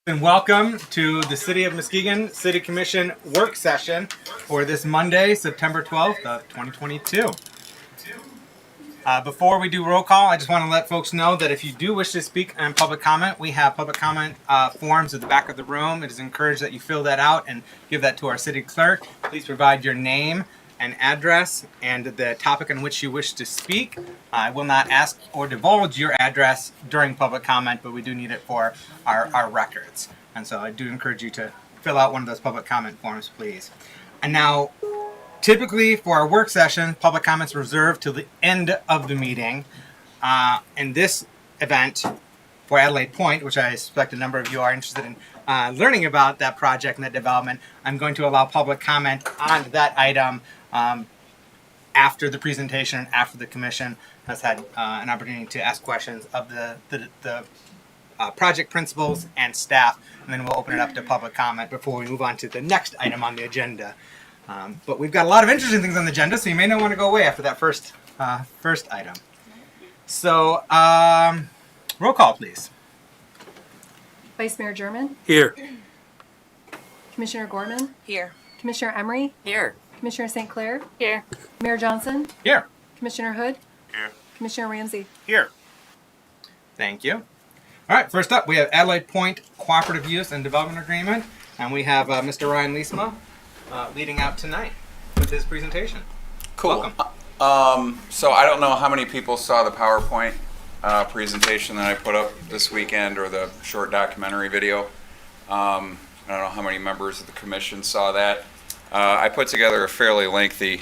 And welcome to the City of Muskegon City Commission work session for this Monday, September 12th of 2022. Before we do roll call, I just want to let folks know that if you do wish to speak on public comment, we have public comment forms at the back of the room. It is encouraged that you fill that out and give that to our city clerk. Please provide your name and address and the topic on which you wish to speak. I will not ask or divulge your address during public comment, but we do need it for our records. And so I do encourage you to fill out one of those public comment forms, please. And now, typically for our work session, public comments reserved till the end of the meeting. In this event, for Adelaide Point, which I suspect a number of you are interested in learning about that project and that development, I'm going to allow public comment on that item after the presentation and after the commission has had an opportunity to ask questions of the project principals and staff, and then we'll open it up to public comment before we move on to the next item on the agenda. But we've got a lot of interesting things on the agenda, so you may not want to go away after that first item. So, roll call, please. Vice Mayor German, Here. Commissioner Gorman, Here. Commissioner Emery, Here. Commissioner St. Clair, Here. Mayor Johnson, Here. Commissioner Hood, Here. Commissioner Ramsey. Here. Thank you. All right, first up, we have Adelaide Point Cooperative Use and Development Agreement, and we have Mr. Ryan Liesma leading out tonight with his presentation. Cool. Welcome. So I don't know how many people saw the PowerPoint presentation that I put up this weekend, or the short documentary video. I don't know how many members of the commission saw that. I put together a fairly lengthy,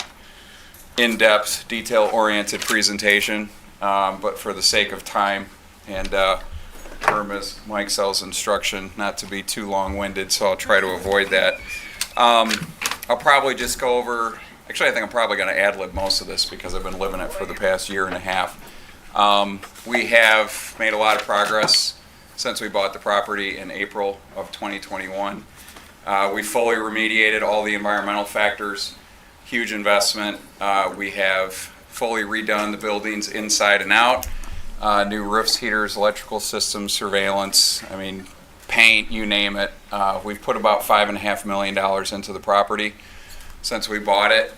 in-depth, detail-oriented presentation, but for the sake of time and per Ms. Mike Sell's instruction, not to be too long-winded, so I'll try to avoid that. I'll probably just go over, actually I think I'm probably going to ad-lib most of this because I've been living it for the past year and a half. We have made a lot of progress since we bought the property in April of 2021. We fully remediated all the environmental factors, huge investment. We have fully redone the buildings inside and out, new roofs, heaters, electrical systems, surveillance, paint, you name it. We've put about $5.5 million into the property since we bought it.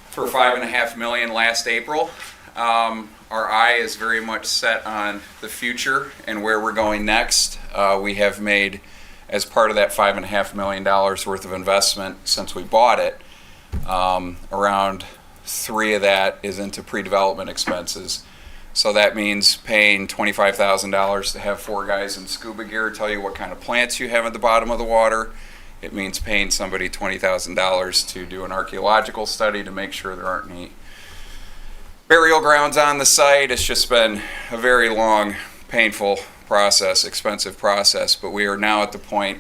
For $5.5 million last April, our eye is very much set on the future and where we're going next. We have made, as part of that $5.5 million worth of investment since we bought it, around $3 of that is into pre-development expenses. So that means paying $25,000 to have 4 guys in scuba gear tell you what kind of plants you have at the bottom of the water. It means paying somebody $20,000 to do an archaeological study to make sure there aren't any burial grounds on the site. It's just been a very long, painful process, expensive process, but we are now at the point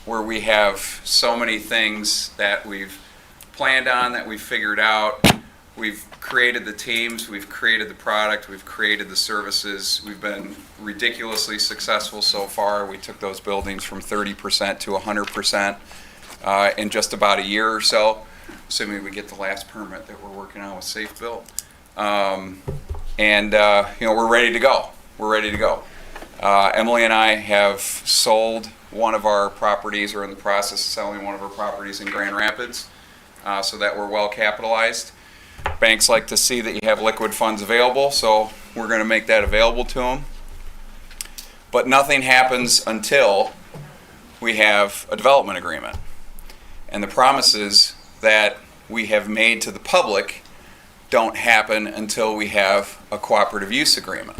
where we have so many things that we've planned on, that we've figured out. We've created the teams, we've created the product, we've created the services. We've been ridiculously successful so far. We took those buildings from 30% to 100% in just about a year or so, assuming we get the last permit that we're working on with Safe Built. We're ready to go. We're ready to go. Emily and I have sold one of our properties, or in the process of selling one of our properties in Grand Rapids, so that we're well capitalized. Banks like to see that you have liquid funds available, so we're going to make that available to them. But nothing happens until we have a development agreement. And the promises that we have made to the public don't happen until we have a cooperative use agreement.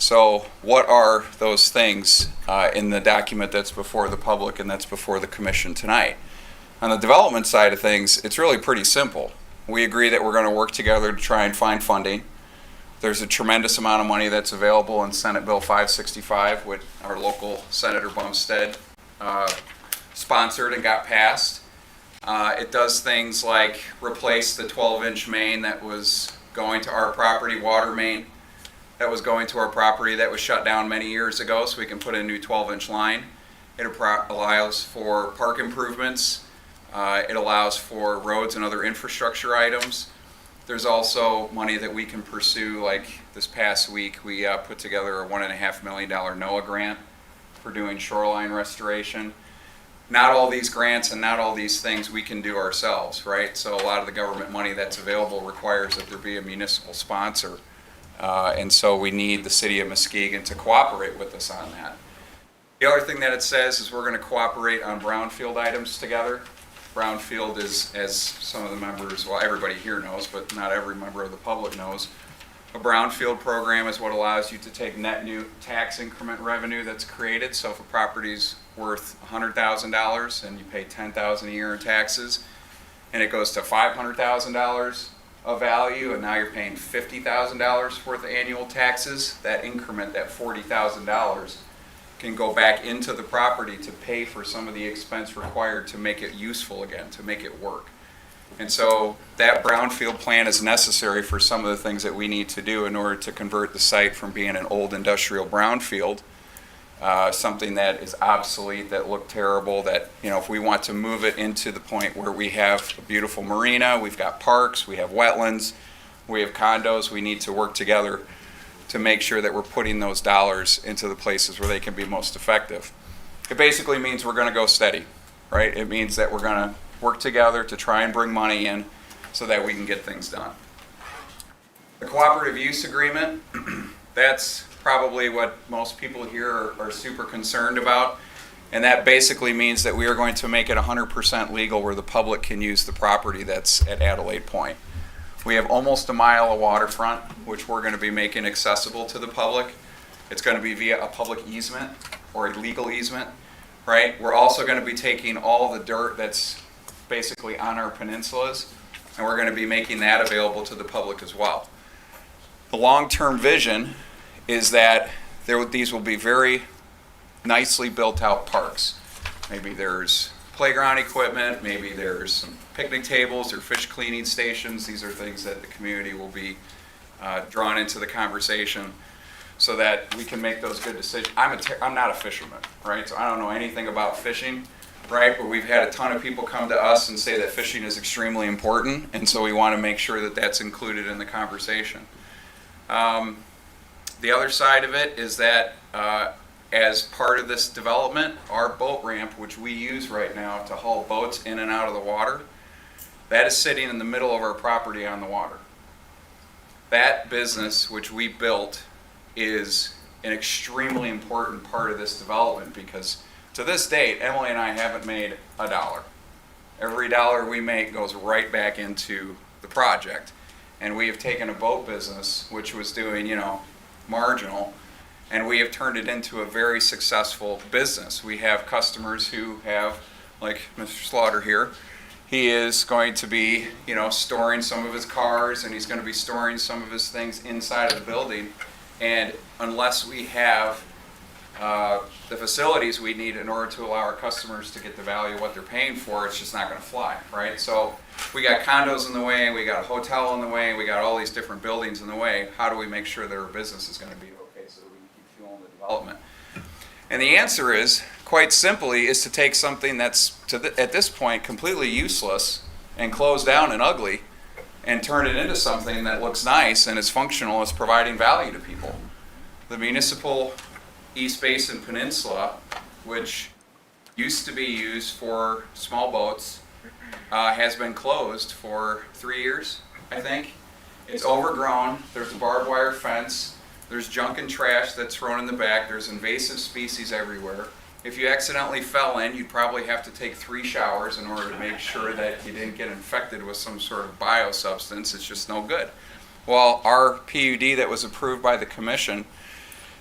So what are those things in the document that's before the public and that's before the commission tonight? On the development side of things, it's really pretty simple. We agree that we're going to work together to try and find funding. There's a tremendous amount of money that's available in Senate Bill 565, which our local Senator Bumstead sponsored and got passed. It does things like replace the 12-inch main that was going to our property, water main that was going to our property that was shut down many years ago, so we can put in a new 12-inch line. It allows for park improvements. It allows for roads and other infrastructure items. There's also money that we can pursue, like this past week we put together a $1.5 million NOAA grant for doing shoreline restoration. Not all these grants and not all these things we can do ourselves, right? So a lot of the government money that's available requires that there be a municipal sponsor. And so we need the city of Muskegon to cooperate with us on that. The other thing that it says is we're going to cooperate on brownfield items together. Brownfield is, as some of the members, well, everybody here knows, but not every member of the public knows, a brownfield program is what allows you to take net new tax increment revenue that's created. So if a property's worth $100,000 and you pay $10,000 a year in taxes, and it goes to $500,000 of value, and now you're paying $50,000 worth of annual taxes, that increment, that $40,000, can go back into the property to pay for some of the expense required to make it useful again, to make it work. And so that brownfield plan is necessary for some of the things that we need to do in order to convert the site from being an old industrial brownfield, something that is obsolete, that looked terrible, that, you know, if we want to move it into the point where we have a beautiful marina, we've got parks, we have wetlands, we have condos, we need to work together to make sure that we're putting those dollars into the places where they can be most effective. It basically means we're going to go steady, right? It means that we're going to work together to try and bring money in so that we can get things done. The cooperative use agreement, that's probably what most people here are super concerned about. And that basically means that we are going to make it 100% legal where the public can use the property that's at Adelaide Point. We have almost a mile of waterfront, which we're going to be making accessible to the public. It's going to be via a public easement or a legal easement, right? We're also going to be taking all the dirt that's basically on our peninsulas, and we're going to be making that available to the public as well. The long-term vision is that these will be very nicely built out parks. Maybe there's playground equipment, maybe there's some picnic tables or fish cleaning stations. These are things that the community will be drawn into the conversation so that we can make those good decisions. I'm not a fisherman, right? So I don't know anything about fishing, right? But we've had a ton of people come to us and say that fishing is extremely important, and so we want to make sure that that's included in the conversation. The other side of it is that as part of this development, our boat ramp, which we use right now to haul boats in and out of the water, that is sitting in the middle of our property on the water. That business, which we built, is an extremely important part of this development because to this date, Emily and I haven't made a dollar. Every dollar we make goes right back into the project. And we have taken a boat business, which was doing, you know, marginal, and we have turned it into a very successful business. We have customers who have, like Mr. Slaughter here, he is going to be, you know, storing some of his cars, and he's going to be storing some of his things inside of the building. And unless we have the facilities we need in order to allow our customers to get the value of what they're paying for, it's just not going to fly, right? So we got condos in the way, we got a hotel in the way, we got all these different buildings in the way. How do we make sure that our business is going to be okay so that we can keep fueling the development? And the answer is, quite simply, is to take something that's, at this point, completely useless and closed down and ugly and turn it into something that looks nice and is functional, is providing value to people. The municipal East Basin Peninsula, which used to be used for small boats, has been closed for 3 years, I think. It's overgrown. There's a barbed wire fence. There's junk and trash that's thrown in the back. There's invasive species everywhere. If you accidentally fell in, you'd probably have to take 3 showers in order to make sure that you didn't get infected with some sort of biosubstance. It's just no good. Well, our PUD that was approved by the commission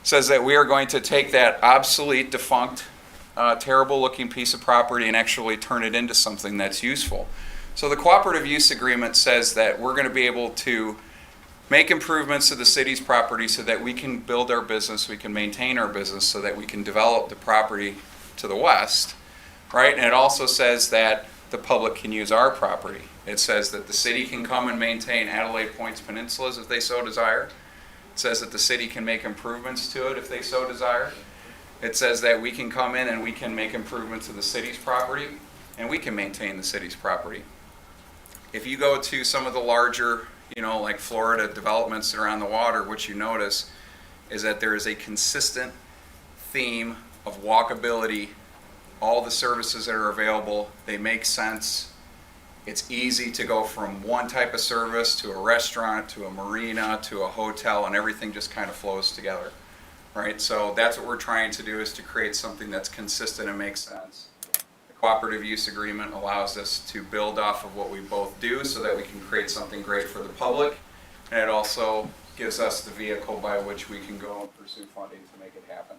says that we are going to take that obsolete, defunct, terrible looking piece of property and actually turn it into something that's useful. So the cooperative use agreement says that we're going to be able to make improvements to the city's property so that we can build our business, we can maintain our business, so that we can develop the property to the west, right? And it also says that the public can use our property. It says that the city can come and maintain Adelaide Point's peninsulas if they so desire. It says that the city can make improvements to it if they so desire. It says that we can come in and we can make improvements to the city's property, and we can maintain the city's property. If you go to some of the larger, you know, like Florida developments that are on the water, what you notice is that there is a consistent theme of walkability, all the services that are available, they make sense. It's easy to go from one type of service to a restaurant, to a marina, to a hotel, and everything just kind of flows together, right? So that's what we're trying to do, is to create something that's consistent and makes sense. The cooperative use agreement allows us to build off of what we both do so that we can create something great for the public, and it also gives us the vehicle by which we can go and pursue funding to make it happen.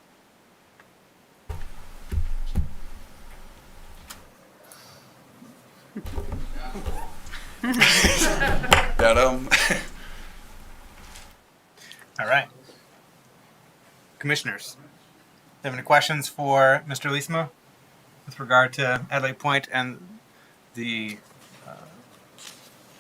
All right. Commissioners, have any questions for Mr. Leesma with regard to Adelaide Point and the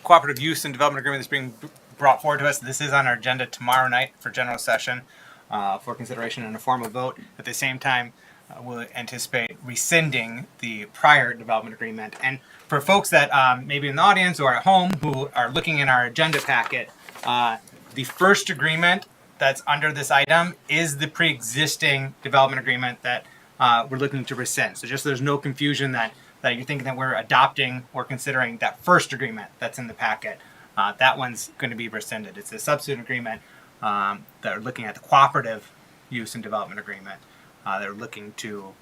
cooperative use and development agreement that's being brought forward to us? This is on our agenda tomorrow night for general session for consideration and a formal vote. At the same time, we'll anticipate rescinding the prior development agreement. And for folks that maybe in the audience or at home who are looking in our agenda packet, the first agreement that's under this item is the pre-existing development agreement that we're looking to rescind. So just so there's no confusion that you're thinking that we're adopting or considering that first agreement that's in the packet. That one's going to be rescinded. It's a substitute agreement that are looking at the cooperative use and development agreement. They're looking to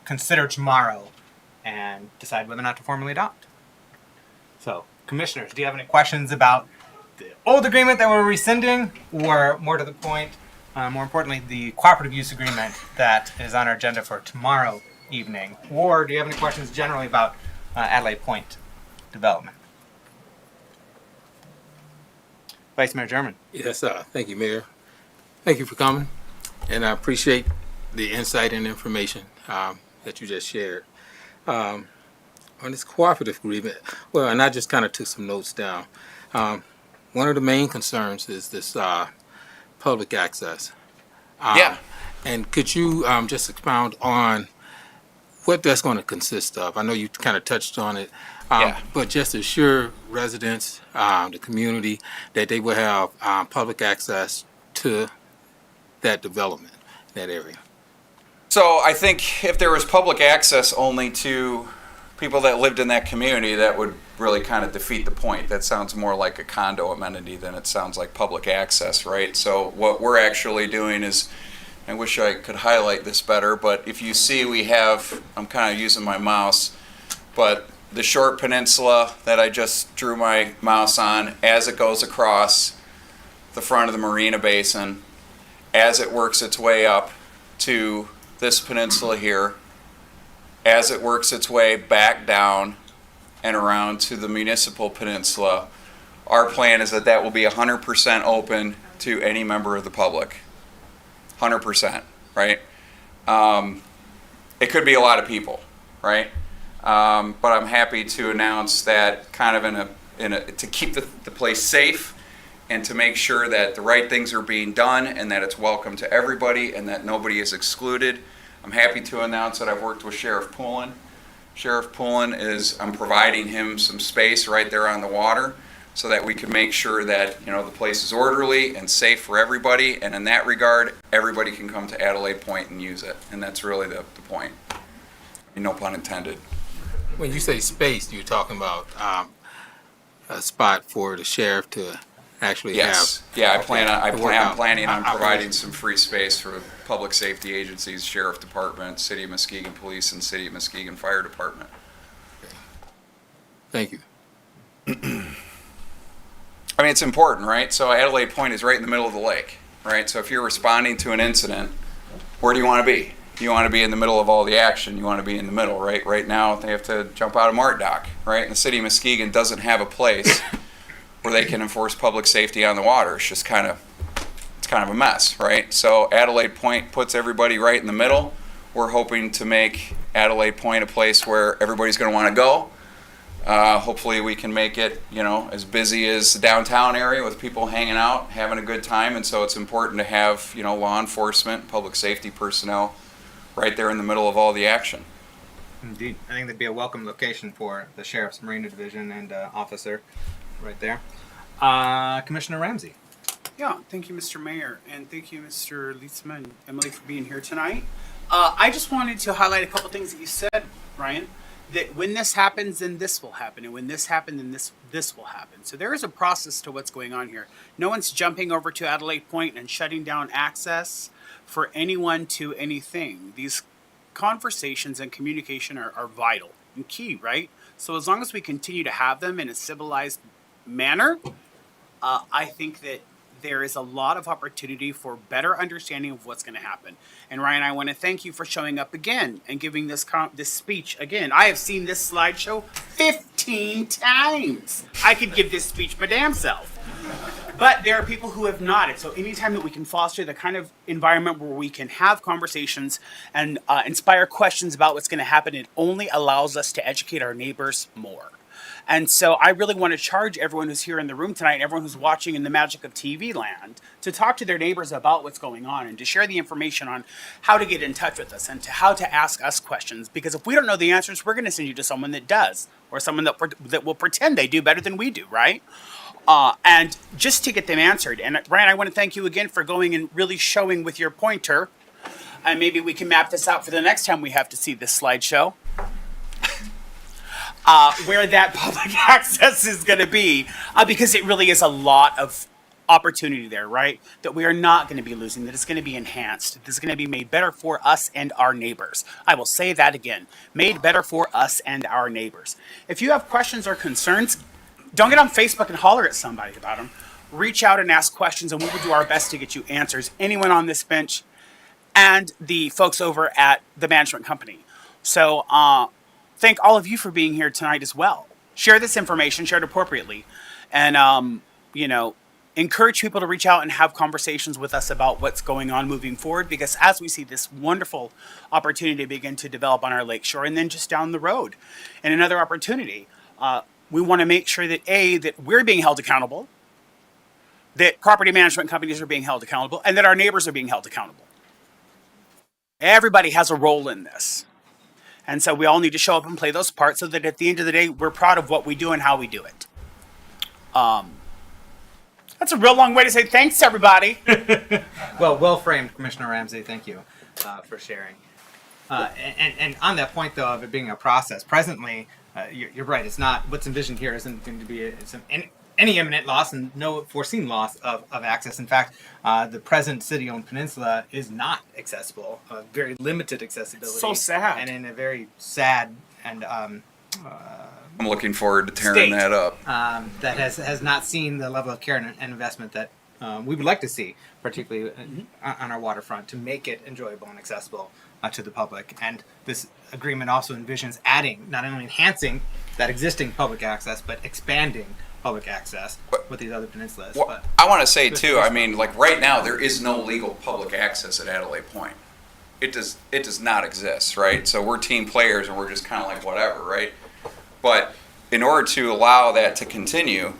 consider tomorrow and decide whether or not to formally adopt. So, commissioners, do you have any questions about the old agreement that we're rescinding, or more to the point, more importantly, the cooperative use agreement that is on our agenda for tomorrow evening? Or do you have any questions generally about Adelaide Point development? Vice Mayor German. Yes, thank you, Mayor. Thank you for coming, and I appreciate the insight and information that you just shared. On this cooperative agreement, well, and I just kind of took some notes down. One of the main concerns is this public access. Yeah. And could you just expound on what that's going to consist of? I know you kind of touched on it, but just assure residents, the community, that they will have public access to that development, that area. So I think if there was public access only to people that lived in that community, that would really kind of defeat the point. That sounds more like a condo amenity than it sounds like public access, right? So what we're actually doing is, I wish I could highlight this better, but if you see, we have, I'm kind of using my mouse, but the short peninsula that I just drew my mouse on, as it goes across the front of the marina basin, as it works its way up to this peninsula here, as it works its way back down and around to the municipal peninsula, our plan is that that will be 100% open to any member of the public. 100%, right? It could be a lot of people, right? But I'm happy to announce that, kind of to keep the place safe and to make sure that the right things are being done and that it's welcome to everybody and that nobody is excluded. I'm happy to announce that I've worked with Sheriff Poulin. Sheriff Poulin I'm providing him some space right there on the water so that we can make sure that, the place is orderly and safe for everybody. And in that regard, everybody can come to Adelaide Point and use it. And that's really the point. No pun intended. When you say space, you're talking about a spot for the sheriff to actually Yes. have. Yeah, Okay. I'm planning on providing some free space for public safety agencies, Sheriff Department, City of Muskegon Police, and City of Muskegon Fire Department. Thank you. I mean, it's important, right? So Adelaide Point is right in the middle of the lake, right? So if you're responding to an incident, where do you want to be? You want to be in the middle of all the action. You want to be in the middle, right? Right now, they have to jump out of Mart Dock, right? And the City of Muskegon doesn't have a place where they can enforce public safety on the water. It's just kind of a mess, right? So Adelaide Point puts everybody right in the middle. We're hoping to make Adelaide Point a place where everybody's going to want to go. Hopefully we can make it, as busy as the downtown area with people hanging out, having a good time. And so it's important to have, law enforcement, public safety personnel right there in the middle of all the action. Indeed. I think that'd be a welcome location for the Sheriff's Marina Division and officer right there. Commissioner Ramsey. Yeah, thank you, Mr. Mayor, and thank you, Mr. Lietzman and Emily, for being here tonight. I just wanted to highlight a couple things that you said, Ryan. That when this happens, then this will happen, and when this happens, then this will happen. So there is a process to what's going on here. No one's jumping over to Adelaide Point and shutting down access for anyone to anything. These conversations and communication are vital and key, right? So as long as we continue to have them in a civilized manner, I think that there is a lot of opportunity for better understanding of what's going to happen. And Ryan, I want to thank you for showing up again and giving this speech again. I have seen this slideshow 15 times. I could give this speech my damn self. But there are people who have not. So anytime that we can foster the kind of environment where we can have conversations and inspire questions about what's going to happen, it only allows us to educate our neighbors more. And so I really want to charge everyone who's here in the room tonight and everyone who's watching in the magic of TV land to talk to their neighbors about what's going on and to share the information on how to get in touch with us and to how to ask us questions. Because if we don't know the answers, we're going to send you to someone that does, or someone that will pretend they do better than we do, right? And just to get them answered. And Ryan, I want to thank you again for going and really showing with your pointer. And maybe we can map this out for the next time we have to see this slideshow. Where that public access is going to be, because it really is a lot of opportunity there, right? That we are not going to be losing, that it's going to be enhanced, that it's going to be made better for us and our neighbors. I will say that again, made better for us and our neighbors. If you have questions or concerns, don't get on Facebook and holler at somebody about them. Reach out and ask questions, and we will do our best to get you answers. Anyone on this bench and the folks over at the management company. So, thank all of you for being here tonight as well. Share this information, share it appropriately, and encourage people to reach out and have conversations with us about what's going on moving forward. Because as we see this wonderful opportunity begin to develop on our lakeshore, and then just down the road, and another opportunity, we want to make sure that that we're being held accountable, that property management companies are being held accountable, and that our neighbors are being held accountable. Everybody has a role in this. And so we all need to show up and play those parts so that at the end of the day, we're proud of what we do and how we do it. That's a real long way to say thanks, everybody. Well framed, Commissioner Ramsey. Thank you for sharing. And on that point, though, of it being a process, presently, you're right. It's not, what's envisioned here isn't going to be any imminent loss and no foreseen loss of access. In fact, the present city-owned peninsula is not accessible, very limited accessibility. So sad. And in a very sad and I'm looking forward to tearing that up. that has not seen the level of care and investment that we would like to see, particularly on our waterfront, to make it enjoyable and accessible to the public. And this agreement also envisions adding, not only enhancing that existing public access, but expanding public access with these other peninsulas. Well, but I want to say too, I mean, like right now, there is no legal public access at Adelaide Point. It does not exist, right? So we're team players and we're just kind of like whatever, right? But in order to allow that to continue,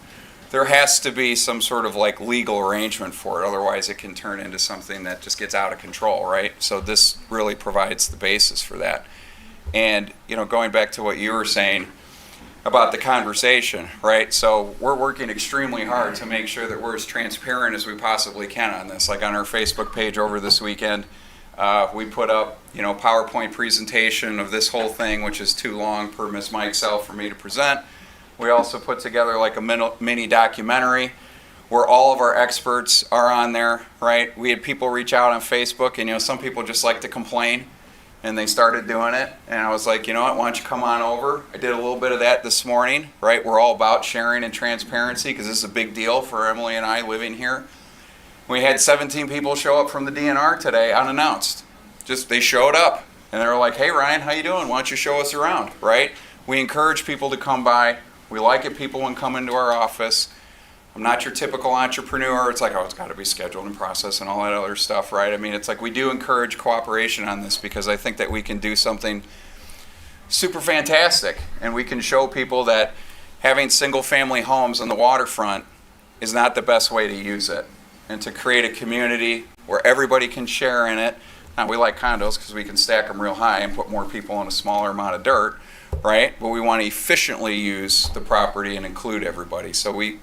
there has to be some sort of like legal arrangement for it. Otherwise, it can turn into something that just gets out of control, right? So this really provides the basis for that. And, going back to what you were saying about the conversation, right? So we're working extremely hard to make sure that we're as transparent as we possibly can on this. Like on our Facebook page over this weekend, we put up, PowerPoint presentation of this whole thing, which is too long per Ms. Mike's self for me to present. We also put together like a mini documentary where all of our experts are on there, right? We had people reach out on Facebook, and some people just like to complain, and they started doing it. And I was like, you know what, why don't you come on over? I did a little bit of that this morning, right? We're all about sharing and transparency because this is a big deal for Emily and I living here. We had 17 people show up from the DNR today unannounced. Just they showed up and they were like, hey Ryan, how you doing? Why don't you show us around, right? We encourage people to come by. We like it people when come into our office. I'm not your typical entrepreneur. It's like, oh, it's got to be scheduled and processed and all that other stuff, right? I mean, it's like we do encourage cooperation on this because I think that we can do something super fantastic, and we can show people that having single-family homes on the waterfront is not the best way to use it, and to create a community where everybody can share in it. Now, we like condos because we can stack them real high and put more people in a smaller amount of dirt, right? But we want to efficiently use the property and include everybody. So we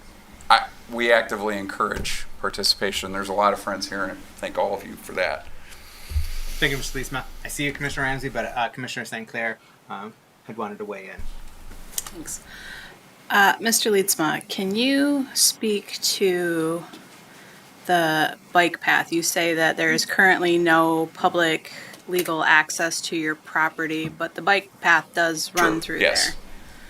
actively encourage participation. There's a lot of friends here, and I thank all of you for that. Thank you, Mr. Leesma. I see you, Commissioner Ramsey, but Commissioner St. Clair had wanted to weigh in. Thanks. Mr. Leedsma, can you speak to the bike path? You say that there is currently no public legal access to your property, but the bike path does run True. through Yes. there.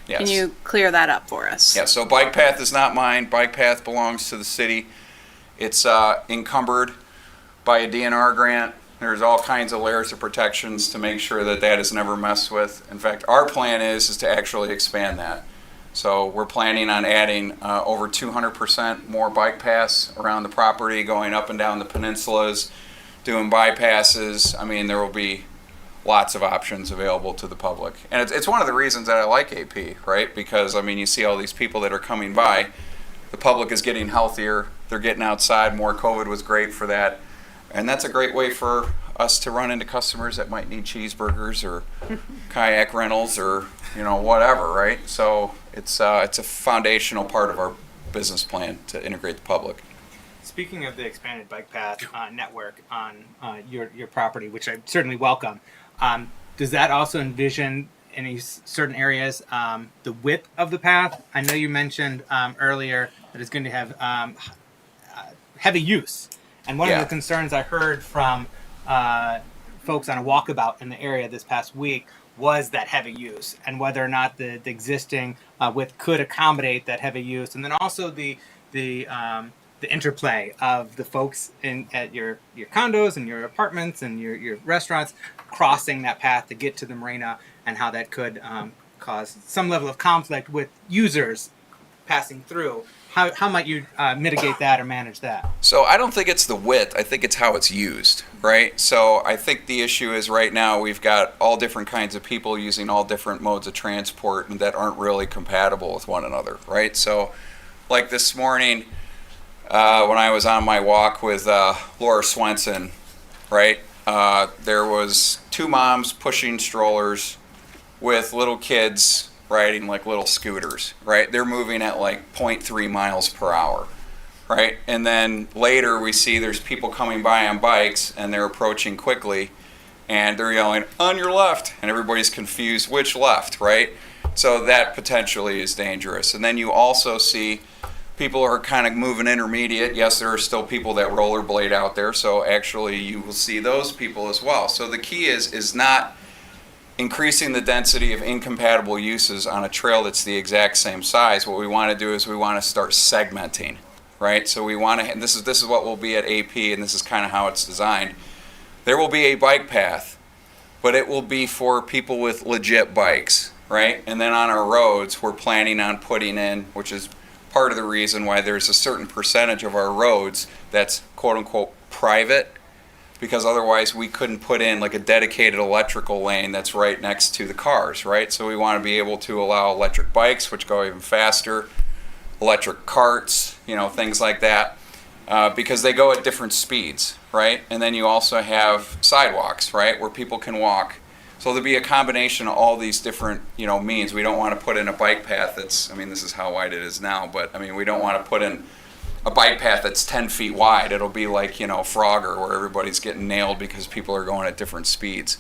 Yes. Can you clear that up for us? Yeah, so bike path is not mine. Bike path belongs to the city. It's encumbered by a DNR grant. There's all kinds of layers of protections to make sure that that is never messed with. In fact, our plan is to actually expand that. So we're planning on adding over 200% more bike paths around the property, going up and down the peninsulas, doing bypasses. I mean, there will be lots of options available to the public. And it's one of the reasons that I like AP, right? Because, I mean, you see all these people that are coming by. The public is getting healthier. They're getting outside more. COVID was great for that. And that's a great way for us to run into customers that might need cheeseburgers or kayak rentals or, whatever, right? So it's a foundational part of our business plan to integrate the public. Speaking of the expanded bike path network on your property, which I certainly welcome, does that also envision any certain areas the width of the path? I know you mentioned earlier that it's going to have heavy use, and one of Yeah. the concerns I heard from folks on a walkabout in the area this past week was that heavy use, and whether or not the existing width could accommodate that heavy use, and then also the interplay of the folks at your condos and your apartments and your restaurants crossing that path to get to the marina, and how that could cause some level of conflict with users passing through. How might you mitigate that or manage that? So I don't think it's the width. I think it's how it's used, right? So I think the issue is right now we've got all different kinds of people using all different modes of transport and that aren't really compatible with one another, right? So like this morning when I was on my walk with Laura Swenson, right? There was two moms pushing strollers with little kids riding like little scooters, right? They're moving at like 0.3 miles per hour, right? And then later we see there's people coming by on bikes and they're approaching quickly and they're yelling, "On your left," and everybody's confused which left, right? So that potentially is dangerous. And then you also see people are kind of moving intermediate. Yes, there are still people that rollerblade out there, so actually you will see those people as well. So the key is not increasing the density of incompatible uses on a trail that's the exact same size. What we want to do is we want to start segmenting, right? So we want to, and this is what will be at AP, and this is kind of how it's designed. There will be a bike path, but it will be for people with legit bikes, right? And then on our roads, we're planning on putting in, which is part of the reason why there's a certain percentage of our roads that's quote unquote private, because otherwise we couldn't put in like a dedicated electrical lane that's right next to the cars, right? So we want to be able to allow electric bikes, which go even faster, electric carts, things like that, because they go at different speeds, right? And then you also have sidewalks, right, where people can walk. So there'll be a combination of all these different, means. We don't want to put in a bike path that's, this is how wide it is now, but we don't want to put in a bike path that's 10 feet wide. It'll be like, Frogger, where everybody's getting nailed because people are going at different speeds.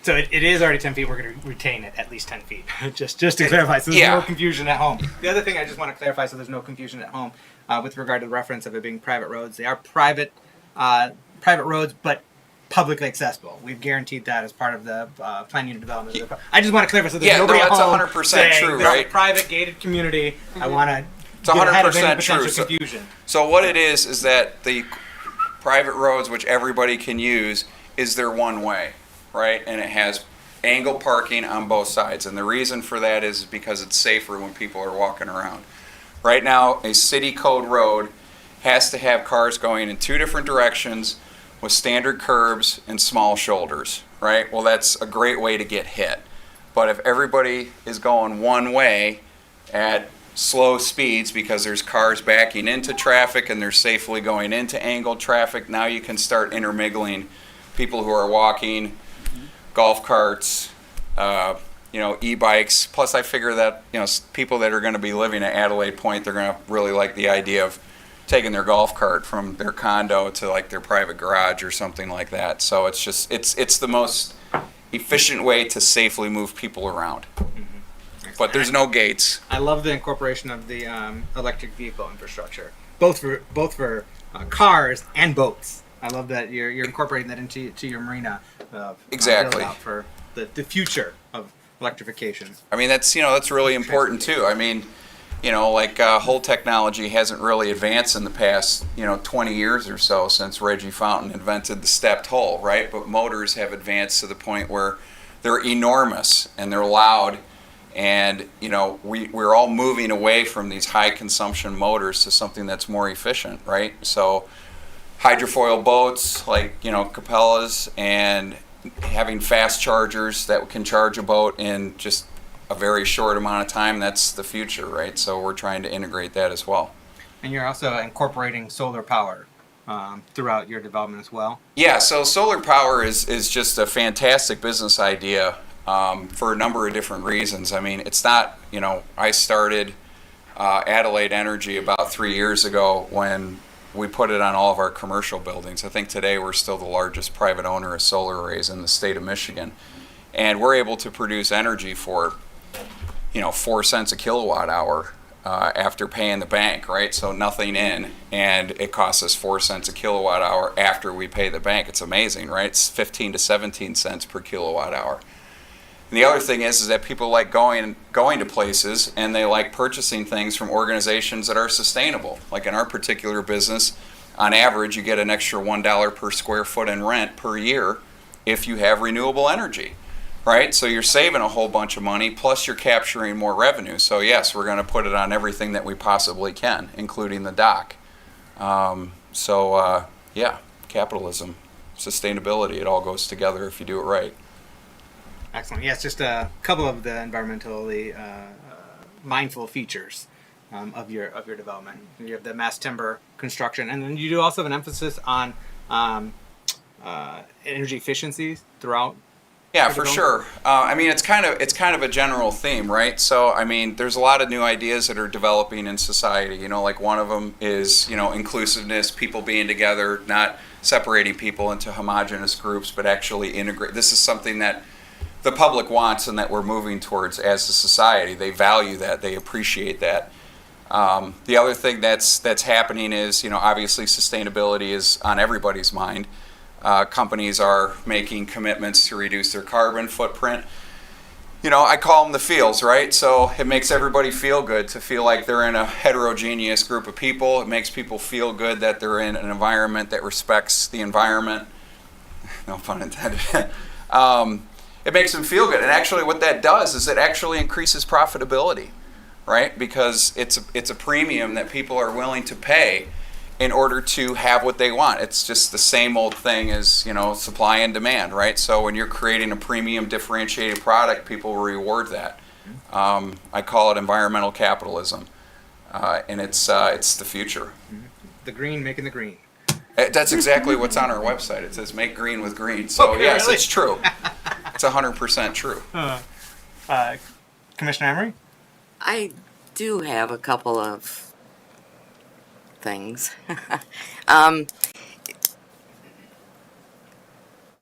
So it is already 10 feet. We're going to retain it at least 10 feet, just to clarify, so there's no confusion at home. The other thing I just want to clarify, so there's no confusion at home, with regard to the reference of it being private roads. They are private roads, but publicly accessible. We've guaranteed that as part of the planning and development. I just want to clarify, so there's nobody at home that's 100% saying true, this is right? a private gated community. I want to It's 100% true. potential confusion. So what it is that the private roads, which everybody can use, is their one way, right? And it has angle parking on both sides. And the reason for that is because it's safer when people are walking around. Right now, a city code road has to have cars going in two different directions with standard curbs and small shoulders, right? Well, that's a great way to get hit. But if everybody is going one way at slow speeds because there's cars backing into traffic and they're safely going into angled traffic, now you can start intermingling people who are walking, golf carts, e-bikes. Plus I figure that, people that are going to be living at Adelaide Point, they're going to really like the idea of taking their golf cart from their condo to like their private garage or something like that. So it's just it's the most efficient way to safely move people around. But there's no gates. I love the incorporation of the electric vehicle infrastructure, both for cars and boats. I love that you're incorporating that into your marina. Exactly. Build out for the future of electrification. I mean, that's really important too. I mean, like hull technology hasn't really advanced in the past 20 years or so since Reggie Fountain invented the stepped hull, right? But motors have advanced to the point where they're enormous and they're loud, and we're all moving away from these high consumption motors to something that's more efficient, right? So hydrofoil boats like Capella's, and having fast chargers that can charge a boat in just a very short amount of time, that's the future, right? So we're trying to integrate that as well. And you're also incorporating solar power throughout your development as well. Yeah, so solar power is just a fantastic business idea for a number of different reasons. I mean, it's not, I started Adelaide Energy about 3 years ago when we put it on all of our commercial buildings. I think today we're still the largest private owner of solar arrays in the state of Michigan. And we're able to produce energy for 4 cents a kilowatt hour after paying the bank, right? So nothing in, and it costs us 4 cents a kilowatt hour after we pay the bank. It's amazing, right? It's 15 to 17 cents per kilowatt hour. And the other thing is that people like going to places, and they like purchasing things from organizations that are sustainable. Like in our particular business, on average, you get an extra $1 per square foot in rent per year if you have renewable energy. Right, so you're saving a whole bunch of money, plus you're capturing more revenue. So yes, we're going to put it on everything that we possibly can, including the dock. Yeah, capitalism, sustainability, it all goes together if you do it right. Excellent. Yes, just a couple of the environmentally mindful features of your development. You have the mass timber construction, and then you do also have an emphasis on energy efficiencies throughout. Yeah, for sure. I mean, it's kind of a general theme, right? So, I mean, there's a lot of new ideas that are developing in society. Like one of them is, inclusiveness, people being together, not separating people into homogenous groups, but actually integrate. This is something that the public wants and that we're moving towards as a society. They value that. They appreciate that. The other thing that's happening is, obviously sustainability is on everybody's mind. Companies are making commitments to reduce their carbon footprint. I call them the feels, right? So it makes everybody feel good to feel like they're in a heterogeneous group of people. It makes people feel good that they're in an environment that respects the environment. No pun intended. It makes them feel good. And actually what that does is it actually increases profitability, right? Because it's a premium that people are willing to pay in order to have what they want. It's just the same old thing as, supply and demand, right? So when you're creating a premium differentiated product, people will reward that. I call it environmental capitalism, and it's the future. The green making the green. That's exactly what's on our website. It says make green with green. So Okay, yes, really? it's true. It's 100% true. Commissioner Emery? I do have a couple of things.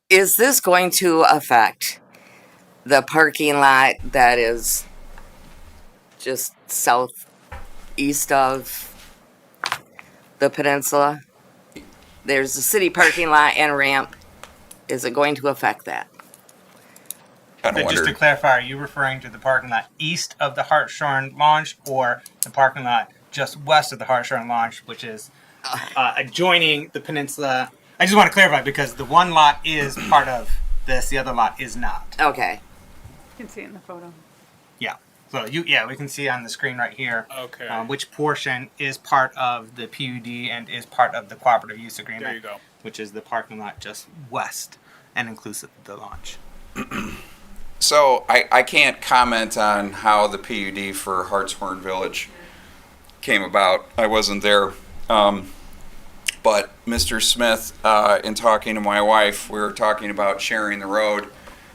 Is this going to affect the parking lot that is just southeast of the peninsula? There's a city parking lot and ramp. Is it going to affect that? Kind of Just to wondered. clarify, are you referring to the parking lot east of the Hartshorn Launch, or the parking lot just west of the Hartshorn Launch, which is adjoining the peninsula? I just want to clarify because the one lot is part of this, the other lot is not. Okay. You can see it in the photo. Yeah. So we can see on the screen right here Okay. which portion is part of the PUD and is part of the cooperative use agreement. There you go. Which is the parking lot just west and inclusive of the launch. So I can't comment on how the PUD for Hartshorn Village came about. I wasn't there. But Mr. Smith, in talking to my wife, we were talking about sharing the road,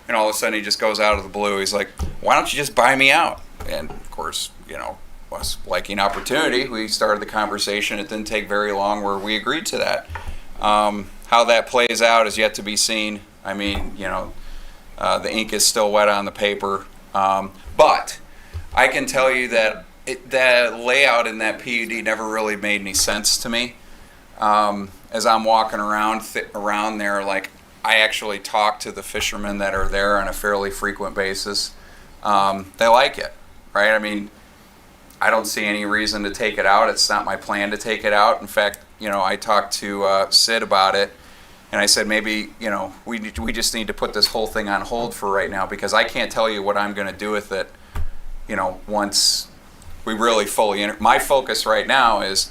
and all of a sudden he just goes out of the blue. He's like, why don't you just buy me out? And of course, was liking opportunity, we started the conversation. It didn't take very long where we agreed to that. How that plays out is yet to be seen. I mean, the ink is still wet on the paper. But I can tell you that that layout in that PUD never really made any sense to me. As I'm walking around there, like, I actually talk to the fishermen that are there on a fairly frequent basis. They like it, right? I mean, I don't see any reason to take it out. It's not my plan to take it out. In fact, I talked to Sid about it, and I said maybe, we just need to put this whole thing on hold for right now, because I can't tell you what I'm going to do with it, once we really fully my focus right now is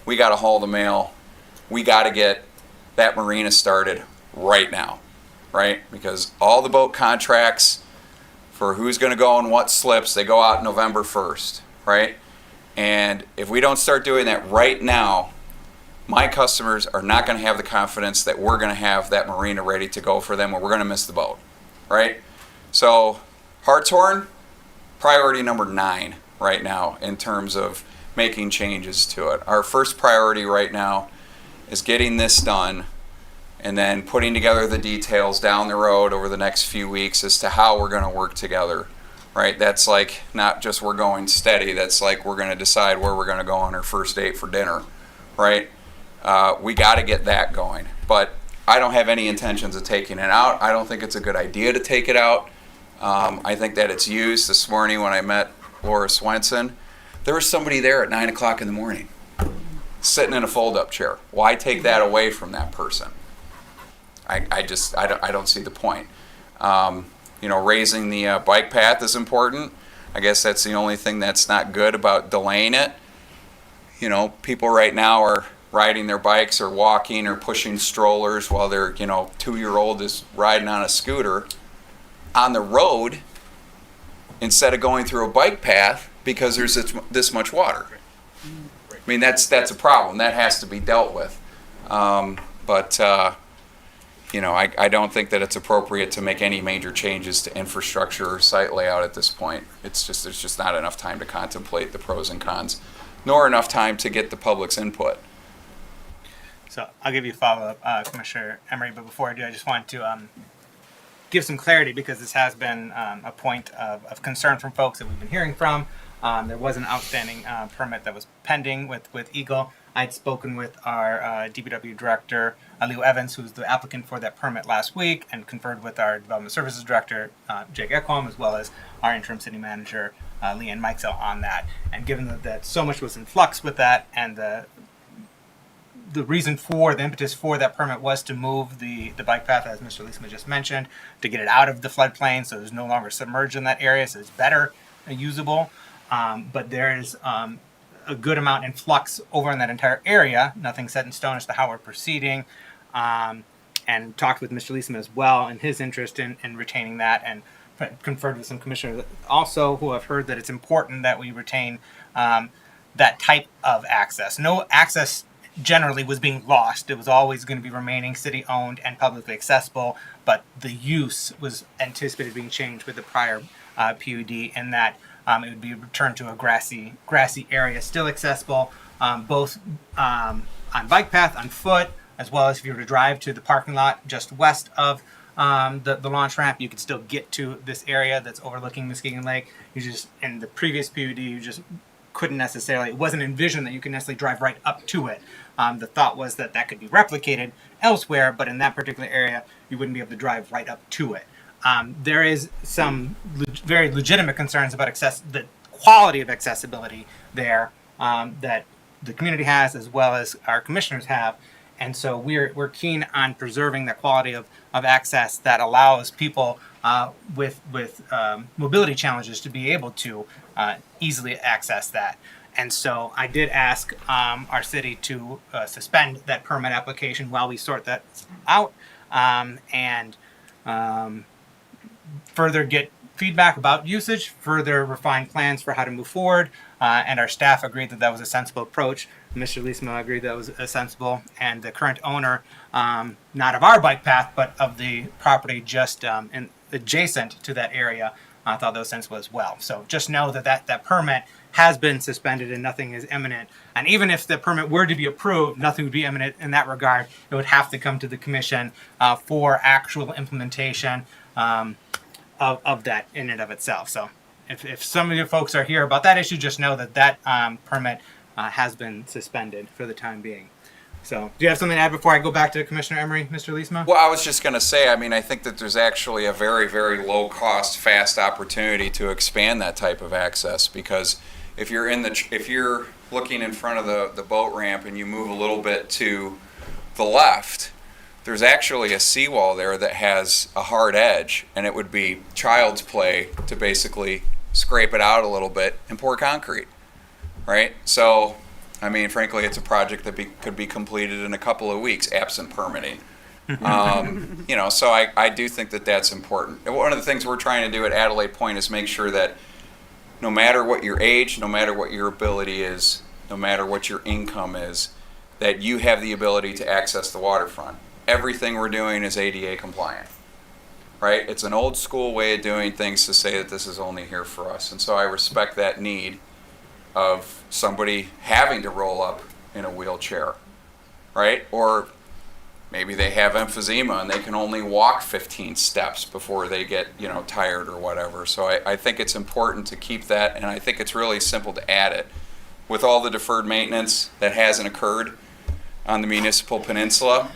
we got to haul the mail. We got to get that marina started right now, right? Because all the boat contracts for who's going to go on what slips, they go out November 1st, right? And if we don't start doing that right now, my customers are not going to have the confidence that we're going to have that marina ready to go for them, or we're going to miss the boat, right? So Hartshorn, priority number 9 right now in terms of making changes to it. Our first priority right now is getting this done, and then putting together the details down the road over the next few weeks as to how we're going to work together, right? That's like not just we're going steady. That's like we're going to decide where we're going to go on our first date for dinner, right? We got to get that going. But I don't have any intentions of taking it out. I don't think it's a good idea to take it out. I think that it's used. This morning when I met Laura Swenson, there was somebody there at 9 o'clock in the morning sitting in a fold-up chair. Why take that away from that person? I don't see the point. Raising the bike path is important. I guess that's the only thing that's not good about delaying it. People right now are riding their bikes or walking or pushing strollers while their 2-year-old is riding on a scooter on the road instead of going through a bike path because there's this much water. I mean, that's a problem. That has to be dealt with. I don't think that it's appropriate to make any major changes to infrastructure or site layout at this point. There's just not enough time to contemplate the pros and cons, nor enough time to get the public's input. So I'll give you a follow-up, Commissioner Emery, but before I do, I just want to give some clarity, because this has been a point of concern from folks that we've been hearing from. There was an outstanding permit that was pending with Eagle. I'd spoken with our DPW director, Leo Evans, who's the applicant for that permit last week, and conferred with our development services director, Jake Ekholm, as well as our interim city manager, Leanne Mikesell, on that. And given that so much was in flux with that, and the reason for the impetus for that permit was to move the bike path, as Mr. Leesma just mentioned, to get it out of the floodplain so it's no longer submerged in that area, so it's better usable. But there is a good amount in flux over in that entire area. Nothing set in stone as to how we're proceeding. And talked with Mr. Leesma as well and his interest in retaining that, and conferred with some commissioners also who have heard that it's important that we retain that type of access. No access generally was being lost. It was always going to be remaining city owned and publicly accessible, but the use was anticipated being changed with the prior PUD, in that it would be returned to a grassy area, still accessible, both on bike path, on foot, as well as if you were to drive to the parking lot just west of the launch ramp, you could still get to this area that's overlooking Muskegon Lake. You just, in the previous PUD, you just couldn't necessarily, it wasn't envisioned that you could necessarily drive right up to it. The thought was that could be replicated elsewhere, but in that particular area, you wouldn't be able to drive right up to it. There is some very legitimate concerns about the quality of accessibility there that the community has, as well as our commissioners have, and so we're keen on preserving the quality of access that allows people with mobility challenges to be able to easily access that. And so I did ask our city to suspend that permit application while we sort that out, and further get feedback about usage, further refine plans for how to move forward, and our staff agreed that was a sensible approach. Mr. Leesma agreed that was sensible, and the current owner, not of our bike path, but of the property just adjacent to that area, I thought those sensible as well. So just know that permit has been suspended and nothing is imminent. And even if the permit were to be approved, nothing would be imminent in that regard. It would have to come to the commission for actual implementation of that in and of itself. So if some of you folks are here about that issue, just know that permit has been suspended for the time being. So, do you have something to add before I go back to Commissioner Emery, Mr. Leesma? Well, I was just going to say, I mean, I think that there's actually a very, very low cost, fast opportunity to expand that type of access, because if you're looking in front of the boat ramp and you move a little bit to the left, there's actually a seawall there that has a hard edge, and it would be child's play to basically scrape it out a little bit and pour concrete, right? So, I mean, frankly, it's a project that could be completed in a couple of weeks, absent permitting. So I do think that that's important. And one of the things we're trying to do at Adelaide Point is make sure that no matter what your age, no matter what your ability is, no matter what your income is, that you have the ability to access the waterfront. Everything we're doing is ADA compliant, right? It's an old school way of doing things to say that this is only here for us. And so I respect that need of somebody having to roll up in a wheelchair, right? Or maybe they have emphysema and they can only walk 15 steps before they get, tired or whatever. So I think it's important to keep that, and I think it's really simple to add it. With all the deferred maintenance that hasn't occurred on the municipal peninsula,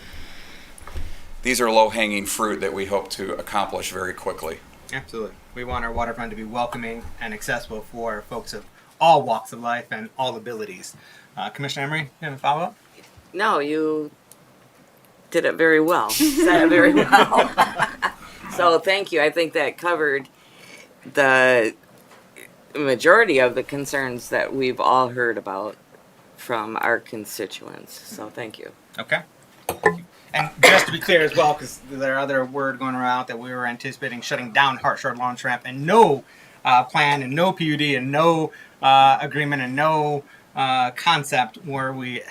these are low-hanging fruit that we hope to accomplish very quickly. Absolutely. We want our waterfront to be welcoming and accessible for folks of all walks of life and all abilities. Commissioner Emery, you have a follow-up? No, you did it very well. Said it very well. So thank you. I think that covered the majority of the concerns that we've all heard about from our constituents. So thank you. Okay. And just to be clear as well, because there are other word going around that we were anticipating shutting down Hartshorn Launch Ramp, and no plan and no PUD and no agreement and no concept where we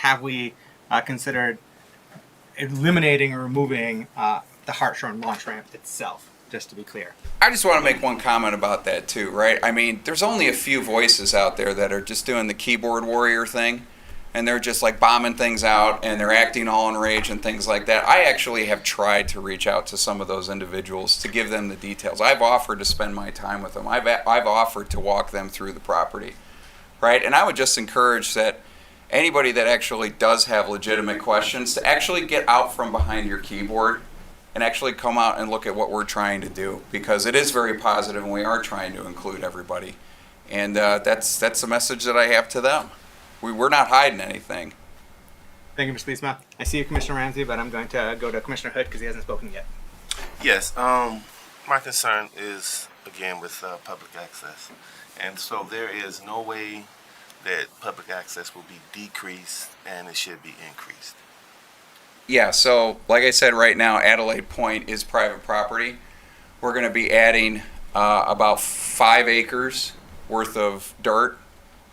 considered eliminating or removing the Hartshorn Launch Ramp itself, just to be clear. I just want to make one comment about that too, right? I mean, there's only a few voices out there that are just doing the keyboard warrior thing, and they're just like bombing things out and they're acting all enraged and things like that. I actually have tried to reach out to some of those individuals to give them the details. I've offered to spend my time with them. I've offered to walk them through the property, right? And I would just encourage that anybody that actually does have legitimate questions to actually get out from behind your keyboard and actually come out and look at what we're trying to do, because it is very positive and we are trying to include everybody. And that's the message that I have to them. We're not hiding anything. Thank you, Mr. Leesma. I see you, Commissioner Ramsey, but I'm going to go to Commissioner Hood because he hasn't spoken yet. Yes, my concern is, again, with public access. And so there is no way that public access will be decreased, and it should be increased. Yeah, so like I said, right now, Adelaide Point is private property. We're going to be adding about 5 acres worth of dirt,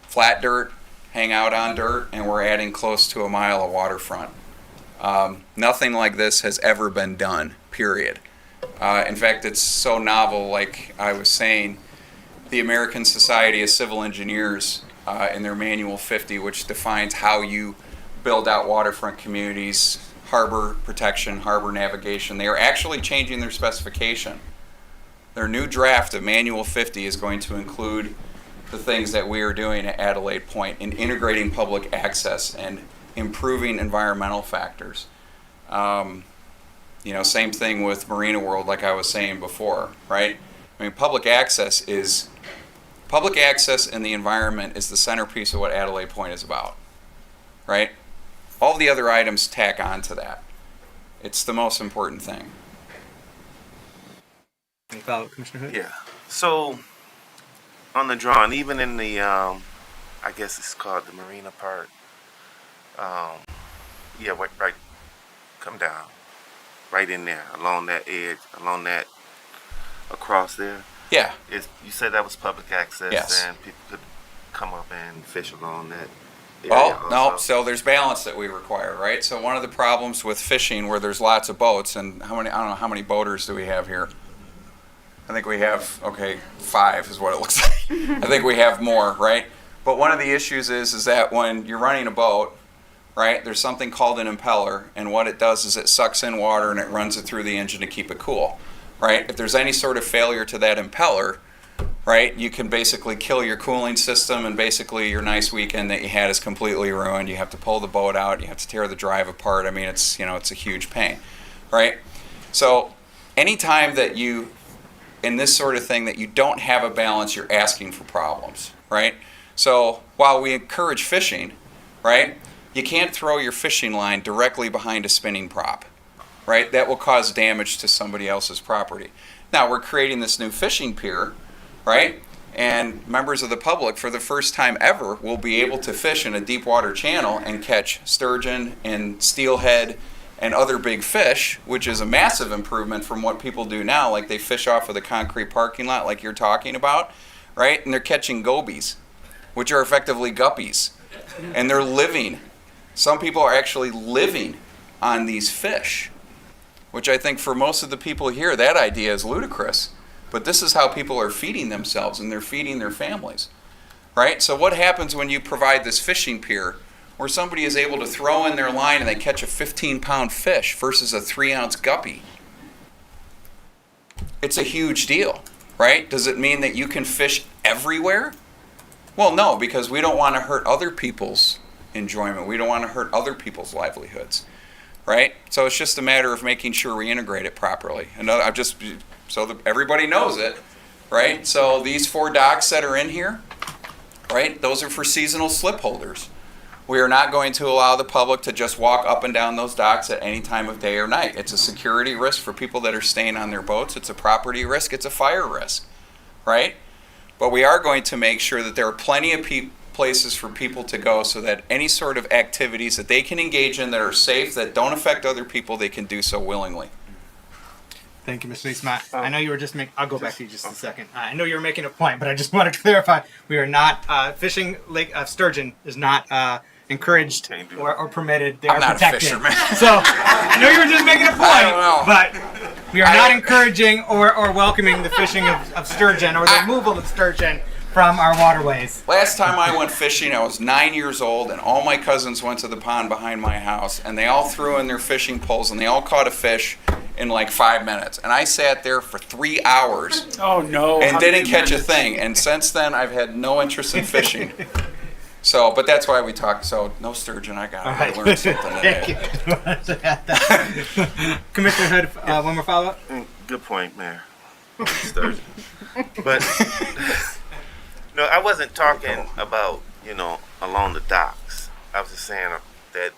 flat dirt, hang out on dirt, and we're adding close to a mile of waterfront. Nothing like this has ever been done, period. In fact, it's so novel, like I was saying, the American Society of Civil Engineers in their Manual 50, which defines how you build out waterfront communities, harbor protection, harbor navigation, they are actually changing their specification. Their new draft of Manual 50 is going to include the things that we are doing at Adelaide Point in integrating public access and improving environmental factors. Same thing with Marina World, like I was saying before, right? I mean, public access and the environment is the centerpiece of what Adelaide Point is about, right? All the other items tack on to that. It's the most important thing. Any follow-up, Commissioner Hood? Yeah. So, on the drawing, even in the, I guess it's called the marina part, right, come down, right in there, along that edge, across there. Yeah. You said that was public access, Yes. and people could come up and fish along that area. Well, no, also. so there's balance that we require, right? So one of the problems with fishing where there's lots of boats, and I don't know how many boaters do we have here? I think we have, okay, 5 is what it looks like. I think we have more, right? But one of the issues is that when you're running a boat, right, there's something called an impeller, and what it does is it sucks in water and it runs it through the engine to keep it cool, right? If there's any sort of failure to that impeller, right, you can basically kill your cooling system, and basically your nice weekend that you had is completely ruined. You have to pull the boat out, you have to tear the drive apart. I mean, it's, you know, it's a huge pain, right? So anytime that you, in this sort of thing, that you don't have a balance, you're asking for problems, right? So while we encourage fishing, right, you can't throw your fishing line directly behind a spinning prop, right? That will cause damage to somebody else's property. Now we're creating this new fishing pier, right? And members of the public, for the first time ever, will be able to fish in a deep water channel and catch sturgeon and steelhead and other big fish, which is a massive improvement from what people do now. Like they fish off of the concrete parking lot like you're talking about, right? And they're catching gobies, which are effectively guppies. And they're living. Some people are actually living on these fish, which I think for most of the people here, that idea is ludicrous. But this is how people are feeding themselves, and they're feeding their families, right? So what happens when you provide this fishing pier where somebody is able to throw in their line and they catch a 15-pound fish versus a 3-ounce guppy? It's a huge deal, right? Does it mean that you can fish everywhere? Well, no, because we don't want to hurt other people's enjoyment. We don't want to hurt other people's livelihoods, right? So it's just a matter of making sure we integrate it properly. And I'm just, so that everybody knows it, right? So these 4 docks that are in here, right, those are for seasonal slip holders. We are not going to allow the public to just walk up and down those docks at any time of day or night. It's a security risk for people that are staying on their boats. It's a property risk. It's a fire risk, right? But we are going to make sure that there are plenty of places for people to go so that any sort of activities that they can engage in that are safe, that don't affect other people, they can do so willingly. Thank you, Mr. Leesma. I know you were just making, I'll go back to you just a second. I know you were making a point, but I just want to clarify, we are not, fishing Lake Sturgeon is not encouraged or permitted. They are I'm not protected. a fisherman. So, I know you were just making a point, I don't know. but we are not encouraging or welcoming the fishing of sturgeon or the removal of sturgeon from our waterways. Last time I went fishing, I was 9 years old, and all my cousins went to the pond behind my house, and they all threw in their fishing poles, and they all caught a fish in like 5 minutes. And I sat there for 3 hours Oh no! and How didn't did you catch a manage? thing. And since then, I've had no interest in fishing. So, but that's why we talk. So, no sturgeon. I learned something today. Thank you. Commissioner Hood, one more follow-up? Good point, Mayor. Sturgeon. But no, I wasn't talking about, along the docks. I was just saying that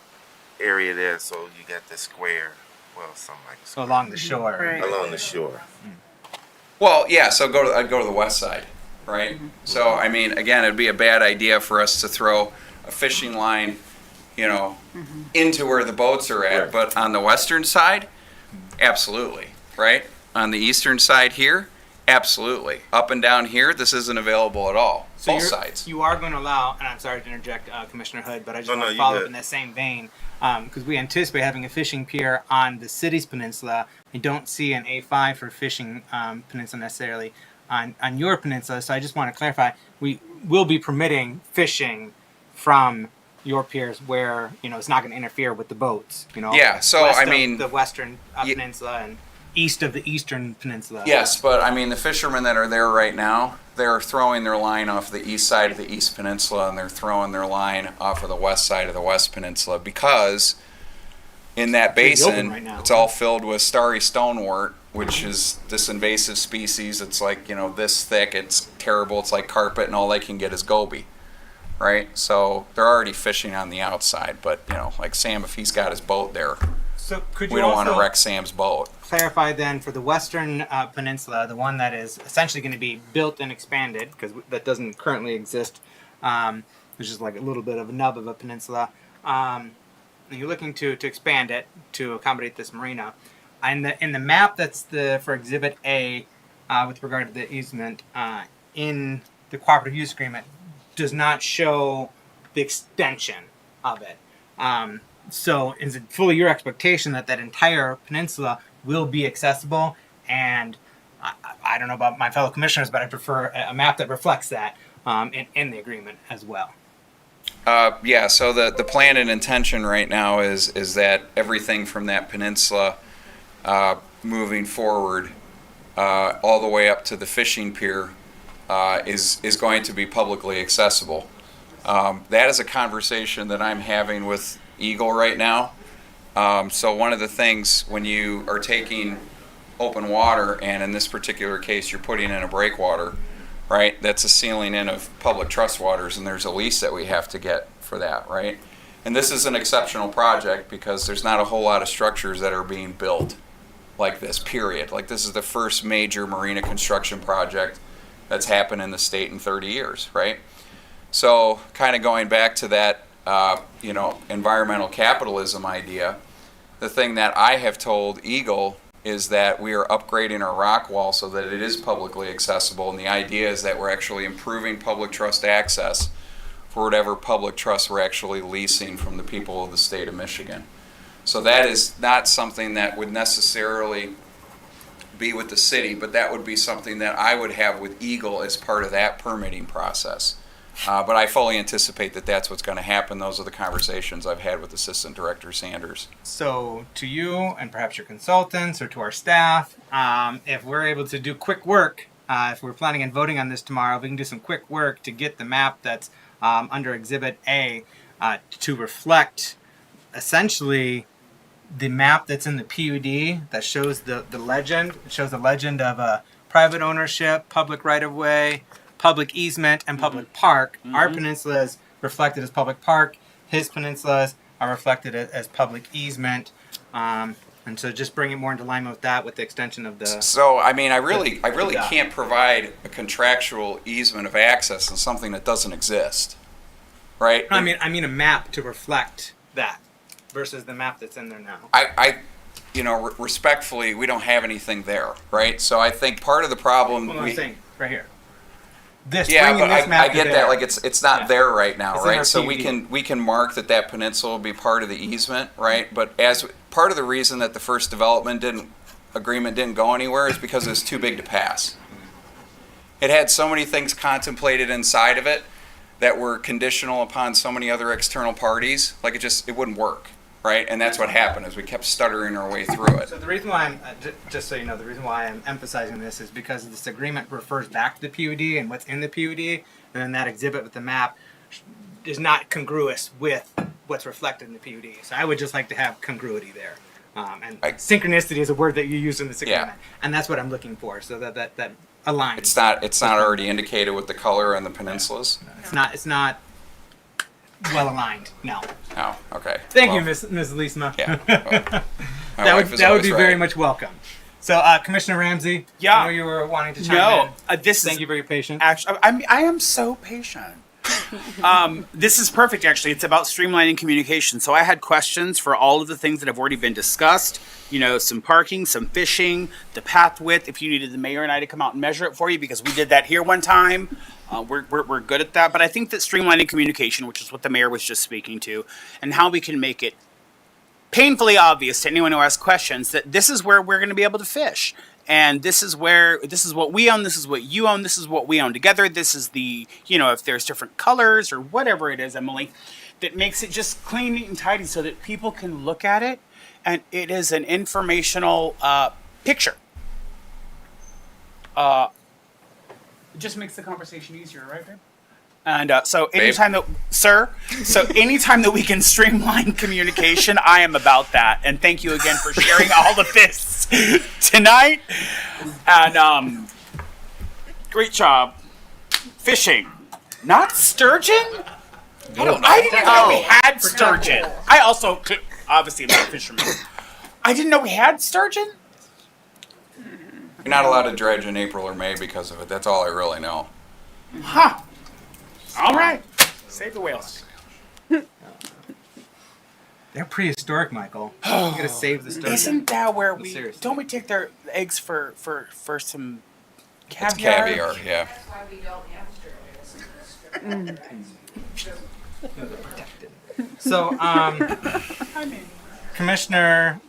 area there, so you got the square, well, something like a So square, along the shore. Right. along the shore. Well, yeah. So I'd go to the west side, right? So I mean, again, it'd be a bad idea for us to throw a fishing line, into where the boats are at. Right. But on the western side, absolutely, right? On the eastern side here, absolutely. Up and down here, this isn't available at all. So Both sides. You are going to allow, and I'm sorry to interject, Commissioner Hood, but I just Oh, want no, to you follow up good. in that same vein, because we anticipate having a fishing pier on the city's peninsula. I don't see an A5 for fishing peninsula necessarily on your peninsula, so I just want to clarify, we will be permitting fishing from your piers where, it's not going to interfere with the boats, Yeah, so, west I of mean, the western ye- peninsula and east of the eastern peninsula. Yes, but I mean, the fishermen that are there right now, they're throwing their line off the east side of the East Peninsula, and they're throwing their line off of the west side of the West Peninsula, because in that Pretty open basin, right now, it's all filled with starry stonewort, which is this invasive species. It's like, this thick, it's terrible, it's like carpet, and all they can get is goby, right? So they're already fishing on the outside, but, like Sam, if he's got his boat there, So could you we don't want to also wreck Sam's boat. clarify then for the western peninsula, the one that is essentially going to be built and expanded, because that doesn't currently exist, which is like a little bit of a nub of a peninsula, and you're looking to expand it to accommodate this marina. In the map that's for Exhibit A, with regard to the easement, in the cooperative use agreement, does not show the extension of it. So is it fully your expectation that that entire peninsula will be accessible and I don't know about my fellow commissioners, but I prefer a map that reflects that in the agreement as well. Yeah, so the plan and intention right now is that everything from that peninsula moving forward all the way up to the fishing pier is going to be publicly accessible. That is a conversation that I'm having with Eagle right now. So one of the things when you are taking open water, and in this particular case you're putting in a breakwater, right? That's a sealing in of public trust waters, and there's a lease that we have to get for that, right? And this is an exceptional project because there's not a whole lot of structures that are being built like this, period. Like, this is the first major marina construction project that's happened in the state in 30 years, right? So kind of going back to that, environmental capitalism idea, the thing that I have told Eagle is that we are upgrading our rock wall so that it is publicly accessible, and the idea is that we're actually improving public trust access for whatever public trust we're actually leasing from the people of the state of Michigan. So that is not something that would necessarily be with the city, but that would be something that I would have with Eagle as part of that permitting process. But I fully anticipate that that's what's going to happen. Those are the conversations I've had with Assistant Director Sanders. So to you and perhaps your consultants or to our staff, if we're able to do quick work, if we're planning on voting on this tomorrow, if we can do some quick work to get the map that's under Exhibit A to reflect essentially the map that's in the PUD that shows the legend. It shows the legend of a private ownership, public right-of-way, public easement, and public park. Our peninsula is reflected as public park. His peninsulas are reflected as public easement. And so just bring it more into alignment with that, with the extension of the... So, I mean, I really can't provide a contractual easement of access on something that doesn't exist, right? I mean a map to reflect that versus the map that's in there now. Respectfully, we don't have anything there, right? So I think part of the problem... Well, I'm saying, right here. This, yeah, bringing but this map I to get there. that. Like, it's not there right now, It's in our right? So PUD. we can mark that peninsula will be part of the easement, right? But as part of the reason that the first development agreement didn't go anywhere is because it was too big to pass. It had so many things contemplated inside of it that were conditional upon so many other external parties. Like, it wouldn't work, right? And that's what happened, is we kept stuttering our way through it. So the reason why I'm, just so you know, the reason why I'm emphasizing this is because this agreement refers back to the PUD and what's in the PUD, and then that exhibit with the map is not congruous with what's reflected in the PUD. So I would just like to have congruity there. And synchronicity is a word that you use in this agreement, and that's what I'm looking for, so that aligns. It's not already indicated with the color and the peninsulas? It's not well aligned. No. Oh, okay. Thank you, Ms. Leesma. Yeah. Well, my that wife would is that would always be right. very much welcome. So, Commissioner Ramsey, Yeah. I know you were wanting to chime in. Thank you for your patience. Actually, I am so patient. This is perfect, actually. It's about streamlining communication. So I had questions for all of the things that have already been discussed. You know, some parking, some fishing, the path width. If you needed the mayor and I to come out and measure it for you, because we did that here one time. We're good at that. But I think that streamlining communication, which is what the mayor was just speaking to, and how we can make it painfully obvious to anyone who asks questions that this is where we're going to be able to fish. And this is what we own, this is what you own, this is what we own together. This is the, if there's different colors or whatever it is, Emily, that makes it just clean, neat, and tidy so that people can look at it and it is an informational picture. It just makes the conversation easier, right, babe? And so anytime that we can streamline communication, I am about that. And thank you again for sharing all of this tonight. And great job. Fishing. Not sturgeon? I didn't know we had sturgeon. I also, obviously, am a fisherman. I didn't know we had sturgeon. You're not allowed to dredge in April or May because of it. That's all I really know. Huh. All right. Save the whales. They're prehistoric, Michael. You gotta save the sturgeon. Isn't that where Seriously. don't we take their eggs for some caviar? It's caviar, yeah. That's why we don't have sturgeon. So, Commissioner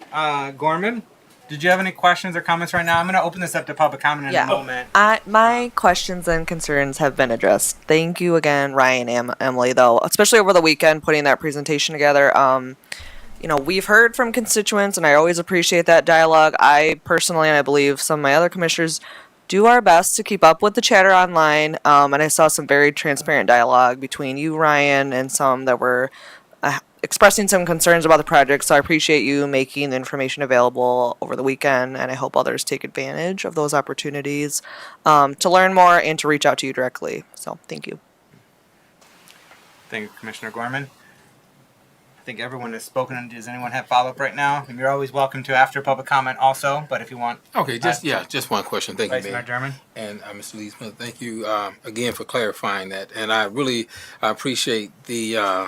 Gorman, Did you have any questions or comments right now? I'm going to open this up to public comment in a moment. My questions and concerns have been addressed. Thank you again, Ryan and Emily, though, especially over the weekend putting that presentation together. We've heard from constituents, and I always appreciate that dialogue. I personally, and I believe some of my other commissioners, do our best to keep up with the chatter online. And I saw some very transparent dialogue between you, Ryan, and some that were expressing some concerns about the project. So I appreciate you making the information available over the weekend, and I hope others take advantage of those opportunities to learn more and to reach out to you directly. So thank you. Thank you, Commissioner Gorman. I think everyone has spoken. Does anyone have follow-up right now? And you're always welcome to after public comment also, but if you want. Okay, just one question. Thank you, Vice Mayor Mayor. German. And Mr. Leesman, thank you again for clarifying that. And I really appreciate the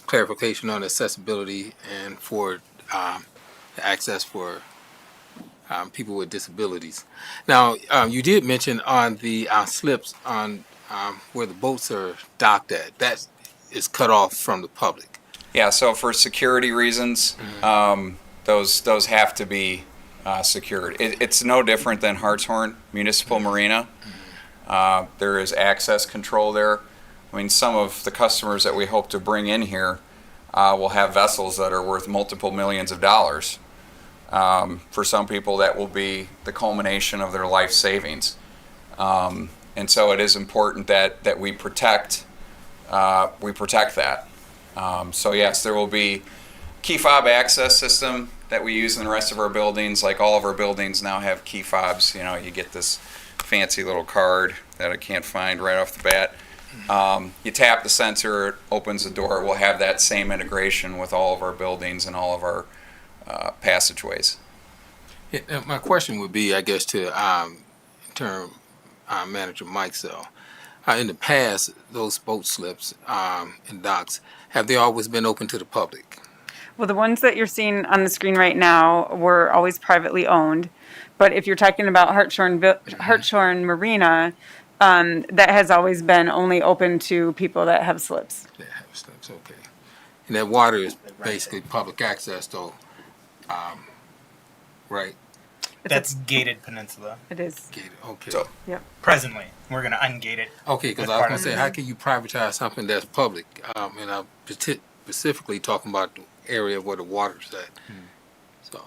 clarification on accessibility and for access for people with disabilities. Now, you did mention on the slips on where the boats are docked at, that is cut off from the public. Yeah, so for security reasons, those have to be secured. It's no different than Hartshorn Municipal Marina. There is access control there. I mean, some of the customers that we hope to bring in here will have vessels that are worth multiple millions of dollars. For some people, that will be the culmination of their life savings. And so it is important that we protect that. So yes, there will be key fob access system that we use in the rest of our buildings. Like all of our buildings now have key fobs. You know, you get this fancy little card that I can't find right off the bat. You tap the sensor, it opens the door. We'll have that same integration with all of our buildings and all of our passageways. Yeah, my question would be, I guess, to interim manager Mike. So, in the past, those boat slips and docks, have they always been open to the public? Well, the ones that you're seeing on the screen right now were always privately owned. But if you're talking about Hartshorn Marina, that has always been only open to people that have slips. They have slips, okay. And that water is basically public access, though, right? That's gated peninsula. It is. Gated, okay. So, Yep. Presently, we're going to ungate it. Okay, because That's I was part going of to say, how can you privatize something that's public? And I'm specifically talking about the area where the water's at. So,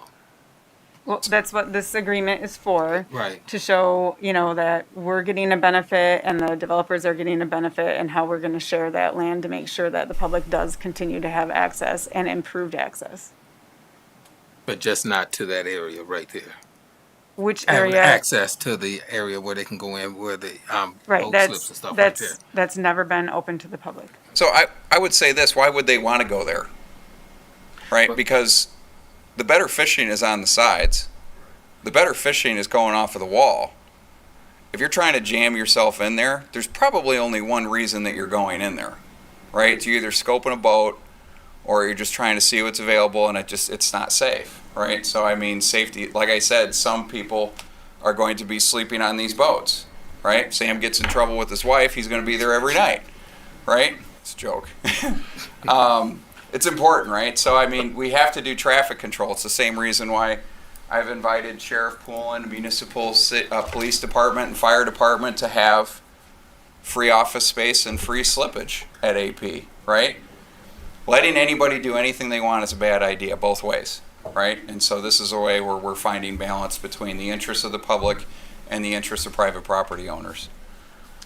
Well, that's what this agreement is for. right. To show, that we're getting a benefit and the developers are getting a benefit, and how we're going to share that land to make sure that the public does continue to have access and improved access. But just not to that area right there. Which Having area? access to the area where they can go in, where the Right, boat slips and stuff like that. that's never been open to the public. so I would say this, why would they want to go there? Right? Because the better fishing is on the sides. The better fishing is going off of the wall. If you're trying to jam yourself in there, there's probably only one reason that you're going in there, right? It's you're either scoping a boat or you're just trying to see what's available, and it's not safe, right? So I mean, safety, like I said, some people are going to be sleeping on these boats, right? Sam gets in trouble with his wife, he's going to be there every night, right? It's a joke. It's important, right? So I mean, we have to do traffic control. It's the same reason why I've invited Sheriff Poulin, municipal police department, and fire department to have free office space and free slippage at AP, right? Letting anybody do anything they want is a bad idea, both ways, right? And so this is a way where we're finding balance between the interests of the public and the interests of private property owners.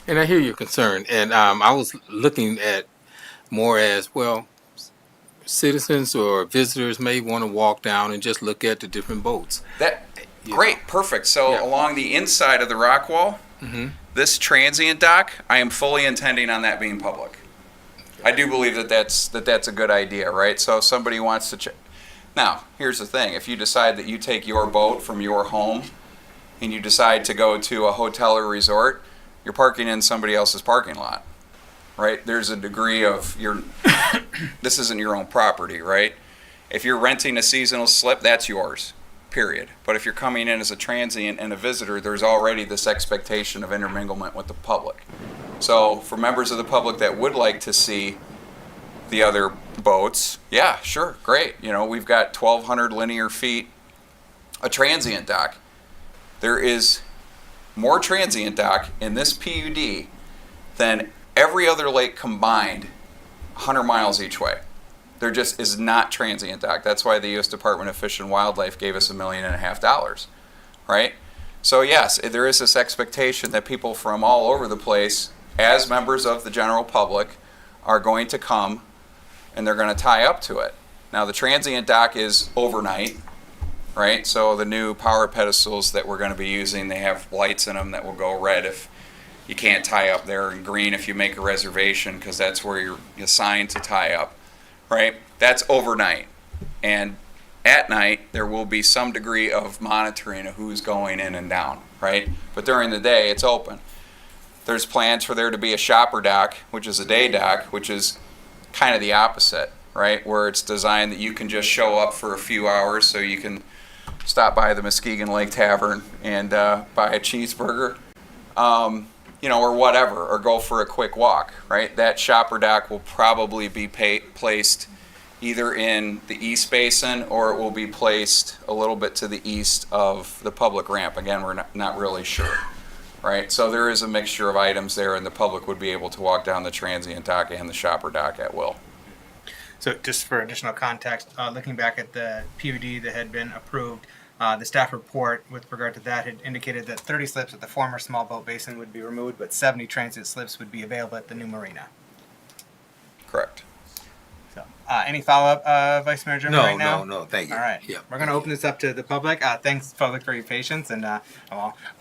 And I hear your concern, and I was looking at more as, well, citizens or visitors may want to walk down and just look at the different boats. Great, perfect. So Yeah. along the inside of the rock wall, this transient dock, I am fully intending on that being public. I do believe that's a good idea, right? So if somebody wants to now, here's the thing. If you decide that you take your boat from your home and you decide to go to a hotel or resort, you're parking in somebody else's parking lot, right? There's a degree of this isn't your own property, right? If you're renting a seasonal slip, that's yours, period. But if you're coming in as a transient and a visitor, there's already this expectation of interminglement with the public. So for members of the public that would like to see the other boats, yeah, sure, great. We've got 1,200 linear feet a transient dock. There is more transient dock in this PUD than every other lake combined 100 miles each way. There just is not transient dock. That's why the U.S. Department of Fish and Wildlife gave us $1.5 million, right? So yes, there is this expectation that people from all over the place, as members of the general public, are going to come and they're going to tie up to it. Now the transient dock is overnight, right? So the new power pedestals that we're going to be using, they have lights in them that will go red if you can't tie up there, and green if you make a reservation, because that's where you're assigned to tie up, right? That's overnight. And at night, there will be some degree of monitoring of who's going in and down, right? But during the day, it's open. There's plans for there to be a shopper dock, which is a day dock, which is kind of the opposite, right? Where it's designed that you can just show up for a few hours, so you can stop by the Muskegon Lake Tavern and buy a cheeseburger, or whatever, or go for a quick walk, right? That shopper dock will probably be placed either in the east basin, or it will be placed a little bit to the east of the public ramp. Again, we're not really sure, right? So there is a mixture of items there, and the public would be able to walk down the transient dock and the shopper dock at will. So just for additional context, looking back at the PUD that had been approved, the staff report with regard to that had indicated that 30 slips at the former small boat basin would be removed, but 70 transit slips would be available at the new marina. Correct. So, any follow-up, Vice Mayor Jim, right now? No, thank you. All right. Yeah. We're going to open this up to the public. Thanks, public, for your patience, and glad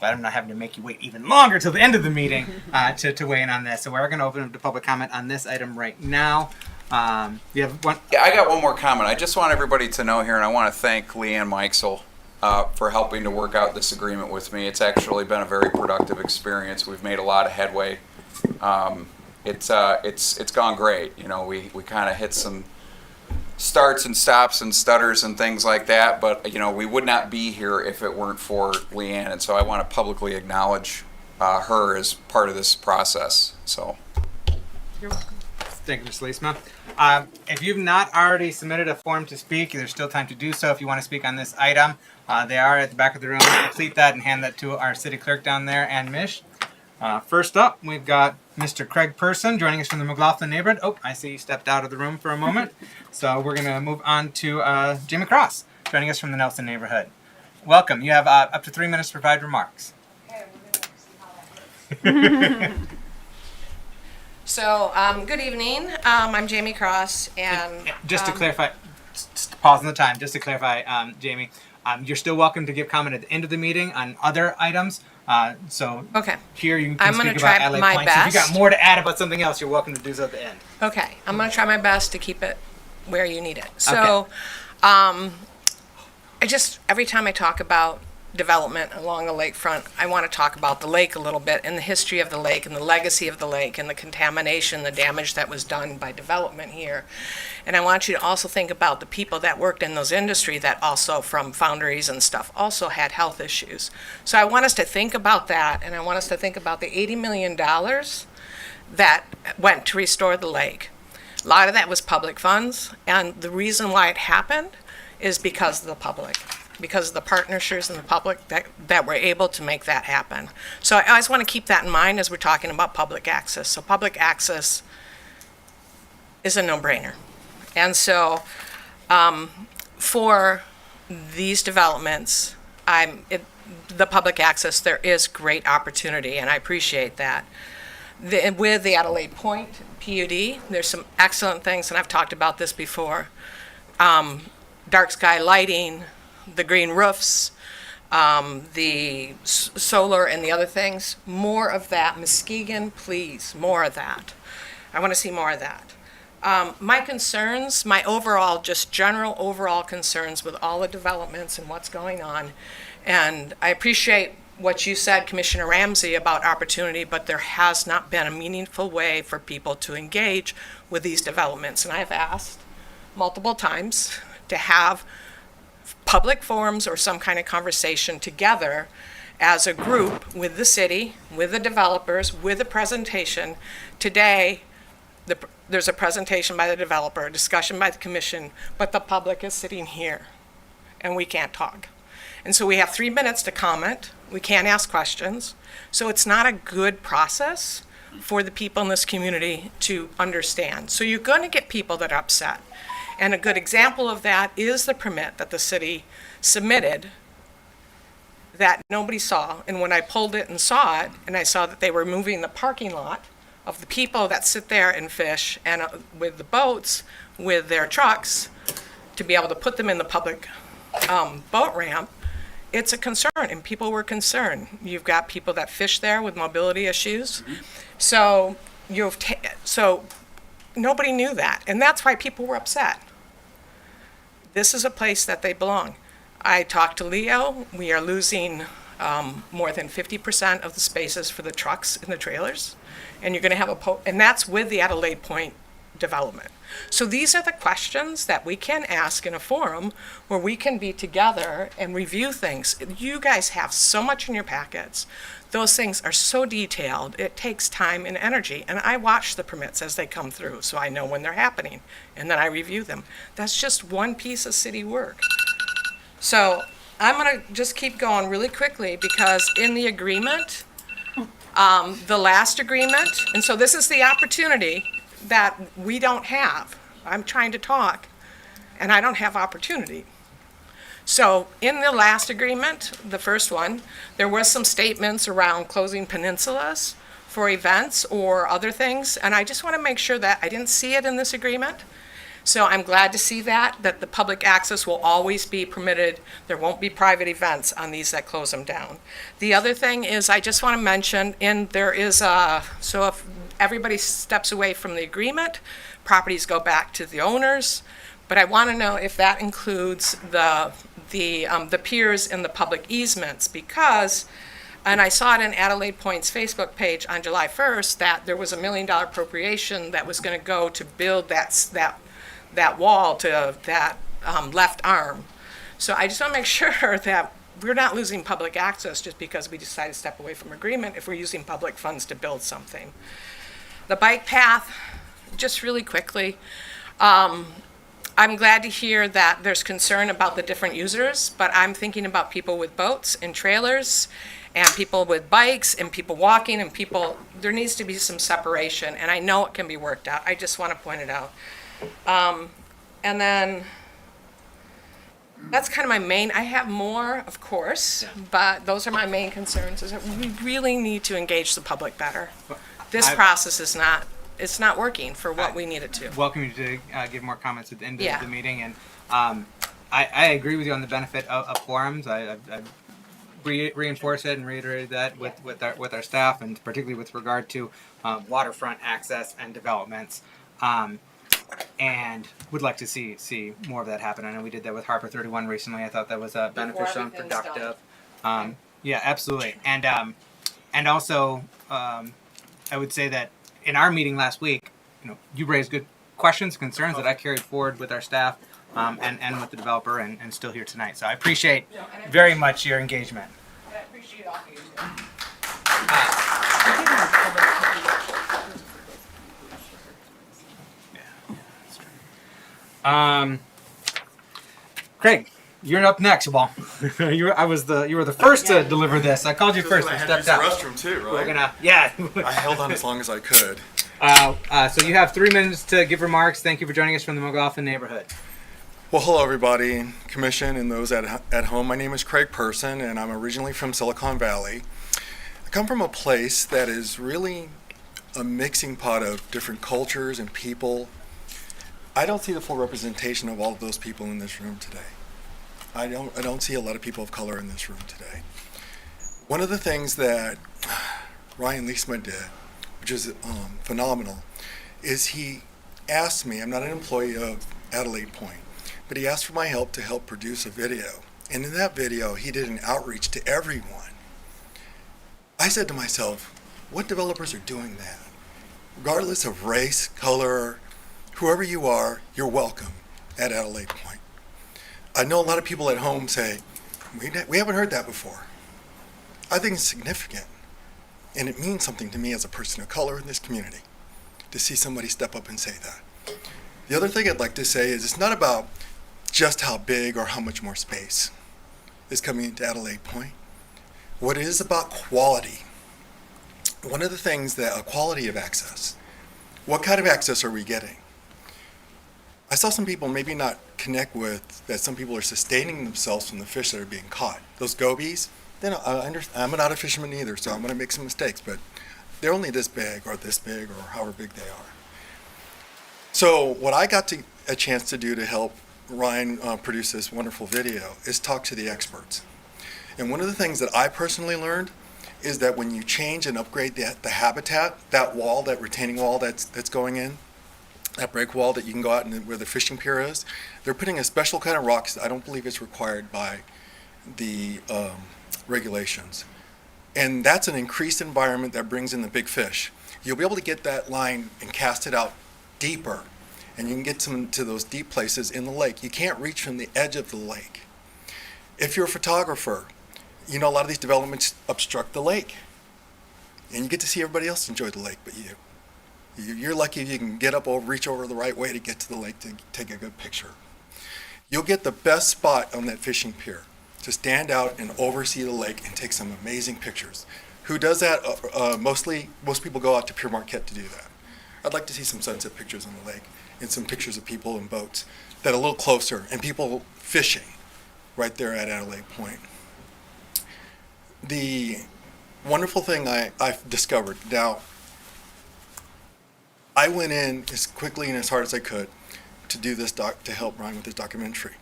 I'm not having to make you wait even longer till the end of the meeting to weigh in on this. So we're going to open up to public comment on this item right now. You have one? Yeah, I got one more comment. I just want everybody to know here, and I want to thank Leanne Meixel for helping to work out this agreement with me. It's actually been a very productive experience. We've made a lot of headway. It's gone great. We kind of hit some starts and stops and stutters and things like that, but we would not be here if it weren't for Leanne, and so I want to publicly acknowledge her as part of this process. So. You're welcome. Thank you, Ms. Leesma. If you've not already submitted a form to speak, there's still time to do so if you want to speak on this item. They are at the back of the room. Complete that and hand that to our city clerk down there and Mish. First up, we've got Mr. Craig Person joining us from the McLaughlin neighborhood. Oh, I see you stepped out of the room for a moment. So we're going to move on to Jamie Cross joining us from the Nelson neighborhood. Welcome. You have up to 3 minutes to provide remarks. Okay, we're going to see how that works. So, good evening. I'm Jamie Cross, and Just to clarify, just pause on the time. Just to clarify, Jamie, you're still welcome to give comment at the end of the meeting on other items. So okay. Here you can I'm speak gonna about try LA my Points. If you got best. more to add about something else, you're welcome to do so at the end. Okay, I'm going to try my best to keep it where you need it. So, I just, every time I talk about development along the lakefront, I want to talk about the lake a little bit and the history of the lake and the legacy of the lake and the contamination, the damage that was done by development here. And I want you to also think about the people that worked in those industry that also, from foundries and stuff, also had health issues. So I want us to think about that, and I want us to think about the $80 million that went to restore the lake. A lot of that was public funds, and the reason why it happened is because of the public, because of the partnerships and the public that were able to make that happen. So I always want to keep that in mind as we're talking about public access. So public access is a no-brainer. And so for these developments, the public access, there is great opportunity, and I appreciate that. With the Adelaide Point PUD, there's some excellent things, and I've talked about this before. Dark sky lighting, the green roofs, the solar and the other things. More of that. Muskegon, please, more of that. I want to see more of that. My concerns, my overall, just general overall concerns with all the developments and what's going on, and I appreciate what you said, Commissioner Ramsey, about opportunity, but there has not been a meaningful way for people to engage with these developments. And I've asked multiple times to have public forums or some kind of conversation together as a group with the city, with the developers, with a presentation. Today, there's a presentation by the developer, a discussion by the commission, but the public is sitting here and we can't talk. And so we have 3 minutes to comment. We can't ask questions. So it's not a good process for the people in this community to understand. So you're going to get people that are upset. And a good example of that is the permit that the city submitted that nobody saw. And when I pulled it and saw it, and I saw that they were moving the parking lot of the people that sit there and fish and with the boats, with their trucks, to be able to put them in the public boat ramp, it's a concern, and people were concerned. You've got people that fish there with mobility issues. So so nobody knew that, and that's why people were upset. This is a place that they belong. I talked to Leo. We are losing more than 50% of the spaces for the trucks and the trailers, and you're going to have and that's with the Adelaide Point development. So these are the questions that we can ask in a forum where we can be together and review things. You guys have so much in your packets. Those things are so detailed. It takes time and energy. And I watch the permits as they come through, so I know when they're happening, and then I review them. That's just one piece of city work. So I'm going to just keep going really quickly, because in the agreement, the last agreement, and so this is the opportunity that we don't have. I'm trying to talk, and I don't have opportunity. So in the last agreement, the first one, there was some statements around closing peninsulas for events or other things, and I just want to make sure that I didn't see it in this agreement. So I'm glad to see that the public access will always be permitted. There won't be private events on these that close them down. The other thing is, I just want to mention, so if everybody steps away from the agreement, properties go back to the owners, but I want to know if that includes the piers and the public easements, because, and I saw it in Adelaide Point's Facebook page on July 1st, that there was $1 million appropriation that was going to go to build that wall to that left arm. So I just want to make sure that we're not losing public access just because we decide to step away from agreement if we're using public funds to build something. The bike path, just really quickly, I'm glad to hear that there's concern about the different users, but I'm thinking about people with boats and trailers and people with bikes and people walking and people, there needs to be some separation, and I know it can be worked out. I just want to point it out. And then that's kind of my main, I have more, of course, but those are my main concerns, is that we really need to engage the public better. This process is not, it's not working for what we need it to. Welcome you to give more comments at the end of the meeting. And I agree with you on the benefit of forums. I reinforced it and reiterated that with our staff, and particularly with regard to waterfront access and developments. And would like to see more of that happen. I know we did that with Harper 31 recently. I thought that was beneficial and productive. Yeah, absolutely. And also, I would say that in our meeting last week, you raised good questions, concerns that I carried forward with our staff and with the developer, and still here tonight. So I appreciate very much your engagement. I appreciate all of you. Craig, you're up next. Well, you were the first to deliver this. I called you first. I You had to stepped use the out. restroom too, right? We're gonna, yeah. I held on as long as I could. So you have 3 minutes to give remarks. Thank you for joining us from the McLaughlin neighborhood. Well, hello everybody, commission and those at home. My name is Craig Person, and I'm originally from Silicon Valley. I come from a place that is really a mixing pot of different cultures and people. I don't see the full representation of all of those people in this room today. I don't see a lot of people of color in this room today. One of the things that Ryan Leesma did, which is phenomenal, is he asked me, I'm not an employee of Adelaide Point, but he asked for my help to help produce a video. And in that video, he did an outreach to everyone. I said to myself, what developers are doing that? Regardless of race, color, whoever you are, you're welcome at Adelaide Point. I know a lot of people at home say, we haven't heard that before. I think it's significant, and it means something to me as a person of color in this community to see somebody step up and say that. The other thing I'd like to say is it's not about just how big or how much more space. is coming into Adelaide Point. What it is about quality. One of the things that quality of access. What kind of access are we getting? I saw some people maybe not connect with that some people are sustaining themselves from the fish that are being caught. Those gobies, I'm not a fisherman either, so I'm going to make some mistakes, but they're only this big or however big they are. So what I got a chance to do to help Ryan produce this wonderful video is talk to the experts. And one of the things that I personally learned is that when you change and upgrade the habitat, that wall, that retaining wall that's going in, that break wall that you can go out and where the fishing pier is, they're putting a special kind of rocks. I don't believe it's required by the regulations. And that's an increased environment that brings in the big fish. You'll be able to get that line and cast it out deeper, and you can get to those deep places in the lake. You can't reach from the edge of the lake. If you're a photographer, you know a lot of these developments obstruct the lake, and you get to see everybody else enjoy the lake but you. You're lucky if you can reach over the right way to get to the lake to take a good picture. You'll get the best spot on that fishing pier to stand out and oversee the lake and take some amazing pictures. Who does that? Most people go out to Pure Marquette to do that. I'd like to see some sunset pictures on the lake and some pictures of people in boats that are a little closer and people fishing right there at Adelaide Point. The wonderful thing I've discovered now, I went in as quickly and as hard as I could to do this to help Ryan with this documentary.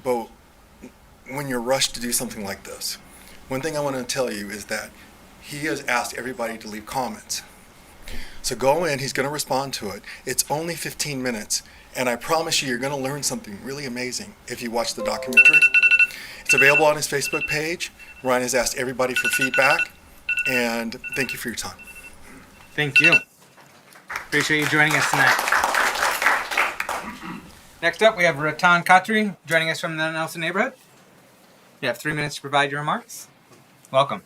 But when you're rushed to do something like this, one thing I want to tell you is that he has asked everybody to leave comments. So go in, he's going to respond to it. It's only 15 minutes, and I promise you're going to learn something really amazing if you watch the documentary. It's available on his Facebook page. Ryan has asked everybody for feedback, and thank you for your time. Thank you. Appreciate you joining us tonight. Next up, we have Ratan Khatri joining us from the Nelson neighborhood. You have 3 minutes to provide your remarks. Welcome.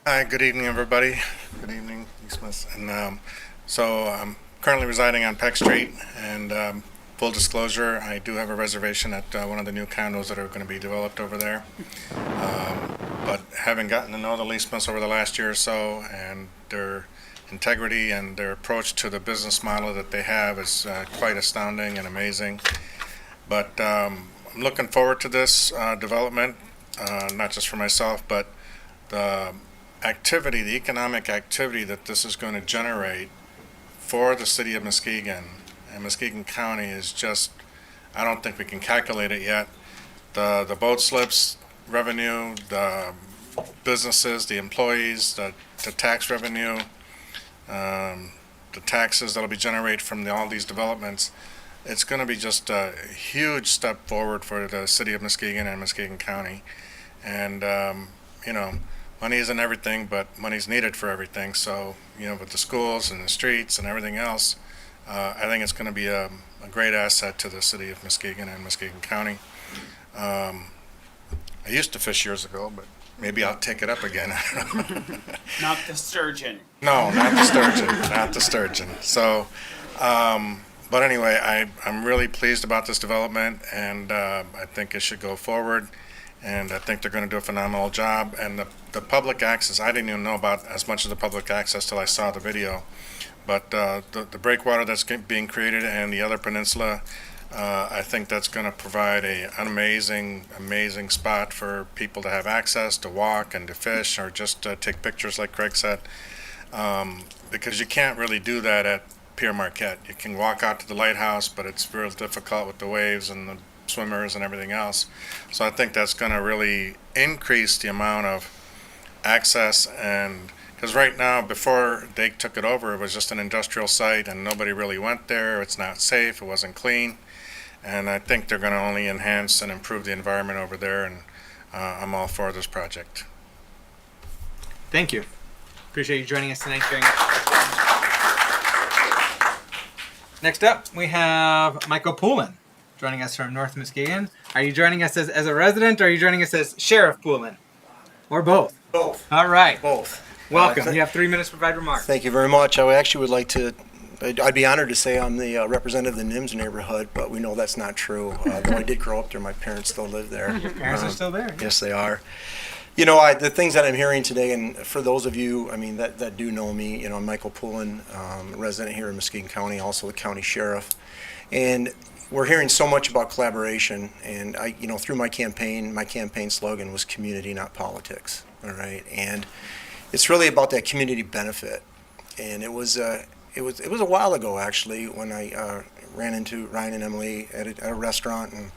Hi, good evening, everybody. Good evening, Smith. And so I'm currently residing on Peck Street, and full disclosure, I do have a reservation at one of the new condos that are going to be developed over there. But having gotten to know the Leesmiths over the last year or so, and their integrity and their approach to the business model that they have is quite astounding and amazing. But I'm looking forward to this development, not just for myself, but the activity, the economic activity that this is going to generate for the city of Muskegon and Muskegon County is just, I don't think we can calculate it yet. The boat slips revenue, the businesses, the employees, the tax revenue, the taxes that'll be generated from all these developments, it's going to be just a huge step forward for the city of Muskegon and Muskegon County. And, money isn't everything, but money's needed for everything. So, with the schools and the streets and everything else, I think it's going to be a great asset to the city of Muskegon and Muskegon County. I used to fish years ago, but maybe I'll take it up again. I don't know. Not the sturgeon. No, not the sturgeon. Not the sturgeon. So, but anyway, I'm really pleased about this development, and I think it should go forward. And I think they're going to do a phenomenal job. And the public access, I didn't even know about as much of the public access till I saw the video. But the breakwater that's being created and the other peninsula, I think that's going to provide an amazing, amazing spot for people to have access, to walk and to fish, or just take pictures like Craig said. Because you can't really do that at Pier Marquette. You can walk out to the lighthouse, but it's real difficult with the waves and the swimmers and everything else. So I think that's going to really increase the amount of access, and because right now, before they took it over, it was just an industrial site and nobody really went there. It's not safe, it wasn't clean, and I think they're going to only enhance and improve the environment over there, and I'm all for this project. Thank you. Appreciate you joining us tonight. Next up, we have Michael Poulin joining us from North Muskegon. Are you joining us as a resident, or are you joining us as Sheriff Poulin? Or both? Both. All right. Both. Welcome. You have 3 minutes to provide remarks. Thank you very much. I actually would like to I'd be honored to say I'm the representative of the NIMS neighborhood, but we know that's not true. Though I did grow up there, my parents still live there. Your parents are still there. Yes, they are. You know, the things that I'm hearing today, and for those of you, I mean, that do know me, you know, I'm Michael Poulin, resident here in Muskegon County, also the county sheriff. And we're hearing so much about collaboration, and you know, through my campaign slogan was community, not politics, all right? And it's really about that community benefit. And it was a while ago, actually, when I ran into Ryan and Emily at a restaurant, and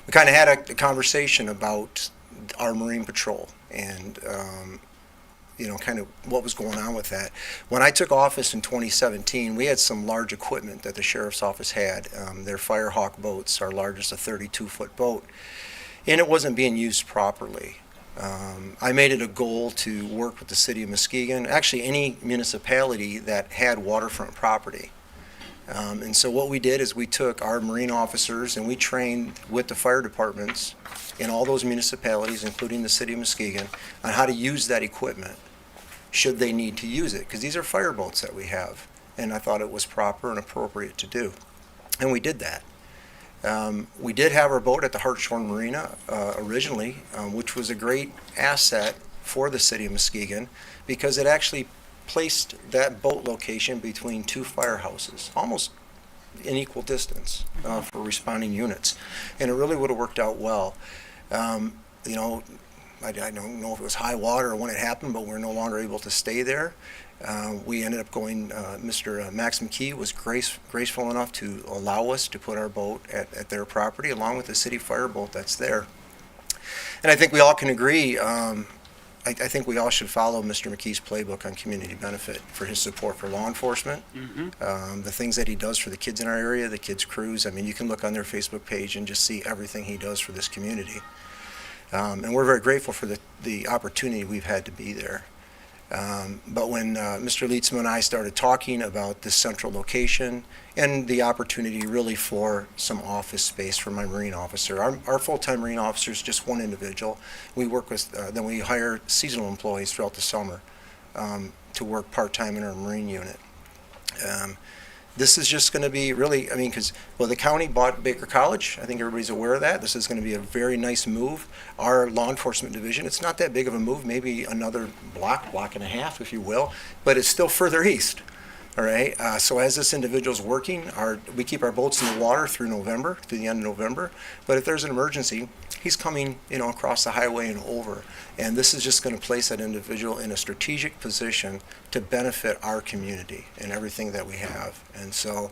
we kind of had a conversation about our Marine Patrol and you know, kind of what was going on with that. When I took office in 2017, we had some large equipment that the sheriff's office had. Their Firehawk boats, our largest, a 32-foot boat, and it wasn't being used properly. I made it a goal to work with the city of Muskegon, actually any municipality that had waterfront property. And so what we did is we took our Marine officers and we trained with the fire departments in all those municipalities, including the city of Muskegon, on how to use that equipment should they need to use it, because these are fire boats that we have, and I thought it was proper and appropriate to do, and we did that. We did have our boat at the Hartshorn Marina originally, which was a great asset for the city of Muskegon because it actually placed that boat location between two firehouses, almost in equal distance for responding units, and it really would have worked out well. You know, I don't know if it was high water or when it happened, but we're no longer able to stay there. We ended up going, Mr. Max McKee was graceful enough to allow us to put our boat at their property along with the city fire boat that's there. And I think we all can agree, I think we all should follow Mr. McKee's playbook on community benefit for his support for law enforcement, the things that he does for the kids in our area, the kids' crews. I mean, you can look on their Facebook page and just see everything he does for this community. And we're very grateful for the opportunity we've had to be there. But when Mr. Lietzman and I started talking about this central location and the opportunity really for some office space for my Marine officer, our full-time Marine officer is just one individual. We work with, then we hire seasonal employees throughout the summer to work part-time in our Marine unit. This is just going to be really, I mean, because, well, the county bought Baker College. I think everybody's aware of that. This is going to be a very nice move. Our law enforcement division, it's not that big of a move, maybe another block and a half, if you will, but it's still further east. All right. So as this individual's working, we keep our boats in the water through November, through the end of November. But if there's an emergency, he's coming, you know, across the highway and over. And this is just going to place that individual in a strategic position to benefit our community and everything that we have. And so,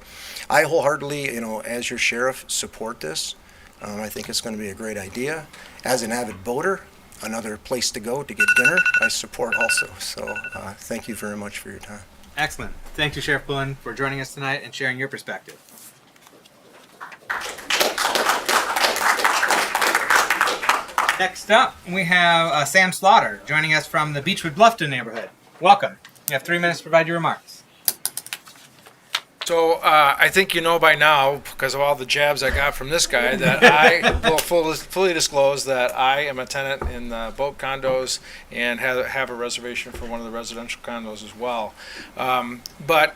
I wholeheartedly, you know, as your sheriff, support this. I think it's going to be a great idea. As an avid boater, another place to go to get dinner, I support also. So, thank you very much for your time. Excellent. Thank you, Sheriff Poulin, for joining us tonight and sharing your perspective. Next up, we have Sam Slaughter joining us from the Beechwood Bluffton neighborhood. Welcome. You have 3 minutes to provide your remarks. So I think you know by now, because of all the jabs I got from this guy, that I will fully disclose that I am a tenant in the boat condos and have a reservation for one of the residential condos as well. But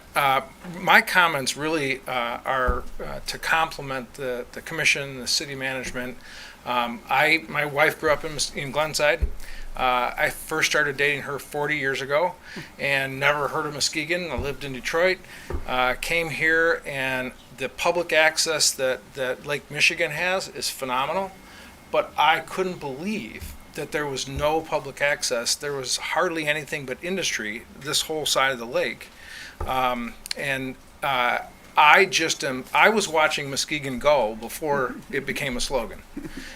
my comments really are to complement the commission, the city management. My wife grew up in Glenside. I first started dating her 40 years ago and never heard of Muskegon. I lived in Detroit, came here, and the public access that Lake Michigan has is phenomenal. But I couldn't believe that there was no public access. There was hardly anything but industry this whole side of the lake. I was watching Muskegon go before it became a slogan.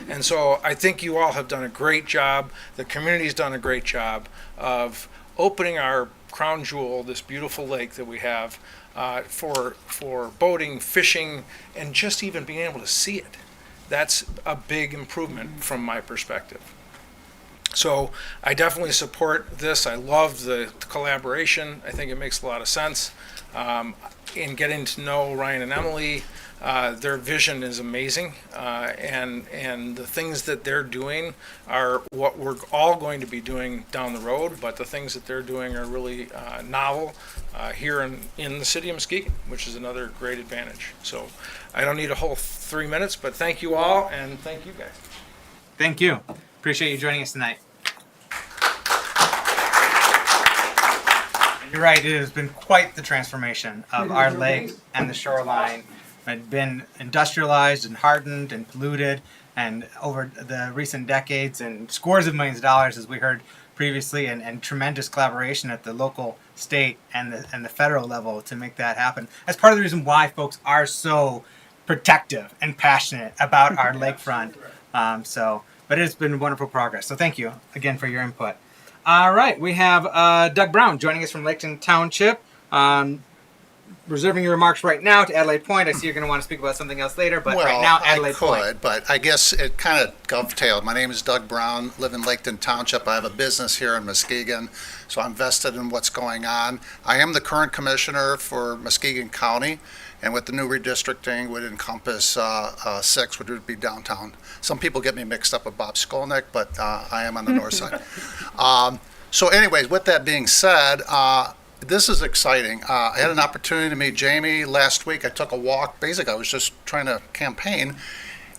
And so I think you all have done a great job. The community's done a great job of opening our crown jewel, this beautiful lake that we have, for boating, fishing, and just even being able to see it. That's a big improvement from my perspective. So I definitely support this. I love the collaboration. I think it makes a lot of sense. in getting to know Ryan and Emily. Their vision is amazing, and the things that they're doing are what we're all going to be doing down the road, but the things that they're doing are really novel here in the city of Muskegon, which is another great advantage. So I don't need a whole 3 minutes, but thank you all, and thank you guys. Thank you. Appreciate you joining us tonight. You're right, it has been quite the transformation of our lake and the shoreline. It had been industrialized and hardened and polluted, and over the recent decades, and scores of millions of dollars, as we heard previously, and tremendous collaboration at the local, state, and the federal level to make that happen. That's part of the reason why folks are so protective and passionate about our lakefront. But it's been wonderful progress. So thank you again for your input. All right, we have Doug Brown joining us from Laketon Township. Reserving your remarks right now to Adelaide Point. I see you're going to want to speak about something else later, but right now, Adelaide Point. I could, but I guess it kind of dovetailed. My name is Doug Brown, live in Laketon Township. I have a business here in Muskegon, so I'm vested in what's going on. I am the current commissioner for Muskegon County, and with the new redistricting would encompass 6, which would be downtown. Some people get me mixed up with Bob Skolnick, but I am on the north side. So anyways, with that being said, this is exciting. I had an opportunity to meet Jamie last week. I took a walk. Basically, I was just trying to campaign,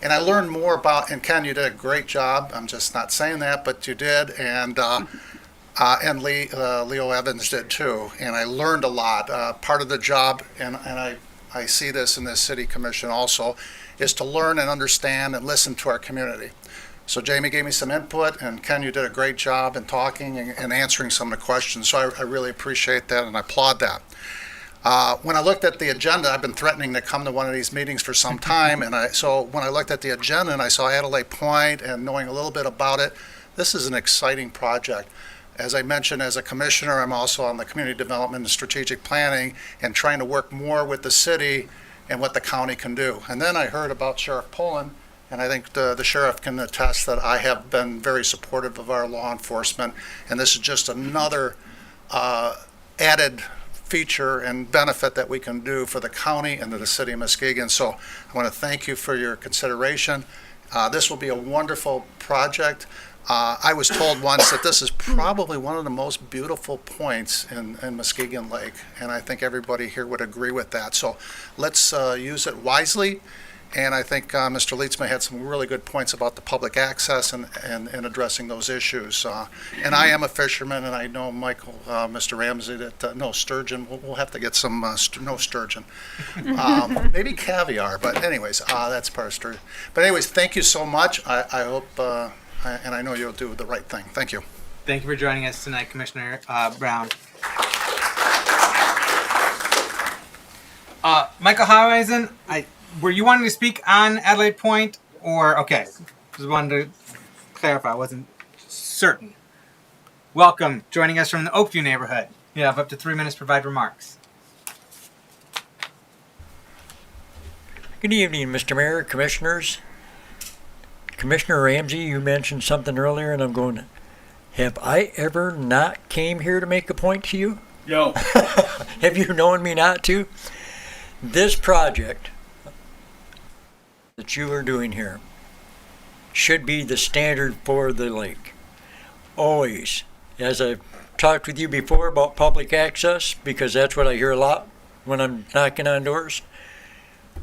and I learned more about, and Ken, you did a great job. I'm just not saying that, but you did, and Leo Evans did too, and I learned a lot. Part of the job, and I see this in this city commission also, is to learn and understand and listen to our community. So Jamie gave me some input, and Ken, you did a great job in talking and answering some of the questions. So I really appreciate that, and I applaud that. When I looked at the agenda, I've been threatening to come to one of these meetings for some time, so when I looked at the agenda and I saw Adelaide Point and knowing a little bit about it, this is an exciting project. As I mentioned, as a commissioner, I'm also on the community development and strategic planning and trying to work more with the city and what the county can do. And then I heard about Sheriff Pullen, and I think the sheriff can attest that I have been very supportive of our law enforcement, and this is just another added feature and benefit that we can do for the county and to the city of Muskegon. So I want to thank you for your consideration. This will be a wonderful project. I was told once that this is probably one of the most beautiful points in Muskegon Lake, and I think everybody here would agree with that. So let's use it wisely. And I think Mr. Leitsma had some really good points about the public access and addressing those issues. And I am a fisherman, and I know Michael, Mr. Ramsey, that no sturgeon. We'll have to get some no sturgeon. Maybe caviar, but anyways, that's part of sturgeon. But anyways, thank you so much. I hope, and I know you'll do the right thing. Thank you. Thank you for joining us tonight, Commissioner Brown. Michael Howeisen, were you wanting to speak on Adelaide Point, or okay? Just wanted to clarify. I wasn't certain. Welcome, joining us from the Oakview neighborhood. You have up to 3 minutes to provide remarks. Good evening, Mr. Mayor, Commissioners. Commissioner Ramsey, you mentioned something earlier, and I'm going, have I ever not came here to make a point to you? No. Have you known me not to? This project that you are doing here should be the standard for the lake. Always. As I've talked with you before about public access, because that's what I hear a lot when I'm knocking on doors,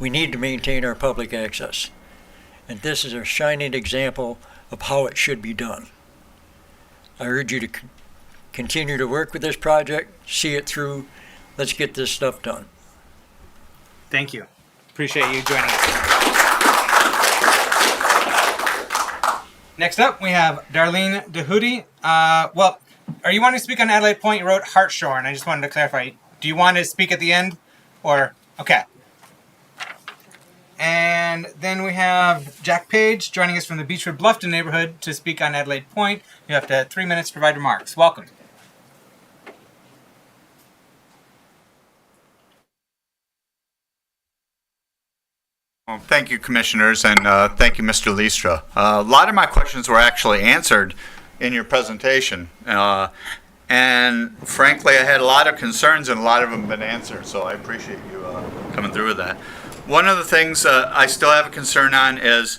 we need to maintain our public access. And this is a shining example of how it should be done. I urge you to continue to work with this project, see it through. Let's get this stuff done. Thank you. Appreciate you joining us. Next up, we have Darlene DeHudy. Well, are you wanting to speak on Adelaide Point? You wrote Hartshorn. I just wanted to clarify. Do you want to speak at the end? Or, okay. And then we have Jack Page joining us from the Beechwood Bluffton neighborhood to speak on Adelaide Point. You have to 3 minutes to provide remarks. Welcome. Well, thank you, Commissioners, and thank you, Mr. Leistra. A lot of my questions were actually answered in your presentation. And frankly, I had a lot of concerns, and a lot of them have been answered. So I appreciate you coming through with that. One of the things I still have a concern on is,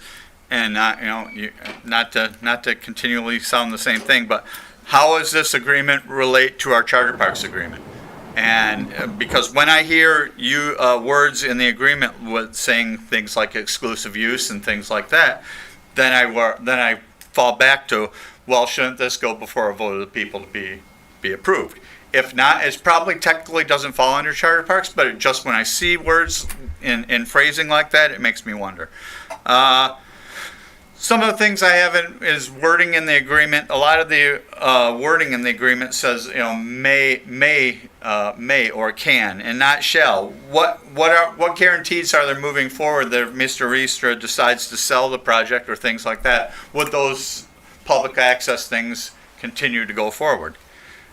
and not to continually sound the same thing, but how does this agreement relate to our charter parks agreement? And because when I hear you words in the agreement with saying things like exclusive use and things like that, then I fall back to, well, shouldn't this go before a vote of the people to be approved? If not, it probably technically doesn't fall under charter parks, but it just when I see words in phrasing like that, it makes me wonder. Some of the things I have is wording in the agreement. A lot of the wording in the agreement says, may or can, and not shall. What guarantees are there moving forward that if Mr. Riestra decides to sell the project or things like that, would those public access things continue to go forward?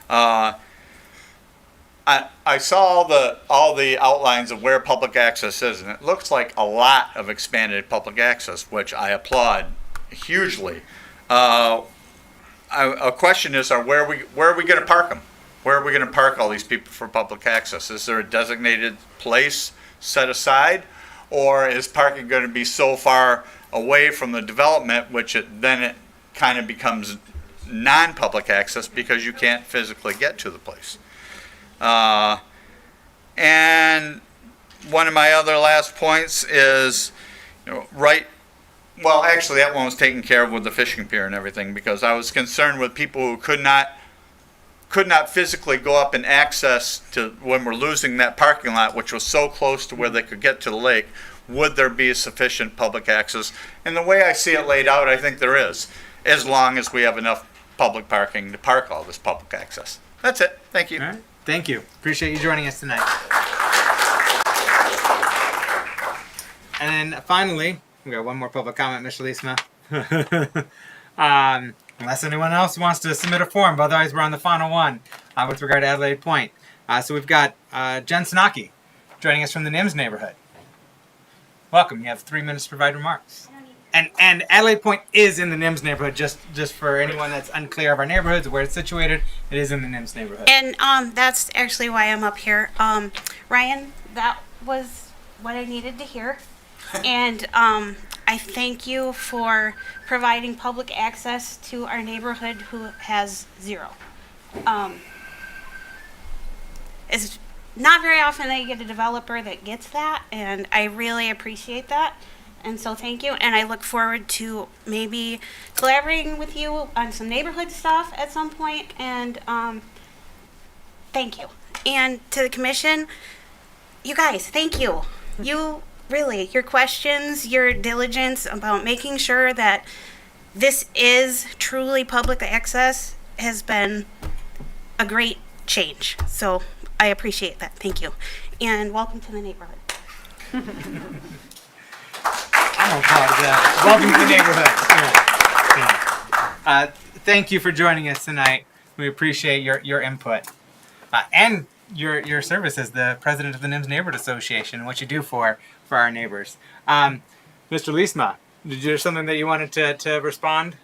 I saw all the outlines of where public access is, and it looks like a lot of expanded public access, which I applaud hugely. A question is, where are we going to park them? Where are we going to park all these people for public access? Is there a designated place set aside, or is parking going to be so far away from the development, which it kind of becomes non-public access because you can't physically get to the place? And one of my other last points is, well, actually that one was taken care of with the fishing pier and everything, because I was concerned with people who could not physically go up and access to, when we're losing that parking lot, which was so close to where they could get to the lake, would there be sufficient public access? And the way I see it laid out, I think there is, as long as we have enough public parking to park all this public access. That's it. Thank you. All right. Thank you. Appreciate you joining us tonight. And then finally, we got one more public comment, Mr. Liesma. Unless anyone else wants to submit a form, but otherwise we're on the final one with regard to Adelaide Point. So we've got Jen Snaki joining us from the NIMS neighborhood. Welcome. You have 3 minutes to provide remarks. And Adelaide Point is in the NIMS neighborhood, just for anyone that's unclear of our neighborhoods, where it's situated, it is in the NIMS neighborhood. And that's actually why I'm up here. Ryan, that was what I needed to hear. And I thank you for providing public access to our neighborhood who has zero. It's not very often that you get a developer that gets that, and I really appreciate that. And so thank you, and I look forward to maybe collaborating with you on some neighborhood stuff at some point, and thank you. And to the commission, you guys, thank you. You really, your questions, your diligence about making sure that this is truly public access has been a great change. So I appreciate that. Thank you. And welcome to the neighborhood. I'm proud of that. Welcome to the neighborhood. Thank you for joining us tonight. We appreciate your input and your service as the president of the NIMS Neighborhood Association and what you do for our neighbors. Mr. Liesma, did you have something that you wanted to respond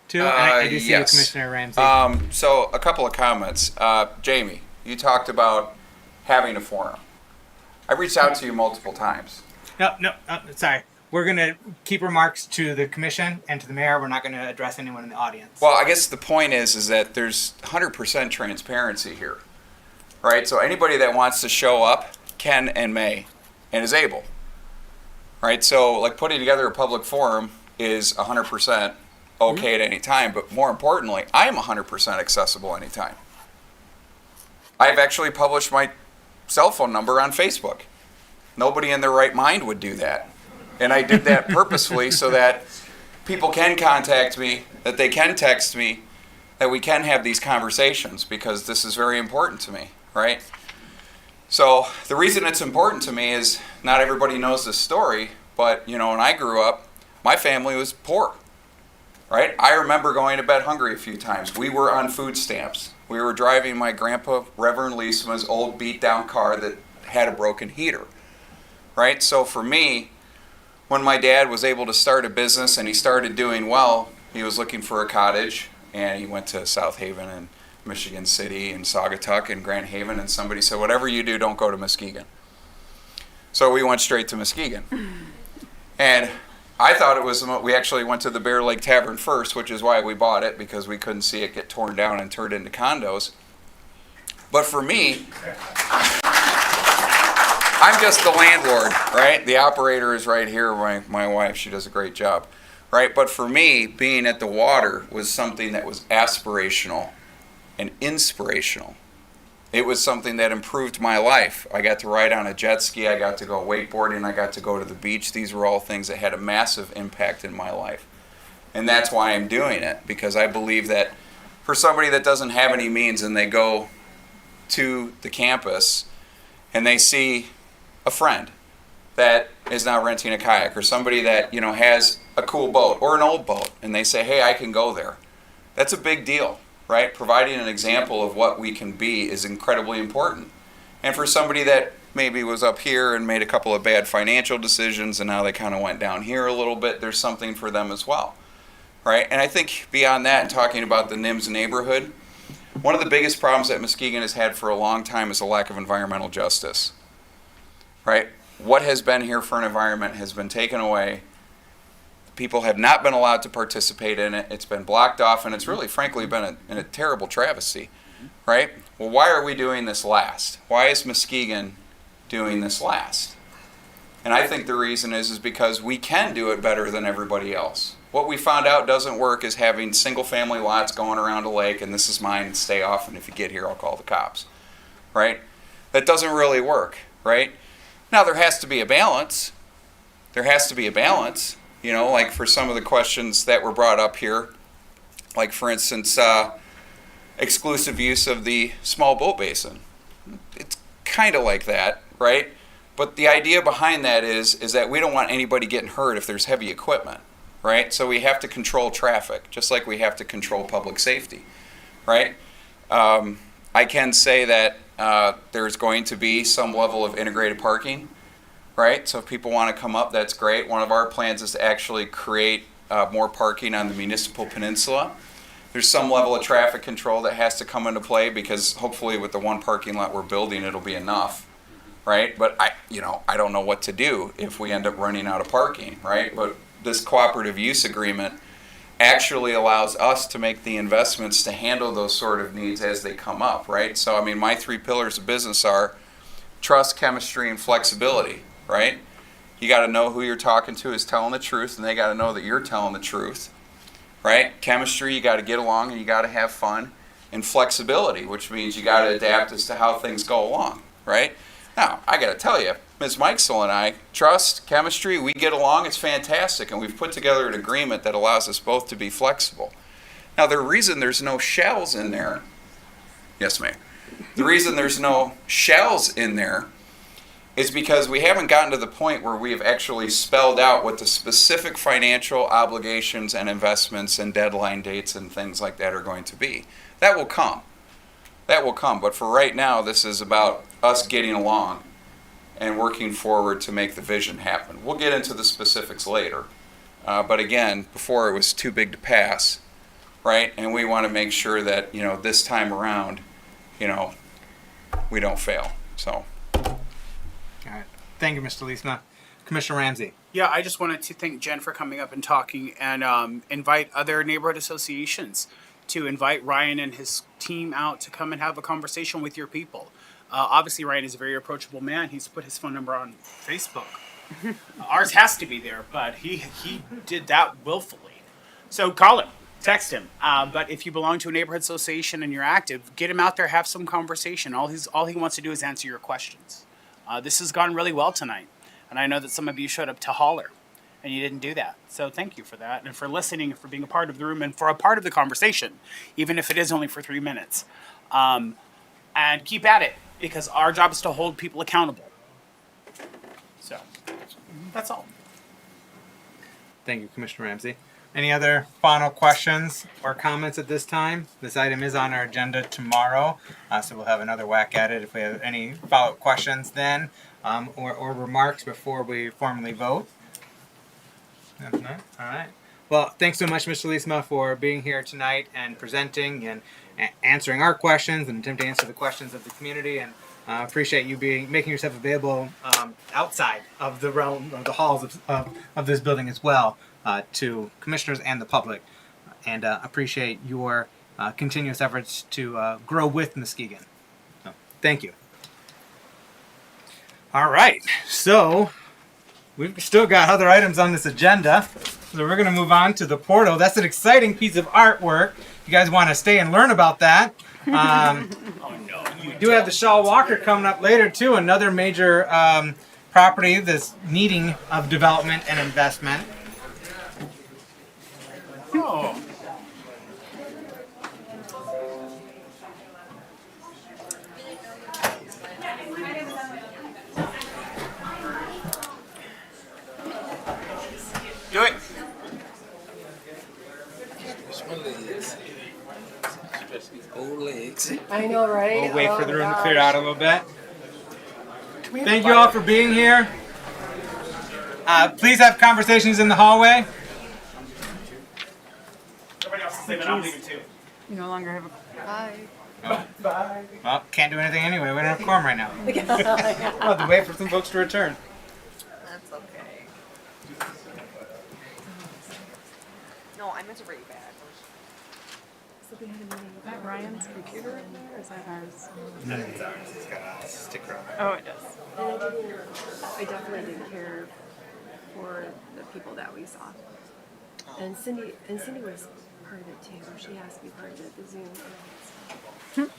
to? I do see yes. Commissioner Ramsey. So a couple of comments. Jamie, you talked about having a forum. I reached out to you multiple times. No, sorry. We're going to keep remarks to the commission and to the mayor. We're not going to address anyone in the audience. Well, I guess the point is that there's 100% transparency here, right? So anybody that wants to show up can and may and is able, right? So like putting together a public forum is 100% okay at any time, but more importantly, I am 100% accessible anytime. I've actually published my cell phone number on Facebook. Nobody in their right mind would do that. And I did that purposefully so that people can contact me, that they can text me, that we can have these conversations, because this is very important to me, right? So the reason it's important to me is not everybody knows this story, but when I grew up, my family was poor, right? I remember going to bed hungry a few times. We were on food stamps. We were driving my grandpa, Reverend Liesma's old beat-down car that had a broken heater, right? So for me, when my dad was able to start a business and he started doing well, he was looking for a cottage, and he went to South Haven and Michigan City and Saugatuck and Grand Haven, and somebody said, whatever you do, don't go to Muskegon. So we went straight to Muskegon. And I thought it was, we actually went to the Bear Lake Tavern first, which is why we bought it, because we couldn't see it get torn down and turned into condos. But for me, I'm just the landlord, right? The operator is right here, my wife, she does a great job, right? But for me, being at the water was something that was aspirational and inspirational. It was something that improved my life. I got to ride on a jet ski, I got to go wakeboarding, I got to go to the beach. These were all things that had a massive impact in my life. And that's why I'm doing it, because I believe that for somebody that doesn't have any means and they go to the campus and they see a friend that is now renting a kayak, or somebody that, you know, has a cool boat or an old boat, and they say, hey, I can go there. That's a big deal, right? Providing an example of what we can be is incredibly important. And for somebody that maybe was up here and made a couple of bad financial decisions and now they kind of went down here a little bit, there's something for them as well, right? And I think beyond that, and talking about the NIMS neighborhood, one of the biggest problems that Muskegon has had for a long time is a lack of environmental justice, right? What has been here for an environment has been taken away. People have not been allowed to participate in it. It's been blocked off, and it's really, frankly, been a terrible travesty, right? Well, why are we doing this last? Why is Muskegon doing this last? And I think the reason is because we can do it better than everybody else. What we found out doesn't work is having single-family lots going around a lake, and this is mine, and stay off, and if you get here, I'll call the cops, right? That doesn't really work, right? Now, there has to be a balance. There has to be a balance. You know, like for some of the questions that were brought up here, like for instance, exclusive use of the small boat basin. It's kind of like that, right? But the idea behind that is that we don't want anybody getting hurt if there's heavy equipment, right? So we have to control traffic, just like we have to control public safety, right? I can say that there's going to be some level of integrated parking, right? So if people want to come up, that's great. One of our plans is to actually create more parking on the municipal peninsula. There's some level of traffic control that has to come into play, because hopefully with the one parking lot we're building, it'll be enough, right? But I don't know what to do if we end up running out of parking, right? But this cooperative use agreement actually allows us to make the investments to handle those sort of needs as they come up, right? So, I mean, my 3 pillars of business are trust, chemistry, and flexibility, right? You got to know who you're talking to is telling the truth, and they got to know that you're telling the truth, right? Chemistry, you got to get along and you got to have fun. And flexibility, which means you got to adapt as to how things go along, right? Now, I got to tell you, Ms. Mikesell and I, trust, chemistry, we get along, it's fantastic, and we've put together an agreement that allows us both to be flexible. Now, the reason there's no shells in there, yes, ma'am. The reason there's no shells in there is because we haven't gotten to the point where we have actually spelled out what the specific financial obligations and investments and deadline dates and things like that are going to be. That will come. That will come. But for right now, this is about us getting along and working forward to make the vision happen. We'll get into the specifics later. But again, before it was too big to pass, right? And we want to make sure that, this time around, we don't fail. So. All right. Thank you, Mr. Leesma. Commissioner Ramsey. Yeah, I just wanted to thank Jen for coming up and talking, and invite other neighborhood associations to invite Ryan and his team out to come and have a conversation with your people. Obviously, Ryan is a very approachable man. He's put his phone number on Facebook. Ours has to be there, but he did that willfully. So call him, text him. But if you belong to a neighborhood association and you're active, get him out there, have some conversation. All he wants to do is answer your questions. This has gone really well tonight, and I know that some of you showed up to holler, and you didn't do that. So thank you for that, and for listening, and for being a part of the room, and for a part of the conversation, even if it is only for 3 minutes. And keep at it, because our job is to hold people accountable. So that's all. Thank you, Commissioner Ramsey. Any other final questions or comments at this time? This item is on our agenda tomorrow, so we'll have another whack at it if we have any follow-up questions then, or remarks before we formally vote. All right. Well, thanks so much, Mr. Leesma, for being here tonight and presenting, and answering our questions and attempting to answer the questions of the community. And appreciate you making yourself available outside of the realm of the halls of this building as well to commissioners and the public. And appreciate your continuous efforts to grow with Muskegon. So, thank you. All right, so we've still got other items on this agenda. So we're going to move on to the portal. That's an exciting piece of artwork. If you guys want to stay and learn about that. We do have the Shaw Walker coming up later too, another major property that's needing of development and investment. Oh. Do it. Old legs. I know, right? We'll wait for the room to gosh. clear out a little bit. Thank you all for being here. Please have conversations in the hallway. Everybody else is leaving. I'm leaving too. You no longer have a. Bye. Oh. Well, can't do anything anyway. We don't have quorum right now. We'll have to wait for some folks to return. That's okay. No, I meant to bring you back. So we had a meeting. Is that Ryan's computer in there, or is that ours? No, it's ours. It's got a sticker on it. Oh, it does. And I definitely didn't care for the people that we saw. And Cindy was part of it too. She has to be part of it, the Zoom.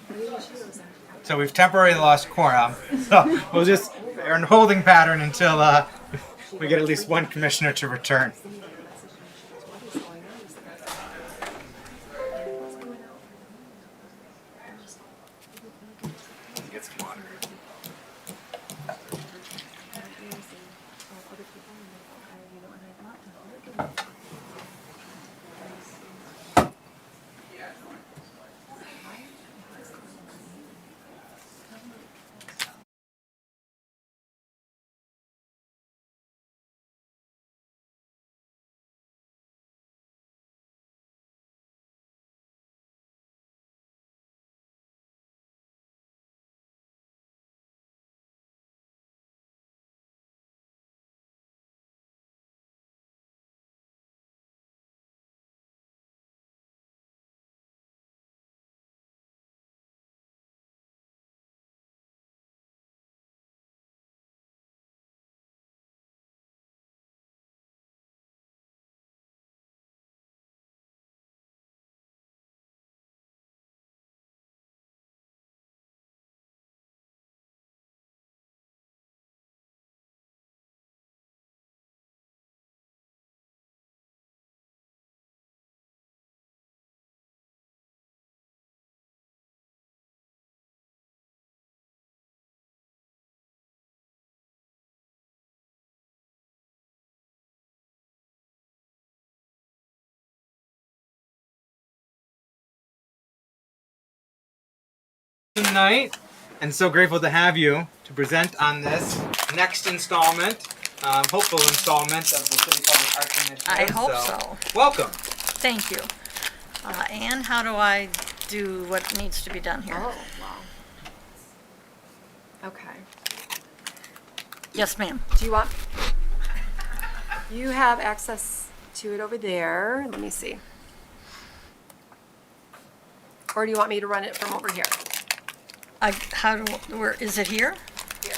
Maybe she knows that. So we've temporarily lost quorum. So we'll just, we're in a holding pattern until we get at least one commissioner to return. Get some water. Tonight, and so grateful to have you to present on this next installment, hopeful installment of the City Public Arts Initiative. I hope so. Welcome. Thank you. Anne, how do I do what needs to be done here? Oh, wow. Okay. Yes, ma'am. Do you want? You have access to it over there. Let me see. Or do you want me to run it from over here? Where is it here? Here.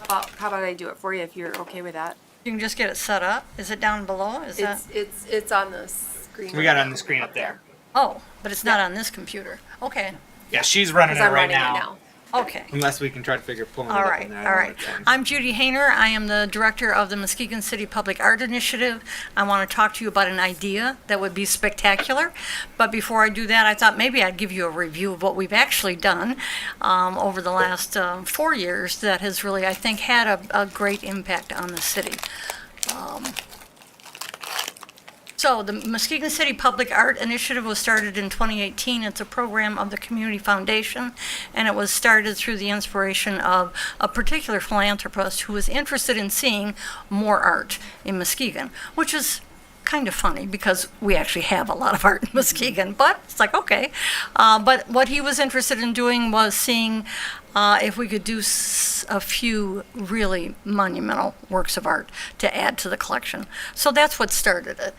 How about I do it for you if you're okay with that? You can just get it set up. Is it down below? It's on the screen. We got it on the screen up there. Oh, but it's not on this computer. Okay. Yeah, she's running it right now. Okay. Unless we can try to figure pulling it All up right, in there. all right. I'm Judy Hayner. I am the director of the Muskegon City Public Art Initiative. I want to talk to you about an idea that would be spectacular. But before I do that, I thought maybe I'd give you a review of what we've actually done over the last 4 years that has really, I think, had a great impact on the city. So the Muskegon City Public Art Initiative was started in 2018. It's a program of the Community Foundation, and it was started through the inspiration of a particular philanthropist who was interested in seeing more art in Muskegon, which is kind of funny because we actually have a lot of art in Muskegon, but it's like, okay. But what he was interested in doing was seeing if we could do a few really monumental works of art to add to the collection. So that's what started it.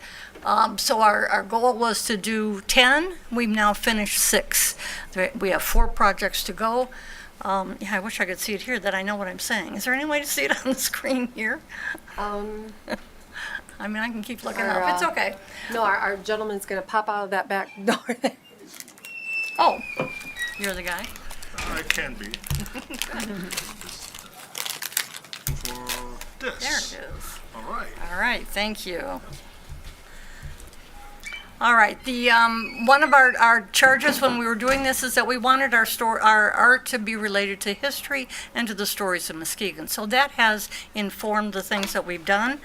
So our goal was to do 10. We've now finished 6. We have 4 projects to go. Yeah, I wish I could see it here, that I know what I'm saying. Is there any way to see it on the screen here? I mean, I can keep looking up. It's okay. No, our gentleman's going to pop out of that back door. Oh, you're the guy? I can be. For this. There it is. All right. All right, thank you. All right, the one of our charges when we were doing this is that we wanted our art to be related to history and to the stories of Muskegon. So that has informed the things that we've done.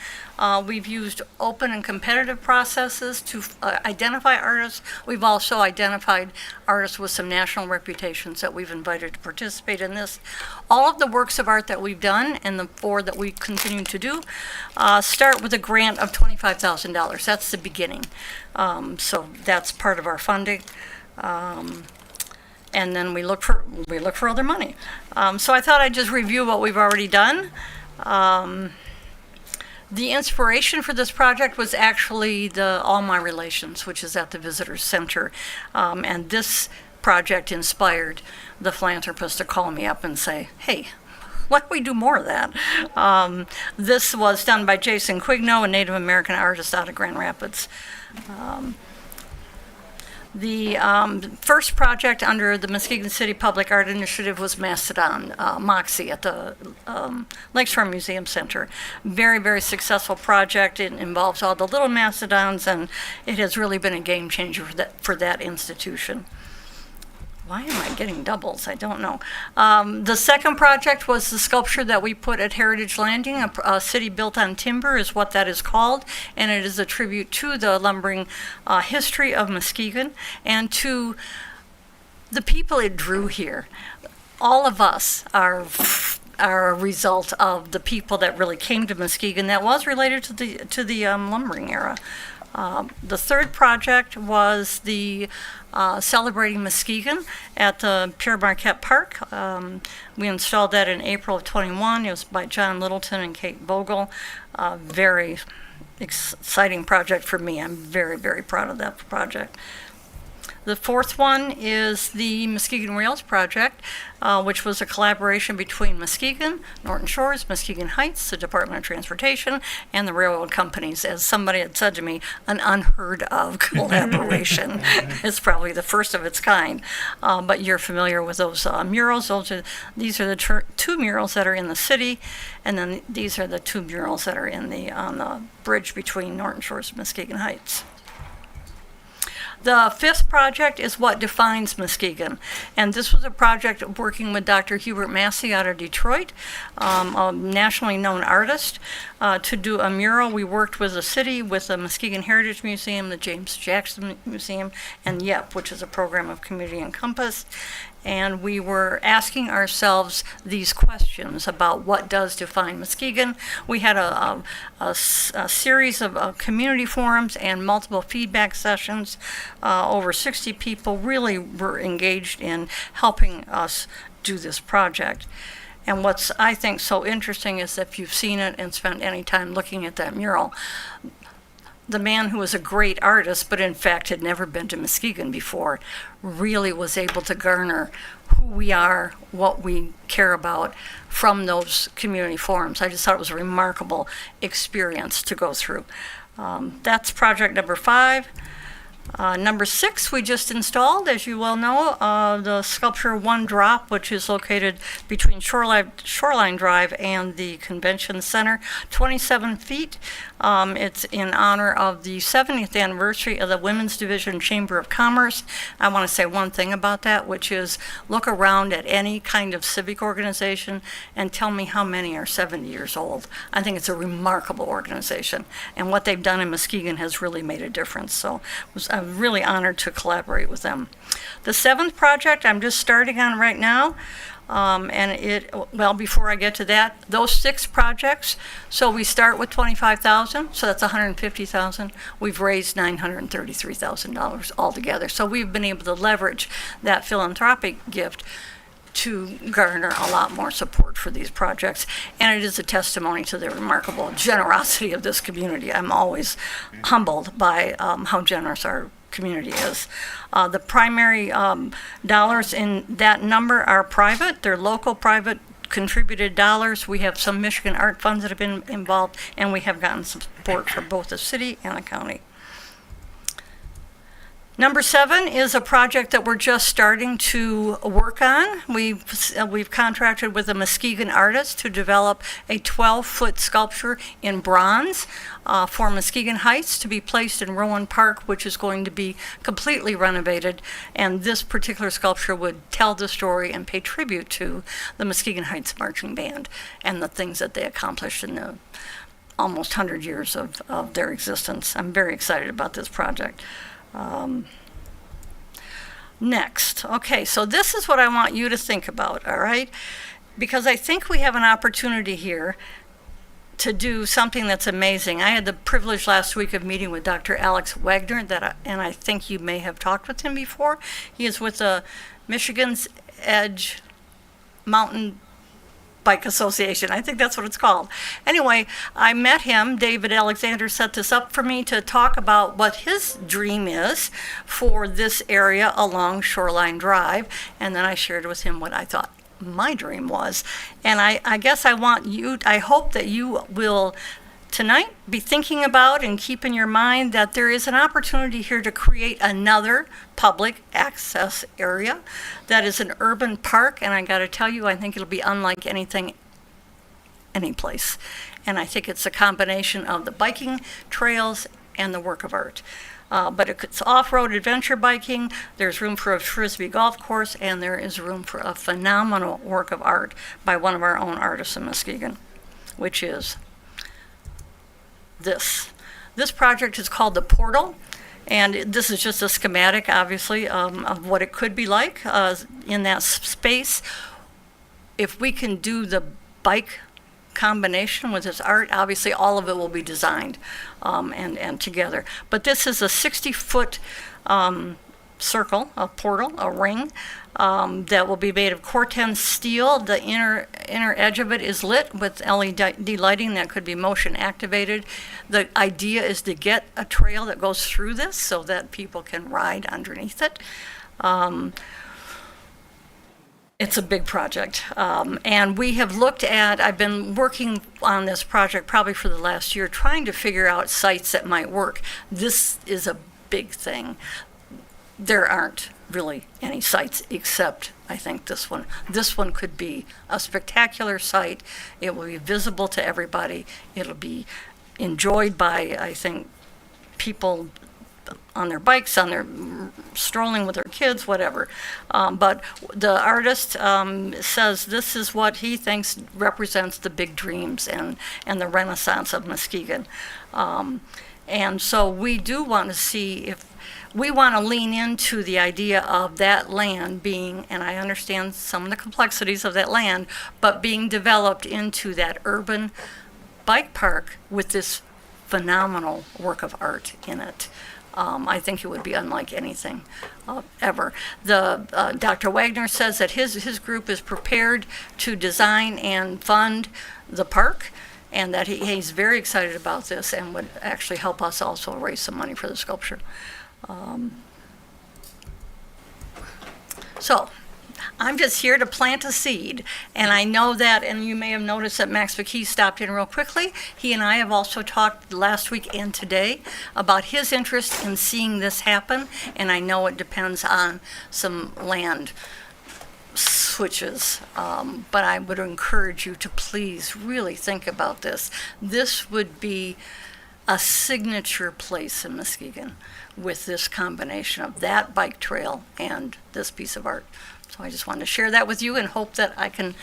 We've used open and competitive processes to identify artists. We've also identified artists with some national reputations that we've invited to participate in this. All of the works of art that we've done and the 4 that we continue to do start with a grant of $25,000. That's the beginning. So that's part of our funding. And then we look for other money. So I thought I'd just review what we've already done. The inspiration for this project was actually the All My Relations, which is at the Visitors Center. And this project inspired the philanthropist to call me up and say, hey, why don't we do more of that? This was done by Jason Quigno, a Native American artist out of Grand Rapids. The first project under the Muskegon City Public Art Initiative was Mastodon, Moxie at the Lakeshore Museum Center. Very, very successful project. It involves all the little mastodons, and it has really been a game changer for that institution. Why am I getting doubles? I don't know. The second project was the sculpture that we put at Heritage Landing. A city built on timber is what that is called, and it is a tribute to the lumbering history of Muskegon and to the people it drew here. All of us are a result of the people that really came to Muskegon that was related to the lumbering era. The third project was the Celebrating Muskegon at the Pierre Marquette Park. We installed that in April of 21. It was by John Littleton and Kate Vogel. Very exciting project for me. I'm very, very proud of that project. The fourth one is the Muskegon Rails Project, which was a collaboration between Muskegon, Norton Shores, Muskegon Heights, the Department of Transportation, and the railroad companies. As somebody had said to me, an unheard of collaboration. It's probably the first of its kind. But you're familiar with those murals. These are the 2 murals that are in the city, and then these are the 2 murals that are on the bridge between Norton Shores and Muskegon Heights. The fifth project is what defines Muskegon, and this was a project working with Dr. Hubert Massey out of Detroit, a nationally known artist, to do a mural. We worked with the city, with the Muskegon Heritage Museum, the James Jackson Museum, and YEP, which is a program of Community and Compass. And we were asking ourselves these questions about what does define Muskegon. We had a series of community forums and multiple feedback sessions. Over 60 people really were engaged in helping us do this project. And what's, I think, so interesting is if you've seen it and spent any time looking at that mural, the man who was a great artist, but in fact had never been to Muskegon before, really was able to garner who we are, what we care about from those community forums. I just thought it was a remarkable experience to go through. That's project number 5. Number 6, we just installed, as you well know, the sculpture One Drop, which is located between Shoreline Drive and the Convention Center, 27 feet. It's in honor of the 70th anniversary of the Women's Division Chamber of Commerce. I want to say one thing about that, which is look around at any kind of civic organization and tell me how many are 70 years old. I think it's a remarkable organization, and what they've done in Muskegon has really made a difference. So I'm really honored to collaborate with them. The 7th project I'm just starting on right now. Well, before I get to that, those 6 projects, so we start with 25,000, so that's 150,000. We've raised $933,000 altogether. So we've been able to leverage that philanthropic gift to garner a lot more support for these projects. And it is a testimony to the remarkable generosity of this community. I'm always humbled by how generous our community is. The primary dollars in that number are private. They're local private contributed dollars. We have some Michigan art funds that have been involved, and we have gotten some support from both the city and the county. Number 7 is a project that we're just starting to work on. We've contracted with a Muskegon artist to develop a 12-foot sculpture in bronze for Muskegon Heights to be placed in Rowan Park, which is going to be completely renovated. And this particular sculpture would tell the story and pay tribute to the Muskegon Heights Marching Band and the things that they accomplished in the almost 100 years of their existence. I'm very excited about this project. Next, okay, so this is what I want you to think about, all right? Because I think we have an opportunity here to do something that's amazing. I had the privilege last week of meeting with Dr. Alex Wagner, and I think you may have talked with him before. He is with the Michigan's Edge Mountain Bike Association. I think that's what it's called. Anyway, I met him. David Alexander set this up for me to talk about what his dream is for this area along Shoreline Drive. And then I shared with him what I thought my dream was. And I guess I hope that you will tonight be thinking about and keep in your mind that there is an opportunity here to create another public access area that is an urban park, and I got to tell you, I think it'll be unlike anything any place. And I think it's a combination of the biking trails and the work of art. But it's off-road adventure biking, there's room for a Frisbee golf course, and there is room for a phenomenal work of art by one of our own artists in Muskegon, which is this. This project is called The Portal, and this is just a schematic, obviously, of what it could be like in that space. If we can do the bike combination with this art, obviously all of it will be designed and together. But this is a 60-foot circle, a portal, a ring, that will be made of Corten steel. The inner edge of it is lit with LED lighting that could be motion activated. The idea is to get a trail that goes through this so that people can ride underneath it. It's a big project. And we have looked at, I've been working on this project probably for the last year, trying to figure out sites that might work. This is a big thing. There aren't really any sites except, I think, this one. This one could be a spectacular site. It will be visible to everybody. It'll be enjoyed by, I think, people on their bikes, on their strolling with their kids, whatever. But the artist says this is what he thinks represents the big dreams and the renaissance of Muskegon. And so we do want to see if we want to lean into the idea of that land being, and I understand some of the complexities of that land, but being developed into that urban bike park with this phenomenal work of art in it. I think it would be unlike anything ever. Dr. Wagner says that his group is prepared to design and fund the park, and that he's very excited about this and would actually help us also raise some money for the sculpture. So I'm just here to plant a seed, and I know that, and you may have noticed that Max McKee stopped in real quickly. He and I have also talked last week and today about his interest in seeing this happen, and I know it depends on some land switches, but I would encourage you to please really think about this. This would be a signature place in Muskegon with this combination of that bike trail and this piece of art. So I just wanted to share that with you and hope that I can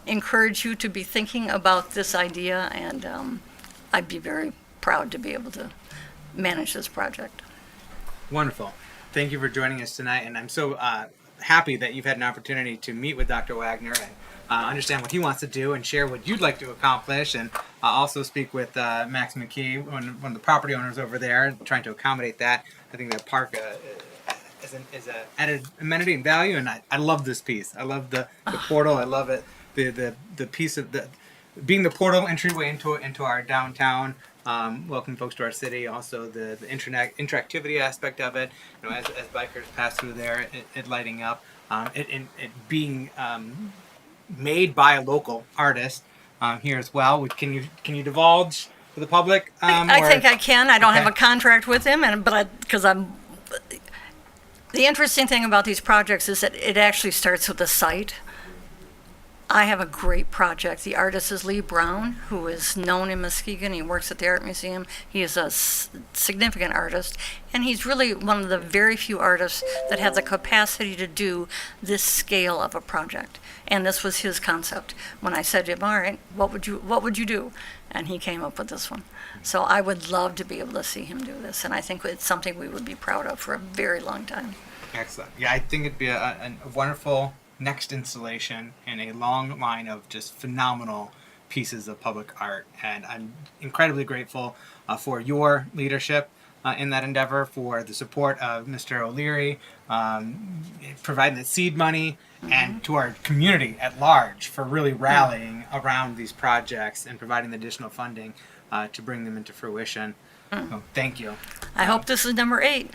encourage you to be thinking about this idea, and I'd be very proud to be able to manage this project. Wonderful. Thank you for joining us tonight, and I'm so happy that you've had an opportunity to meet with Dr. Wagner and understand what he wants to do and share what you'd like to accomplish, and also speak with Max McKee, one of the property owners over there, trying to accommodate that. I think that park is an added amenity and value, and I love this piece. I love the portal. I love it. The piece of the being the portal entryway into our downtown. Welcome folks to our city. Also the interactivity aspect of it. You know, as bikers pass through there, it lighting up. It being made by a local artist here as well. Can you divulge to the public? I think I can. I don't have a contract with him, because I'm. The interesting thing about these projects is that it actually starts with the site. I have a great project. The artist is Lee Brown, who is known in Muskegon. He works at the Art Museum. He is a significant artist, and he's really one of the very few artists that have the capacity to do this scale of a project. And this was his concept. When I said to him, all right, what would you do? And he came up with this one. So I would love to be able to see him do this, and I think it's something we would be proud of for a very long time. Excellent. Yeah, I think it'd be a wonderful next installation in a long line of just phenomenal pieces of public art. And I'm incredibly grateful for your leadership in that endeavor, for the support of Mr. O'Leary, providing the seed money, and to our community at large for really rallying around these projects and providing the additional funding to bring them into fruition. So, thank you. I hope this is number 8,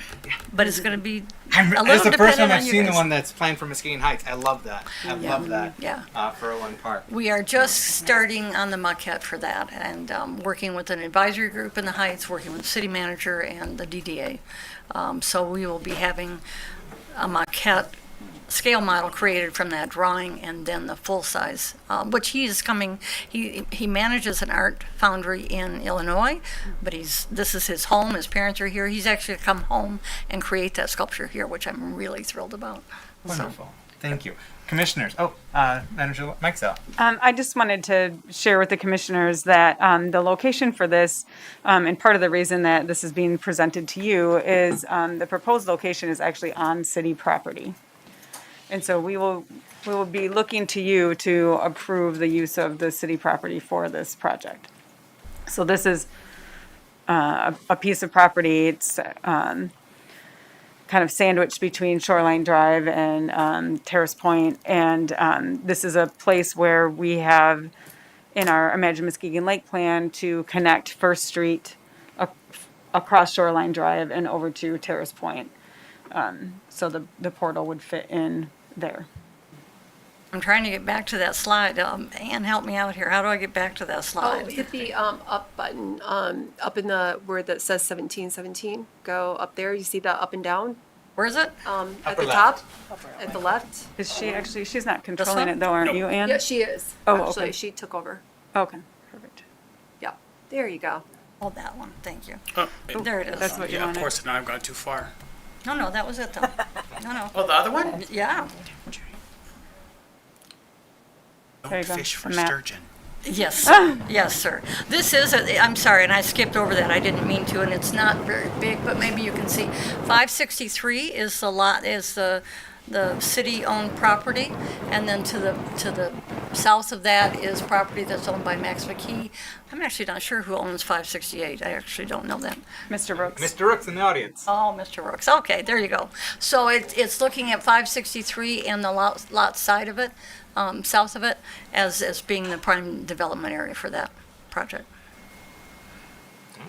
but it's going to be a It's little the first time dependent I've on you seen the guys. one that's planned for Muskegon Heights. I love that. I love that. Yeah. For Owen Park. We are just starting on the maquette for that, and working with an advisory group in the Heights, working with the city manager and the DDA. So we will be having a maquette scale model created from that drawing, and then the full size, which he manages an art foundry in Illinois, but this is his home. His parents are here. He's actually come home and create that sculpture here, which I'm really thrilled about. Wonderful. Thank you. Commissioners. Manager Mike Zell. I just wanted to share with the commissioners that the location for this, and part of the reason that this is being presented to you is the proposed location is actually on city property. And so we will be looking to you to approve the use of the city property for this project. So this is a piece of property. It's kind of sandwiched between Shoreline Drive and Terrace Point. And this is a place where we have in our Imagine Muskegon Lake plan to connect First Street across Shoreline Drive and over to Terrace Point. So the portal would fit in there. I'm trying to get back to that slide. Ann, help me out here. How do I get back to that slide? Hit the up button up in the where that says 1717. Go up there. You see the up and down? Where is it? At the top, at the left. Is she actually? She's not controlling it though, aren't you, Ann? Yeah, she is. Oh, Actually, okay. she took over. Okay, perfect. Yeah, there you go. Oh, that one. Thank you. Oh, There it is. That's what you yeah, wanted. of course, now I've gone too far. No, that was it though. No. Oh, the other one? Yeah. There you Don't go. fish for The map. sturgeon. Yes, yes, sir. This is, I'm sorry, and I skipped over that. I didn't mean to, and it's not very big, but maybe you can see. 563 is the city-owned property, and then to the south of that is property that's owned by Max McKee. I'm actually not sure who owns 568. I actually don't know that. Mr. Brooks. Mr. Rooks in the audience. Oh, Mr. Rooks. Okay, there you go. So it's looking at 563 and the lot side of it, south of it, as being the prime development area for that project.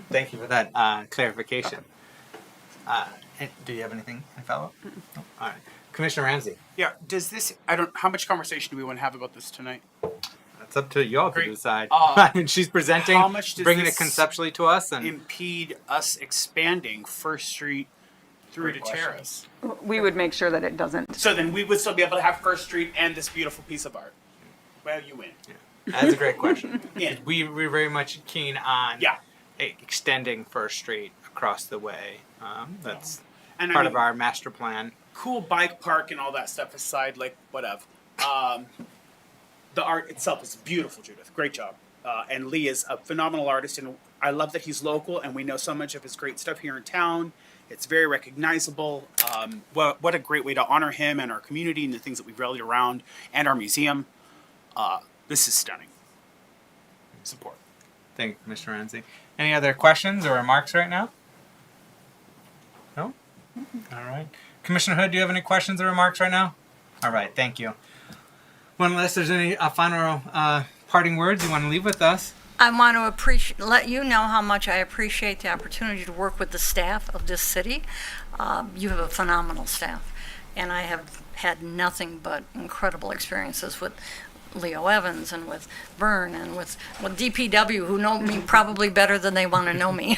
Thank you for that clarification. Do you have anything in follow-up? No? All right. Commissioner Ramsey. Yeah, how much conversation do we want to have about this tonight? It's up to y'all to decide. She's presenting, How much does bringing this it conceptually to us, and impede us expanding First Street through to Terrace? We would make sure that it doesn't. So then we would still be able to have First Street and this beautiful piece of art. Well, you win. that's a great question. Yeah. We're very much keen on extending First Street across the way. That's And I part mean- of our master plan. Cool bike park and all that stuff aside, like whatever. The art itself is beautiful, Judith. Great job. And Lee is a phenomenal artist, and I love that he's local, and we know so much of his great stuff here in town. It's very recognizable. What a great way to honor him and our community and the things that we've rallied around and our museum. This is stunning. Support. Thank you, Mr. Ramsey. Any other questions or remarks right now? No? All right. Commissioner Hood, do you have any questions or remarks right now? All right, thank you. Well, unless there's any final parting words you want to leave with us. I want to let you know how much I appreciate the opportunity to work with the staff of this city. You have a phenomenal staff, and I have had nothing but incredible experiences with Leo Evans and with Vern and with DPW, who know me probably better than they want to know me.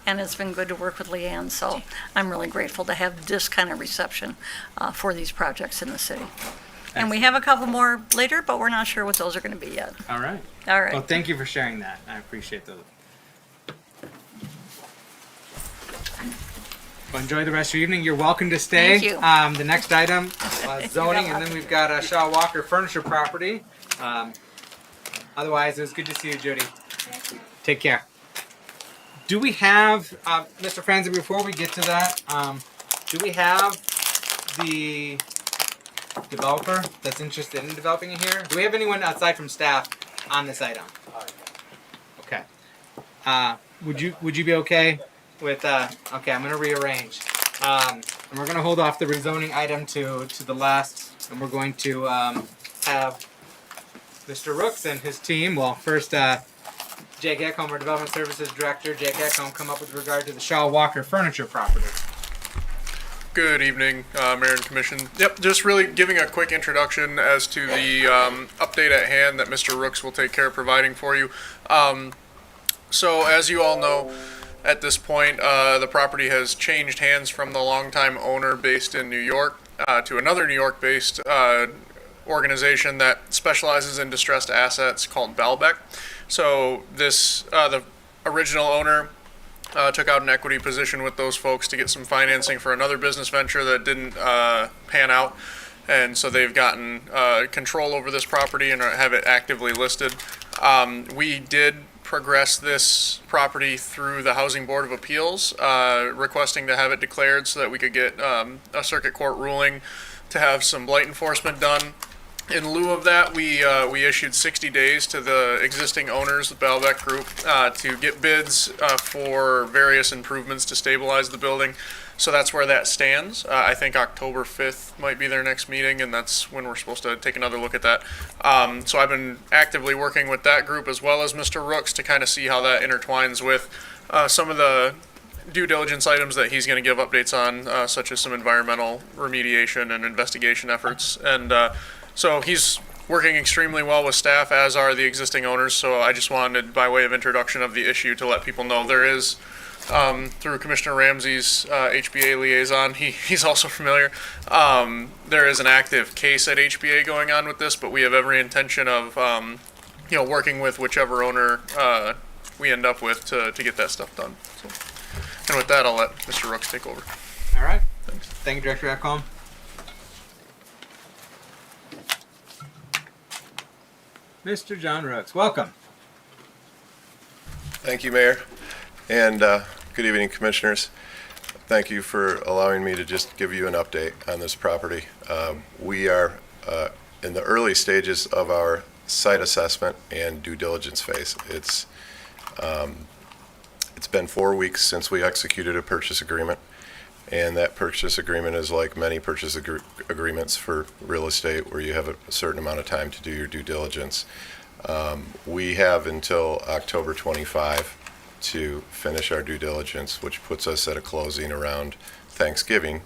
And it's been good to work with Leanne, so I'm really grateful to have this kind of reception for these projects in the city. And we have a couple more later, but we're not sure what those are going to be yet. All right. All right. Well, thank you for sharing that. I appreciate those. Well, enjoy the rest of your evening. You're welcome to stay. Thank you. The next item, zoning, and then we've got a Shaw Walker furniture property. Otherwise, it was good to see you, Judy. Take care. Do we have, Mr. Franzi, before we get to that, do we have the developer that's interested in developing it here? Do we have anyone outside from staff on this item? Okay. Would you be okay with okay, I'm gonna rearrange. And we're gonna hold off the rezoning item to the last, and we're going to have Mr. Rooks and his team, well first Jake Ekholm, our Development Services Director, Jake Ekholm, come up with regard to the Shaw Walker furniture property. Good evening, Mayor and Commission. Yep, just really giving a quick introduction as to the update at hand that Mr. Rooks will take care of providing for you. So as you all know, at this point, the property has changed hands from the longtime owner based in New York to another New York-based organization that specializes in distressed assets called Balbec. So this, the original owner took out an equity position with those folks to get some financing for another business venture that didn't pan out. And so they've gotten control over this property and have it actively listed. We did progress this property through the Housing Board of Appeals, requesting to have it declared so that we could get a circuit court ruling to have some blight enforcement done. In lieu of that, we issued 60 days to the existing owners, the Balbec Group, to get bids for various improvements to stabilize the building. So that's where that stands. I think October 5th might be their next meeting, and that's when we're supposed to take another look at that. So I've been actively working with that group as well as Mr. Rooks to kind of see how that intertwines with some of the due diligence items that he's going to give updates on, such as some environmental remediation and investigation efforts. And so he's working extremely well with staff, as are the existing owners. So I just wanted, by way of introduction of the issue, to let people know there is, through Commissioner Ramsey's HBA liaison, he's also familiar. There is an active case at HBA going on with this, but we have every intention of, working with whichever owner we end up with to get that stuff done. So, and with that, I'll let Mr. Rooks take over. All right. Thanks. Thank you, Director Ekholm. Mr. John Rooks, welcome. Thank you, Mayor, and good evening, Commissioners. Thank you for allowing me to just give you an update on this property. We are in the early stages of our site assessment and due diligence phase. It's been 4 weeks since we executed a purchase agreement, and that purchase agreement is like many purchase agreements for real estate where you have a certain amount of time to do your due diligence. We have until October 25 to finish our due diligence, which puts us at a closing around Thanksgiving.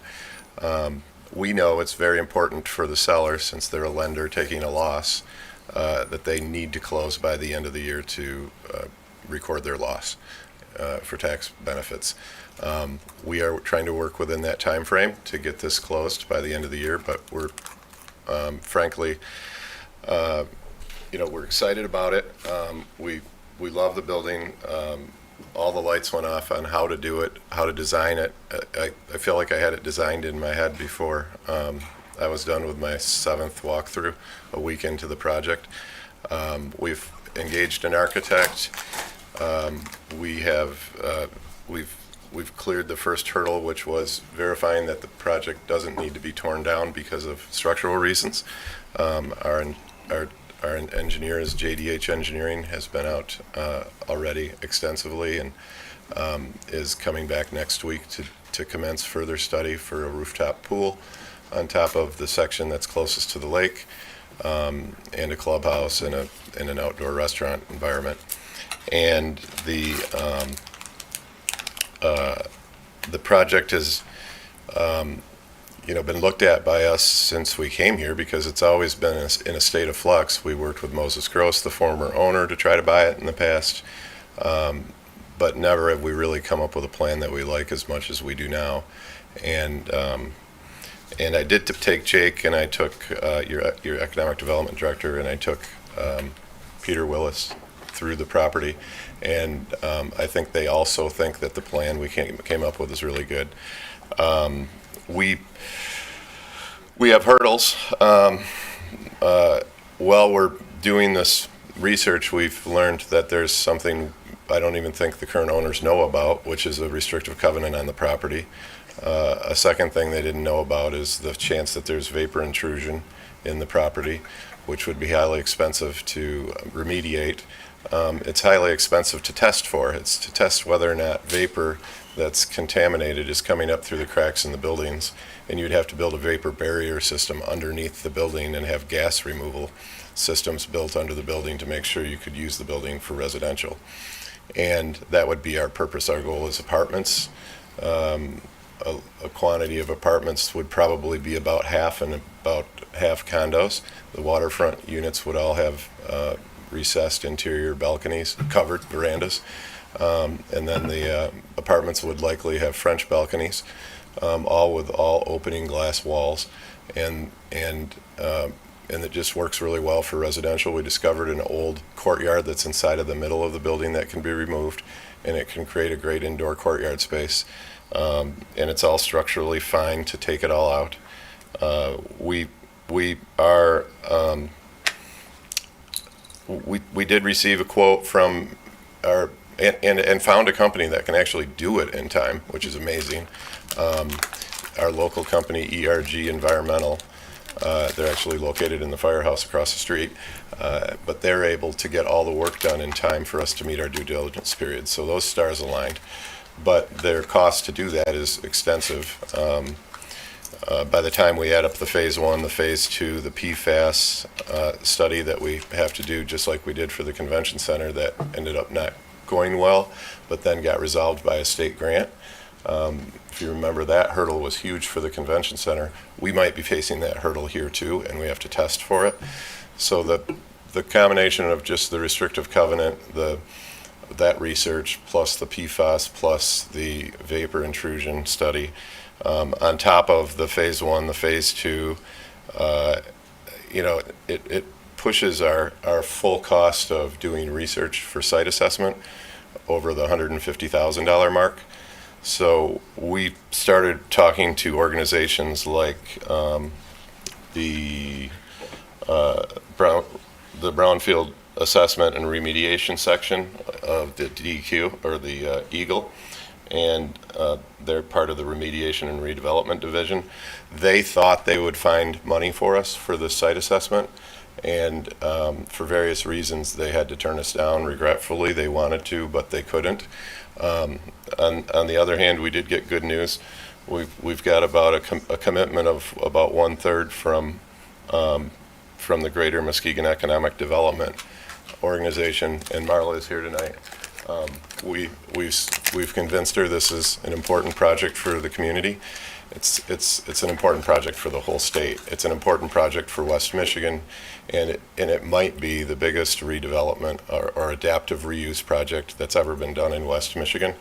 We know it's very important for the seller, since they're a lender taking a loss, that they need to close by the end of the year to record their loss for tax benefits. We are trying to work within that time frame to get this closed by the end of the year, but we're frankly, we're excited about it. We love the building. All the lights went off on how to do it, how to design it. I feel like I had it designed in my head before I was done with my 7th walkthrough a week into the project. We've engaged an architect. We've we've cleared the first hurdle, which was verifying that the project doesn't need to be torn down because of structural reasons. Our engineer is JDH Engineering, has been out already extensively, and is coming back next week to commence further study for a rooftop pool on top of the section that's closest to the lake, and a clubhouse and an outdoor restaurant environment. And the project has been looked at by us since we came here, because it's always been in a state of flux. We worked with Moses Gross, the former owner, to try to buy it in the past, but never have we really come up with a plan that we like as much as we do now. And I did take Jake, and I took your economic development director, and I took Peter Willis through the property, and I think they also think that the plan we came up with is really good. We have hurdles. While we're doing this research, we've learned that there's something I don't even think the current owners know about, which is a restrictive covenant on the property. A second thing they didn't know about is the chance that there's vapor intrusion in the property, which would be highly expensive to remediate. It's highly expensive to test for. It's to test whether or not vapor that's contaminated is coming up through the cracks in the buildings, and you'd have to build a vapor barrier system underneath the building and have gas removal systems built under the building to make sure you could use the building for residential. And that would be our purpose. Our goal is apartments. A quantity of apartments would probably be about half, and about half condos. The waterfront units would all have recessed interior balconies, covered verandas. And then the apartments would likely have French balconies, all with all opening glass walls, and it just works really well for residential. We discovered an old courtyard that's inside of the middle of the building that can be removed, and it can create a great indoor courtyard space. And it's all structurally fine to take it all out. We did receive a quote from our and found a company that can actually do it in time, which is amazing. Our local company, ERG Environmental, they're actually located in the firehouse across the street, but they're able to get all the work done in time for us to meet our due diligence period. So those stars aligned, but their cost to do that is extensive. By the time we add up the phase 1, the phase 2, the PFAS study that we have to do, just like we did for the convention center, that ended up not going well, but then got resolved by a state grant. If you remember, that hurdle was huge for the convention center. We might be facing that hurdle here too, and we have to test for it. So the combination of just the restrictive covenant, that research, plus the PFAS, plus the vapor intrusion study, on top of the phase 1, the phase 2, it pushes our full cost of doing research for site assessment over the $150,000 mark. So we started talking to organizations like the Brownfield Assessment and Remediation section of the DEQ, or the Eagle, and they're part of the Remediation and Redevelopment Division. They thought they would find money for us for the site assessment, and for various reasons they had to turn us down. Regretfully, they wanted to, but they couldn't. On the other hand, we did get good news. We've got about a commitment of about 1/3 from the Greater Muskegon Economic Development Organization, and Marla is here tonight. We've convinced her this is an important project for the community. It's an important project for the whole state. It's an important project for West Michigan, and it might be the biggest redevelopment or adaptive reuse project that's ever been done in West Michigan.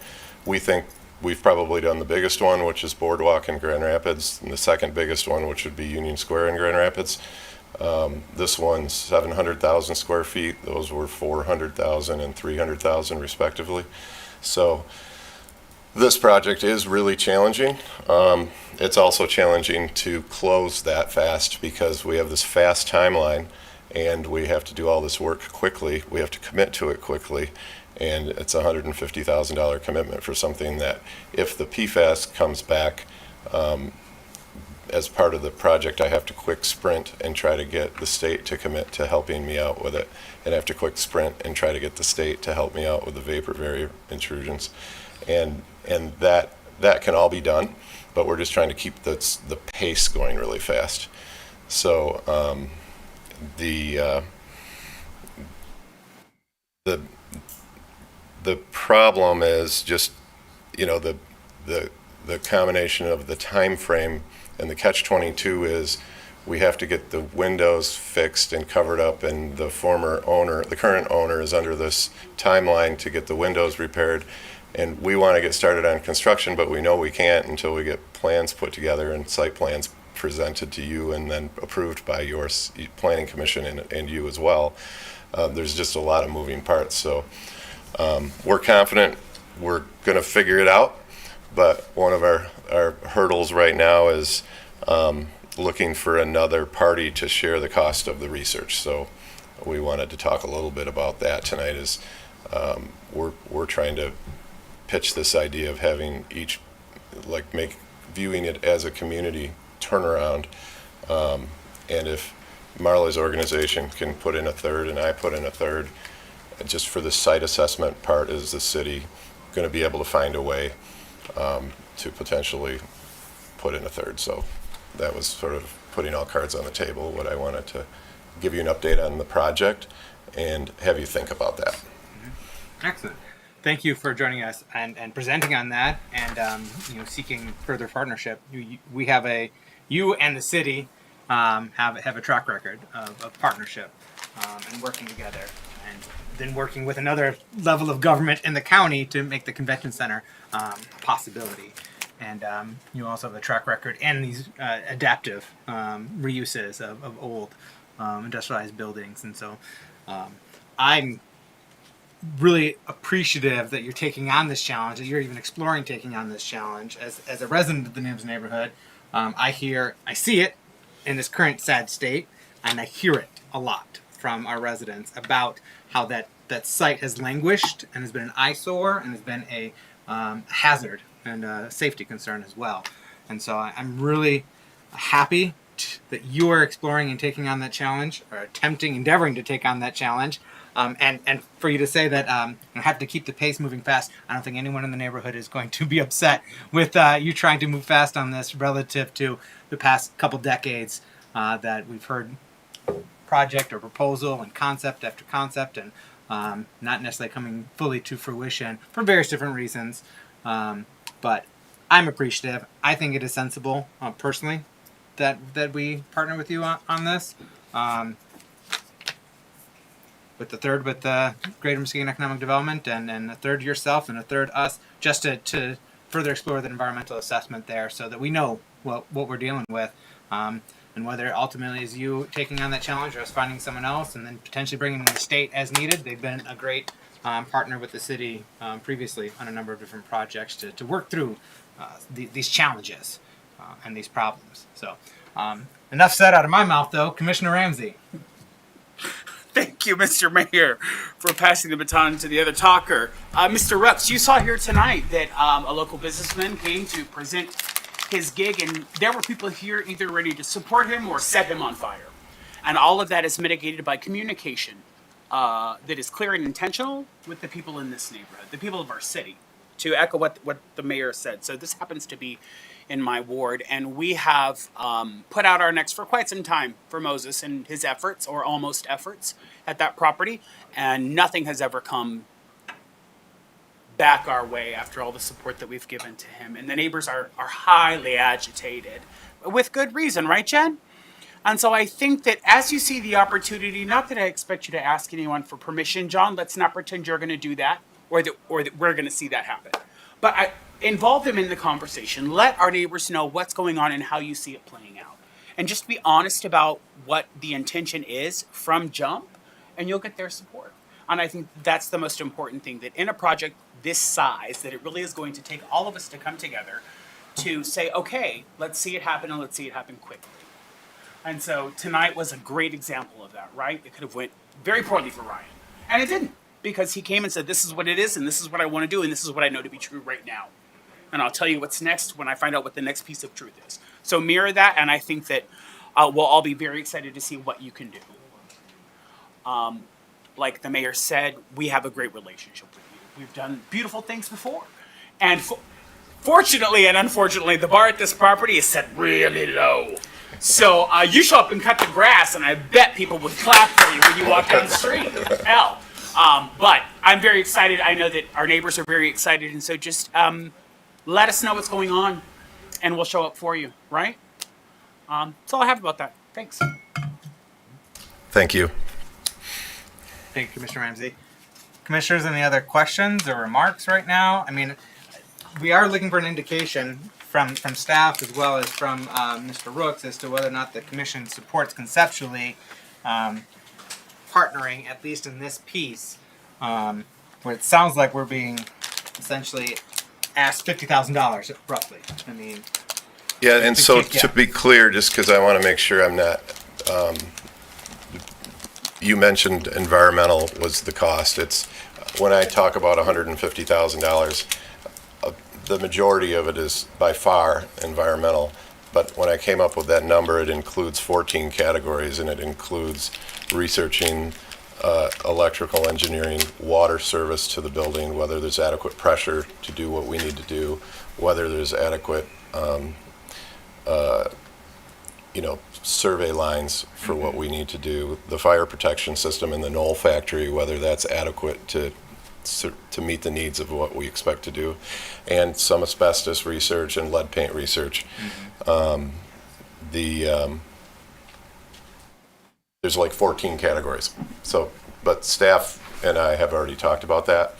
We think we've probably done the biggest one, which is Boardwalk in Grand Rapids, and the second biggest one, which would be Union Square in Grand Rapids. This one's 700,000 square feet. Those were 400,000 and 300,000 respectively. So this project is really challenging. It's also challenging to close that fast because we have this fast timeline, and we have to do all this work quickly. We have to commit to it quickly, and it's a $150,000 commitment for something that, if the PFAS comes back as part of the project, I have to quick sprint and try to get the state to commit to helping me out with it, and I have to quick sprint and try to get the state to help me out with the vapor barrier intrusions, and that can all be done, but we're just trying to keep the pace going really fast. So the problem is just, you know, the combination of the time frame, and the catch-22 is we have to get the windows fixed and covered up, and the current owner is under this timeline to get the windows repaired, and we want to get started on construction, but we know we can't until we get plans put together and site plans presented to you and then approved by your planning commission and you as well. There's just a lot of moving parts, so we're confident we're going to figure it out, but one of our hurdles right now is looking for another party to share the cost of the research. So we wanted to talk a little bit about that tonight. Is we're trying to pitch this idea of having each, like, viewing it as a community turnaround, and if Marla's organization can put in a third and I put in a third, just for the site assessment part, is the city going to be able to find a way to potentially put in a third? So that was sort of putting all cards on the table, what I wanted to give you an update on the project and have you think about that. Excellent. Thank you for joining us and presenting on that, and seeking further partnership. You and the city have a track record of partnership and working together, and then working with another level of government in the county to make the convention center a possibility. And you also have a track record in these adaptive reuses of old industrialized buildings. And so I'm really appreciative that you're taking on this challenge, that you're even exploring taking on this challenge. As a resident of the Nims neighborhood, I see it in this current sad state, and I hear it a lot from our residents about how that site has languished and has been an eyesore and has been a hazard and a safety concern as well. And so I'm really happy that you are exploring and taking on that challenge, or endeavoring to take on that challenge. And for you to say that I have to keep the pace moving fast, I don't think anyone in the neighborhood is going to be upset with you trying to move fast on this relative to the past couple decades that we've heard project or proposal and concept after concept, and not necessarily coming fully to fruition for various different reasons. But I'm appreciative. I think it is sensible, personally, that we partner with you on this. With the Greater Muskegon Economic Development, and a third yourself and a third us, just to further explore the environmental assessment there, so that we know what we're dealing with, and whether ultimately is you taking on that challenge or us finding someone else, and then potentially bringing in the state as needed. They've been a great partner with the city previously on a number of different projects to work through these challenges and these problems. So enough said out of my mouth, though. Commissioner Ramsey. Thank you, Mr. Mayor, for passing the baton to the other talker. Mr. Rux, you saw here tonight that a local businessman came to present his gig, and there were people here either ready to support him or set him on fire. And all of that is mitigated by communication that is clear and intentional with the people in this neighborhood, the people of our city, to echo what the mayor said. So this happens to be in my ward, and we have put out our necks for quite some time for Moses and his efforts, or almost efforts, at that property, and nothing has ever come back our way after all the support that we've given to him. And the neighbors are highly agitated, with good reason, right, Jen? And so I think that as you see the opportunity, not that I expect you to ask anyone for permission, John, let's not pretend you're going to do that, or that we're going to see that happen. But I involve them in the conversation. Let our neighbors know what's going on and how you see it playing out. And just be honest about what the intention is from jump, and you'll get their support. And I think that's the most important thing, that in a project this size, that it really is going to take all of us to come together to say, okay, let's see it happen, and let's see it happen quickly. And so tonight was a great example of that, right? It could have went very poorly for Ryan. And it didn't, because he came and said, this is what it is, and this is what I want to do, and this is what I know to be true right now. And I'll tell you what's next when I find out what the next piece of truth is. So mirror that, and I think that we'll all be very excited to see what you can do. Like the mayor said, we have a great relationship with you. We've done beautiful things before. And fortunately and unfortunately, the bar at this property is set really low. So you show up and cut the grass, and I bet people would clap for you when you walk down the street. Hell. But I'm very excited. I know that our neighbors are very excited. And so just let us know what's going on, and we'll show up for you, right? That's all I have about that. Thanks. Thank you. Thank you, Commissioner Ramsey. Commissioners, any other questions or remarks right now? I mean, we are looking for an indication from staff as well as from Mr. Rooks as to whether or not the commission supports conceptually partnering, at least in this piece, where it sounds like we're being essentially asked $50,000 roughly. I mean, Yeah, and so to be clear, just because I want to make sure I'm not, you mentioned environmental was the cost. It's, when I talk about $150,000, the majority of it is by far environmental. But when I came up with that number, it includes 14 categories, and it includes researching electrical engineering, water service to the building, whether there's adequate pressure to do what we need to do, whether there's adequate survey lines for what we need to do, the fire protection system in the Knoll factory, whether that's adequate to meet the needs of what we expect to do, and some asbestos research and lead paint research. There's like 14 categories. So, but staff and I have already talked about that.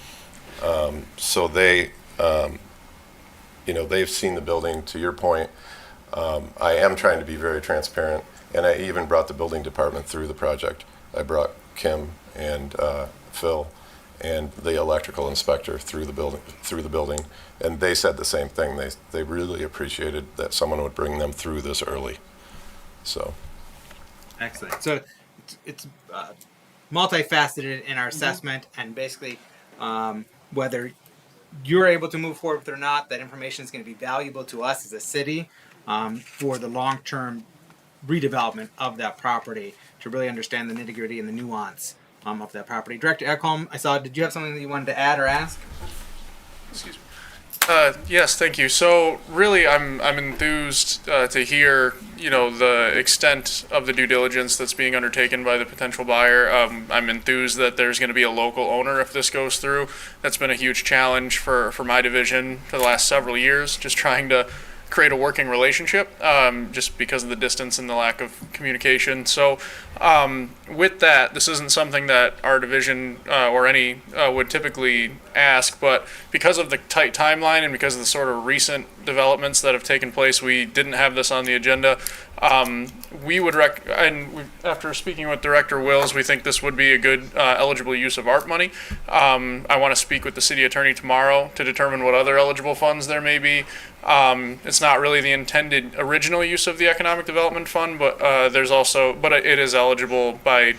So they, they've seen the building, to your point. I am trying to be very transparent, and I even brought the building department through the project. I brought Kim and Phil and the electrical inspector through the building, and they said the same thing. They really appreciated that someone would bring them through this early. So excellent. So it's multifaceted in our assessment, and basically whether you're able to move forward with it or not, that information is going to be valuable to us as a city for the long-term redevelopment of that property, to really understand the nitty-gritty and the nuance of that property. Director Ekholm, I saw, did you have something that you wanted to add or ask? Excuse me. Yes, thank you. So really, I'm enthused to hear, the extent of the due diligence that's being undertaken by the potential buyer. I'm enthused that there's going to be a local owner if this goes through. That's been a huge challenge for my division for the last several years, just trying to create a working relationship, just because of the distance and the lack of communication. So with that, this isn't something that our division or any would typically ask, but because of the tight timeline and because of the sort of recent developments that have taken place, we didn't have this on the agenda. We would after speaking with Director Wills, we think this would be a good eligible use of ARP money. I want to speak with the city attorney tomorrow to determine what other eligible funds there may be. It's not really the intended original use of the Economic Development Fund, but it is eligible by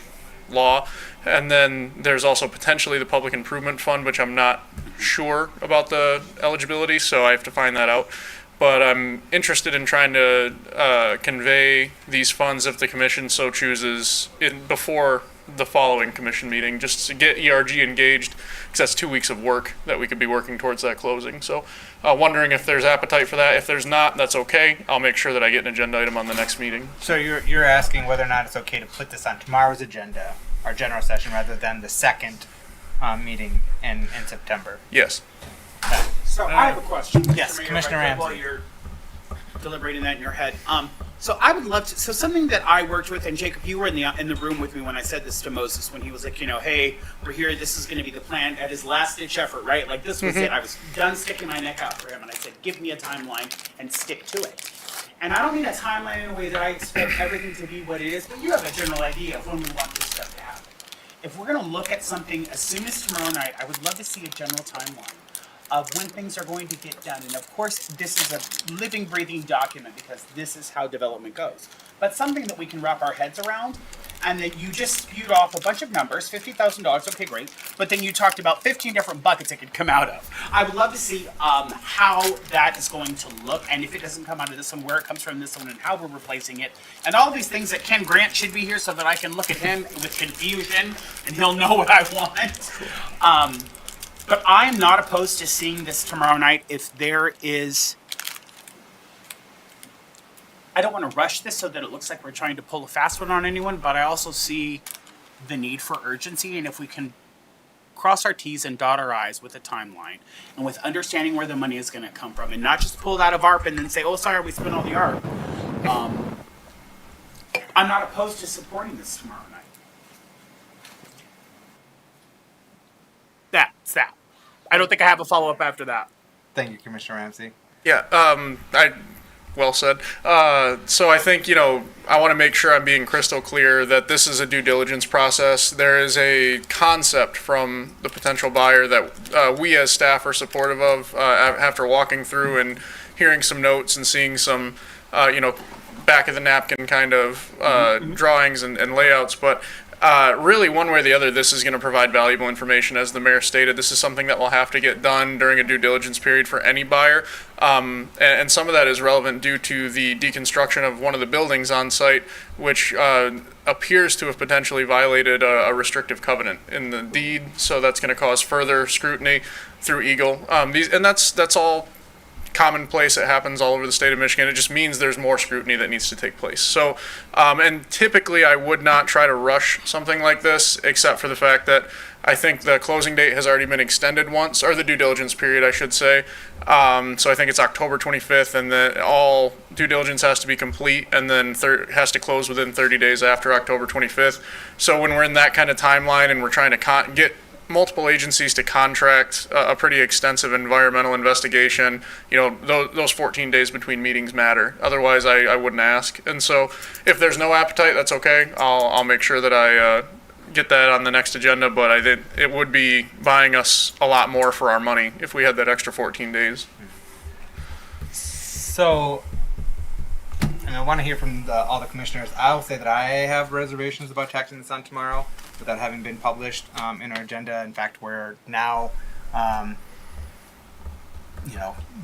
law. And then there's also potentially the Public Improvement Fund, which I'm not sure about the eligibility, so I have to find that out. But I'm interested in trying to convey these funds, if the commission so chooses, before the following commission meeting, just to get ERG engaged, because that's 2 weeks of work that we could be working towards that closing. So wondering if there's appetite for that. If there's not, that's okay. I'll make sure that I get an agenda item on the next meeting. So you're asking whether or not it's okay to put this on tomorrow's agenda, our general session, rather than the second meeting in September? Yes. So I have a question. Yes, Mayor, Commissioner right, Ramsey. while you're deliberating that in your head. So I would love to. So something that I worked with, and Jacob, you were in the room with me when I said this to Moses, when he was like, hey, we're here. This is going to be the plan at his last ditch effort, right? Like this was it. I was done sticking my neck out for him, and I said, give me a timeline and stick to it. And I don't mean a timeline in a way that I expect everything to be what it is, but you have a general idea of when we want this stuff to happen. If we're going to look at something as soon as tomorrow night, I would love to see a general timeline of when things are going to get done. And of course, this is a living, breathing document because this is how development goes. But something that we can wrap our heads around, and that you just spewed off a bunch of numbers, $50,000, okay, great. But then you talked about 15 different buckets it could come out of. I would love to see how that is going to look, and if it doesn't come out of this one, where it comes from this one, and how we're replacing it. And all these things that Ken Grant should be here so that I can look at him with confusion, and he'll know what I want. But I'm not opposed to seeing this tomorrow night if there is... I don't want to rush this so that it looks like we're trying to pull a fast one on anyone, but I also see the need for urgency, and if we can cross our T's and dot our I's with a timeline, and with understanding where the money is going to come from, and not just pull it out of ARP and then say, oh, sorry, we spent all the ARP. I'm not opposed to supporting this tomorrow night. That's that. I don't think I have a follow-up after that. Thank you, Commissioner Ramsey. Yeah, well said. So I think, I want to make sure I'm being crystal clear that this is a due diligence process. There is a concept from the potential buyer that we as staff are supportive of after walking through and hearing some notes and seeing some, back of the napkin kind of drawings and layouts. But really, one way or the other, this is going to provide valuable information. As the mayor stated, this is something that will have to get done during a due diligence period for any buyer. And some of that is relevant due to the deconstruction of one of the buildings on site, which appears to have potentially violated a restrictive covenant in the deed. So that's going to cause further scrutiny through Eagle. And that's all commonplace. It happens all over the state of Michigan. It just means there's more scrutiny that needs to take place. So, and typically I would not try to rush something like this, except for the fact that I think the closing date has already been extended once, or the due diligence period, I should say. So I think it's October 25th, and that all due diligence has to be complete, and then has to close within 30 days after October 25th. So when we're in that kind of timeline and we're trying to get multiple agencies to contract a pretty extensive environmental investigation, those 14 days between meetings matter. Otherwise, I wouldn't ask. And so if there's no appetite, that's okay. I'll make sure that I get that on the next agenda, but I think it would be buying us a lot more for our money if we had that extra 14 days. So, and I want to hear from all the commissioners. I'll say that I have reservations about taxing the sun tomorrow without having been published in our agenda. In fact, we're now,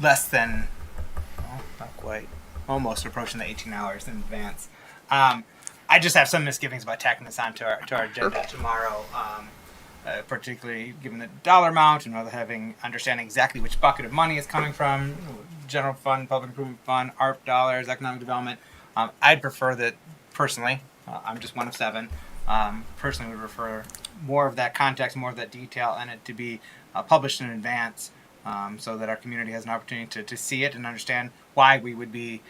less than, not quite, almost approaching the 18 hours in advance. I just have some misgivings about tacking this on to our agenda tomorrow, particularly given the dollar amount and understanding exactly which bucket of money is coming from, general fund, public improvement fund, ARP dollars, economic development. I'd prefer that, personally, I'm just one of 7, personally would prefer more of that context, more of that detail, and it to be published in advance so that our community has an opportunity to see it and understand why we would be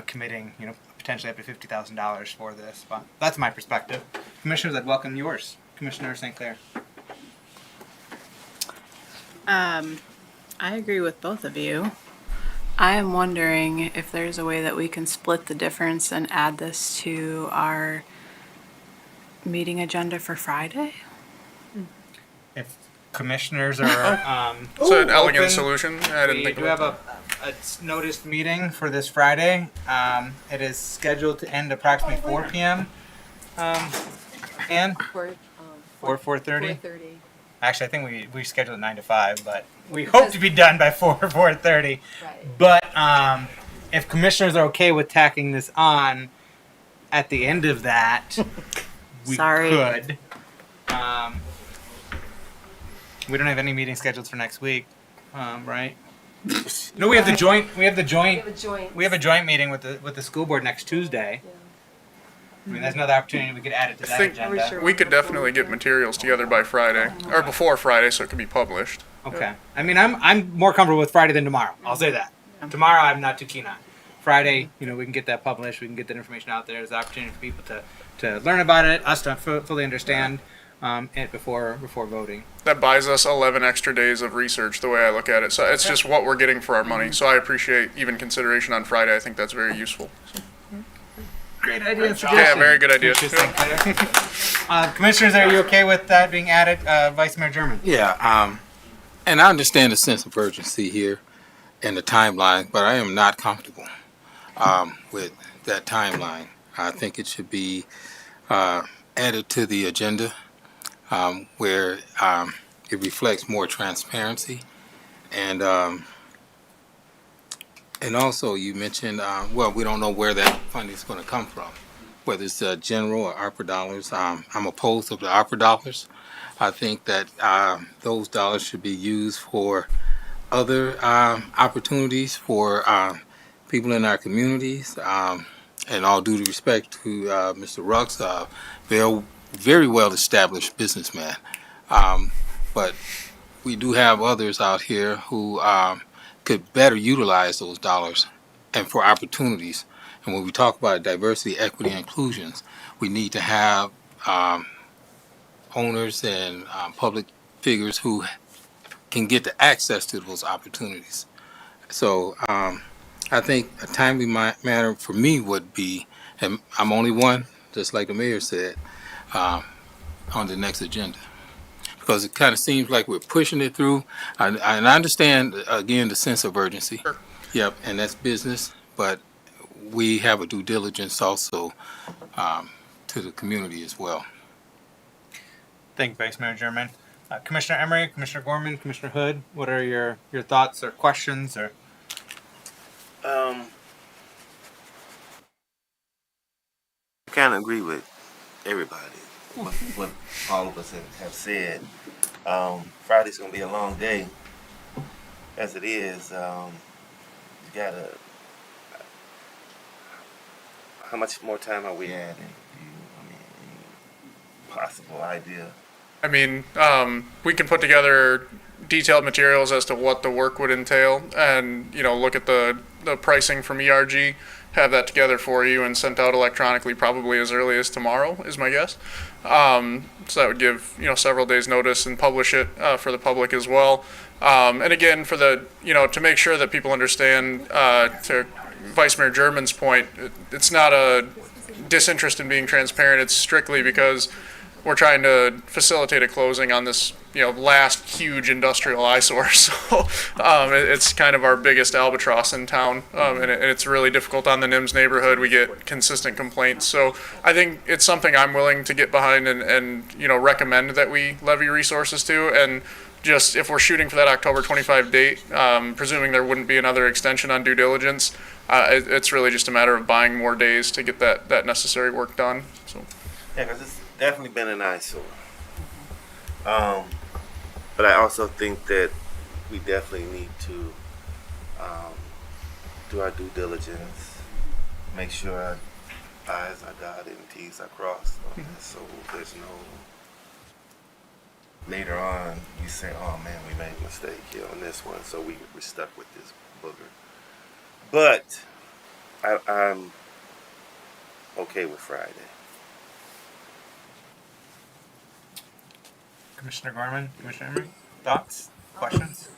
committing, potentially up to $50,000 for this. But that's my perspective. Commissioners, I'd welcome yours. Commissioner St. Clair. I agree with both of you. I am wondering if there's a way that we can split the difference and add this to our meeting agenda for Friday. If commissioners are It's an elegant open, solution. I didn't think we do have a noticed meeting for this Friday. It is scheduled to end approximately 4 p.m. And 4:30. Actually, I think we scheduled 9 to 5, but we hope to be done by 4:30. Right. But if commissioners are okay with tacking this on at the end of that, we could. We don't have any meetings scheduled for next week, right? No, we have the joint. We have a joint meeting with the school board next Tuesday. Yeah. I mean, there's another opportunity we could add it to that agenda. We could definitely get materials together by Friday, or before Friday, so it could be published. Okay. I mean, I'm more comfortable with Friday than tomorrow. I'll say that. Tomorrow, I'm not too keen on. Friday, we can get that published. We can get that information out there. There's an opportunity for people to learn about it, us to fully understand it before voting. That buys us 11 extra days of research, the way I look at it. So it's just what we're getting for our money. So I appreciate even consideration on Friday. I think that's very useful. Great idea. Yeah, very good idea. Commissioners, are you okay with that being added? Vice Mayor German? Yeah. And I understand the sense of urgency here and the timeline, but I am not comfortable with that timeline. I think it should be added to the agenda where it reflects more transparency. And also you mentioned, well, we don't know where that funding is going to come from, whether it's general or ARPA dollars. I'm opposed to the ARPA dollars. I think that those dollars should be used for other opportunities for people in our communities. And all due respect to Mr. Rux, very well established businessman. But we do have others out here who could better utilize those dollars and for opportunities. And when we talk about diversity, equity, and inclusions, we need to have owners and public figures who can get the access to those opportunities. So I think a timely manner for me would be, and I'm only one, just like the mayor said, on the next agenda. Because it kind of seems like we're pushing it through. And I understand, again, the sense of urgency. Sure. Yep, and that's business, but we have a due diligence also to the community as well. Thank you, Vice Mayor German. Commissioner Emery, Commissioner Gorman, Commissioner Hood, what are your thoughts or questions? Or I kind of agree with everybody, what all of us have said. Friday's going to be a long day, as it is. You gotta. How much more time are we adding? Any possible idea? I mean, we can put together detailed materials as to what the work would entail, and look at the pricing from ERG, have that together for you and sent out electronically probably as early as tomorrow is my guess. So that would give several days notice and publish it for the public as well. And again, for the to make sure that people understand, to Vice Mayor German's point, it's not a disinterest in being transparent. It's strictly because we're trying to facilitate a closing on this, last huge industrial eyesore. So it's kind of our biggest albatross in town, and it's really difficult on the NIMS neighborhood. We get consistent complaints. So I think it's something I'm willing to get behind and recommend that we levy resources to. And just if we're shooting for that October 25 date, presuming there wouldn't be another extension on due diligence, it's really just a matter of buying more days to get that necessary work done. So. Yeah, because it's definitely been an eyesore. But I also think that we definitely need to do our due diligence, make sure our I's are dotted and T's are crossed. So there's no, later on, you say, oh man, we made a mistake here on this one, so we're stuck with this booger. But I'm okay with Friday. Commissioner Gorman, Commissioner Emery, thoughts, questions?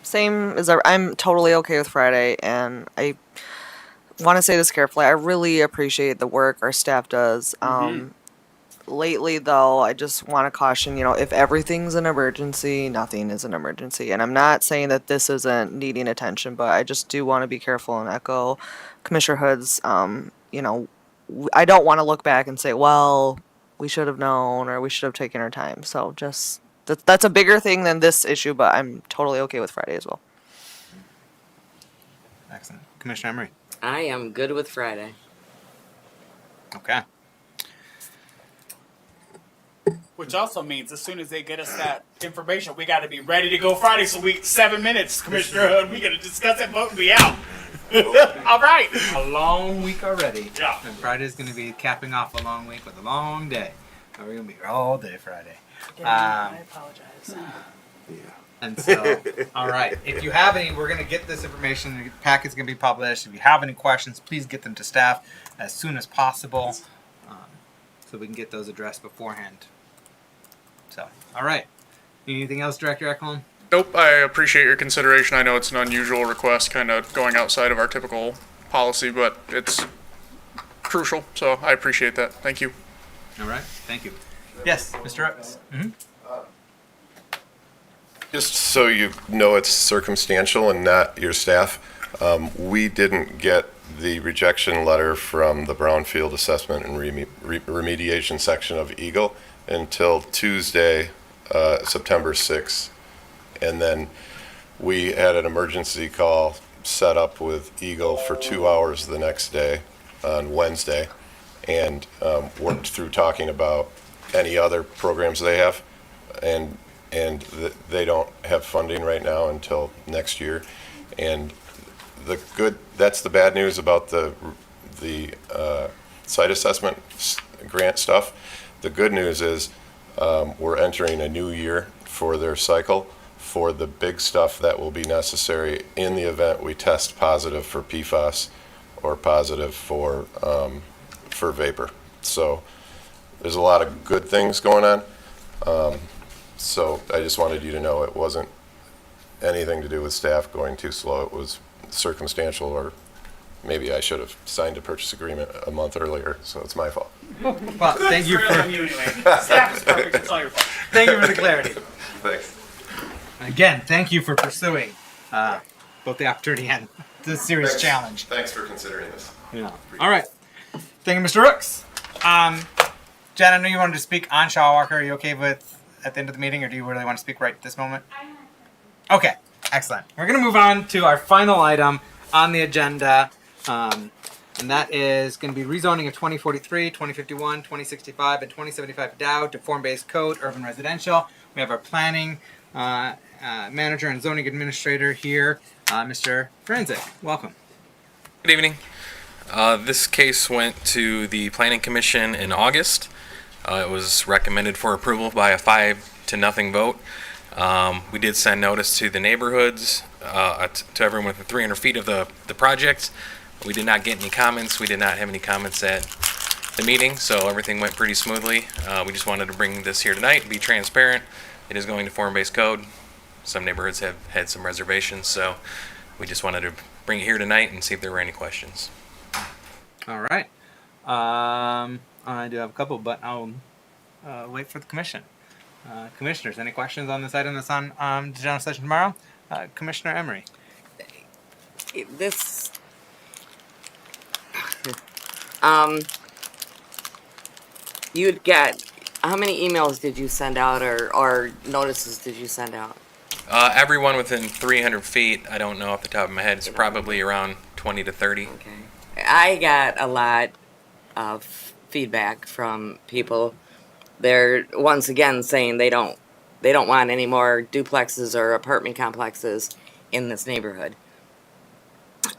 Same as I'm totally okay with Friday, and I want to say this carefully. I really appreciate the work our staff does. Lately, though, I just want to caution, if everything's an emergency, nothing is an emergency. And I'm not saying that this isn't needing attention, but I just do want to be careful and echo Commissioner Hood's, I don't want to look back and say, well, we should have known or we should have taken our time. So just, that's a bigger thing than this issue, but I'm totally okay with Friday as well. Excellent. Commissioner Emery. I am good with Friday. Okay. Which also means as soon as they get us that information, we got to be ready to go Friday. So 7 minutes, Commissioner Hood. We got to discuss that vote and be out. All right. A long week already. Yeah. And Friday's going to be capping off a long week with a long day. We're going to be here all day Friday. I apologize. And so, all right. If you have any, we're going to get this information. The packet's going to be published. If you have any questions, please get them to staff as soon as possible so we can get those addressed beforehand. So, all right. Anything else, Director Eklund? Nope, I appreciate your consideration. I know it's an unusual request, kind of going outside of our typical policy, but it's crucial, so I appreciate that. Thank you. All right, thank you. Yes, Mr. Rux. Just so you know, it's circumstantial and not your staff. We didn't get the rejection letter from the Brownfield Assessment and Remediation section of Eagle until Tuesday, September 6th. And then we had an emergency call set up with Eagle for 2 hours the next day on Wednesday, and worked through talking about any other programs they have. And they don't have funding right now until next year. And that's the bad news about the site assessment grant stuff. The good news is we're entering a new year for their cycle for the big stuff that will be necessary in the event we test positive for PFAS or positive for vapor. So there's a lot of good things going on. So I just wanted you to know it wasn't anything to do with staff going too slow. It was circumstantial, or maybe I should have signed a purchase agreement a month earlier, so it's my fault. Well, thank you for Staff is perfect. It's all your fault. thank you for the clarity. Thanks. Again, thank you for pursuing both the opportunity and the serious challenge. Thanks for considering this. Yeah. All right. Thank you, Mr. Rooks. Jen, I know you wanted to speak on Shaw Walker. Are you okay with at the end of the meeting, or do you really want to speak right at this moment? Okay, excellent. We're going to move on to our final item on the agenda, and that is going to be rezoning of 2043, 2051, 2065, and 2075 Dow to form-based code, urban residential. We have our planning manager and zoning administrator here, Mr. Franzik. Welcome. Good evening. This case went to the Planning Commission in August. It was recommended for approval by a 5-0 vote. We did send notice to the neighborhoods, to everyone within 300 feet of the project. We did not get any comments. We did not have any comments at the meeting, so everything went pretty smoothly. We just wanted to bring this here tonight, be transparent. It is going to form-based code. Some neighborhoods have had some reservations, so we just wanted to bring it here tonight and see if there were any questions. All right. I do have a couple, but I'll wait for the commission. Commissioners, any questions on this item that's on the general session tomorrow? Commissioner Emery. This, you'd get, how many emails did you send out, or notices did you send out? Everyone within 300 feet, I don't know off the top of my head, it's probably around 20 to 30. Okay. I got a lot of feedback from people. They're once again saying they don't want any more duplexes or apartment complexes in this neighborhood.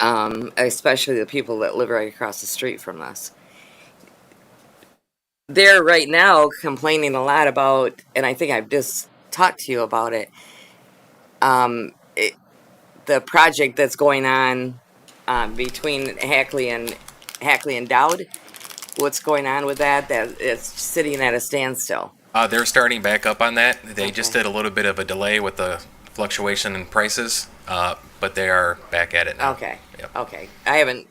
Especially the people that live right across the street from us. They're right now complaining a lot about, and I think I've just talked to you about it, the project that's going on between Hackley and Dowd. What's going on with that? That it's sitting at a standstill. They're starting back up on that. They just did a little bit of a delay with the fluctuation in prices, but they are back at it now. Okay. Yep. Okay. I haven't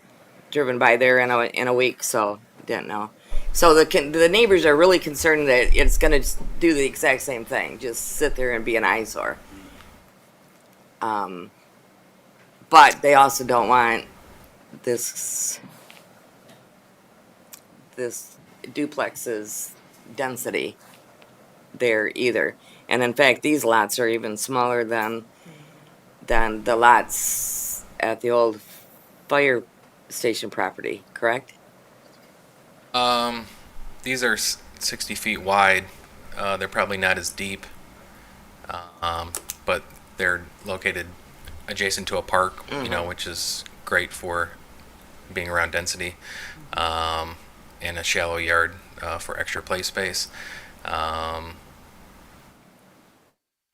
driven by there in a week, so didn't know. So the neighbors are really concerned that it's going to do the exact same thing, just sit there and be an eyesore. But they also don't want this duplex's density there either. And in fact, these lots are even smaller than the lots at the old fire station property, correct? These are 60 feet wide. They're probably not as deep, but they're located adjacent to a park, you know, which is great for being around density, and a shallow yard for extra play space. I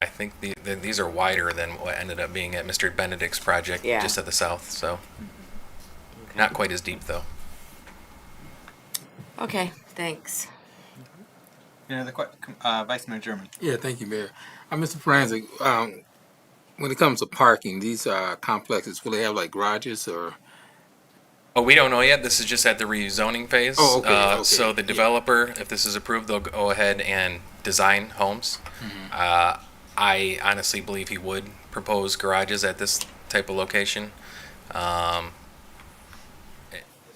think these are wider than what ended up being at Mr. Benedict's project, just at the south, so not quite as deep though. Okay, thanks. Vice Mayor German. Yeah, thank you, Mayor. Mr. Franzik, when it comes to parking, these complexes, will they have like garages or? Oh, we don't know yet. This is just at the rezoning phase. Oh, okay. So the developer, if this is approved, they'll go ahead and design homes. I honestly believe he would propose garages at this type of location.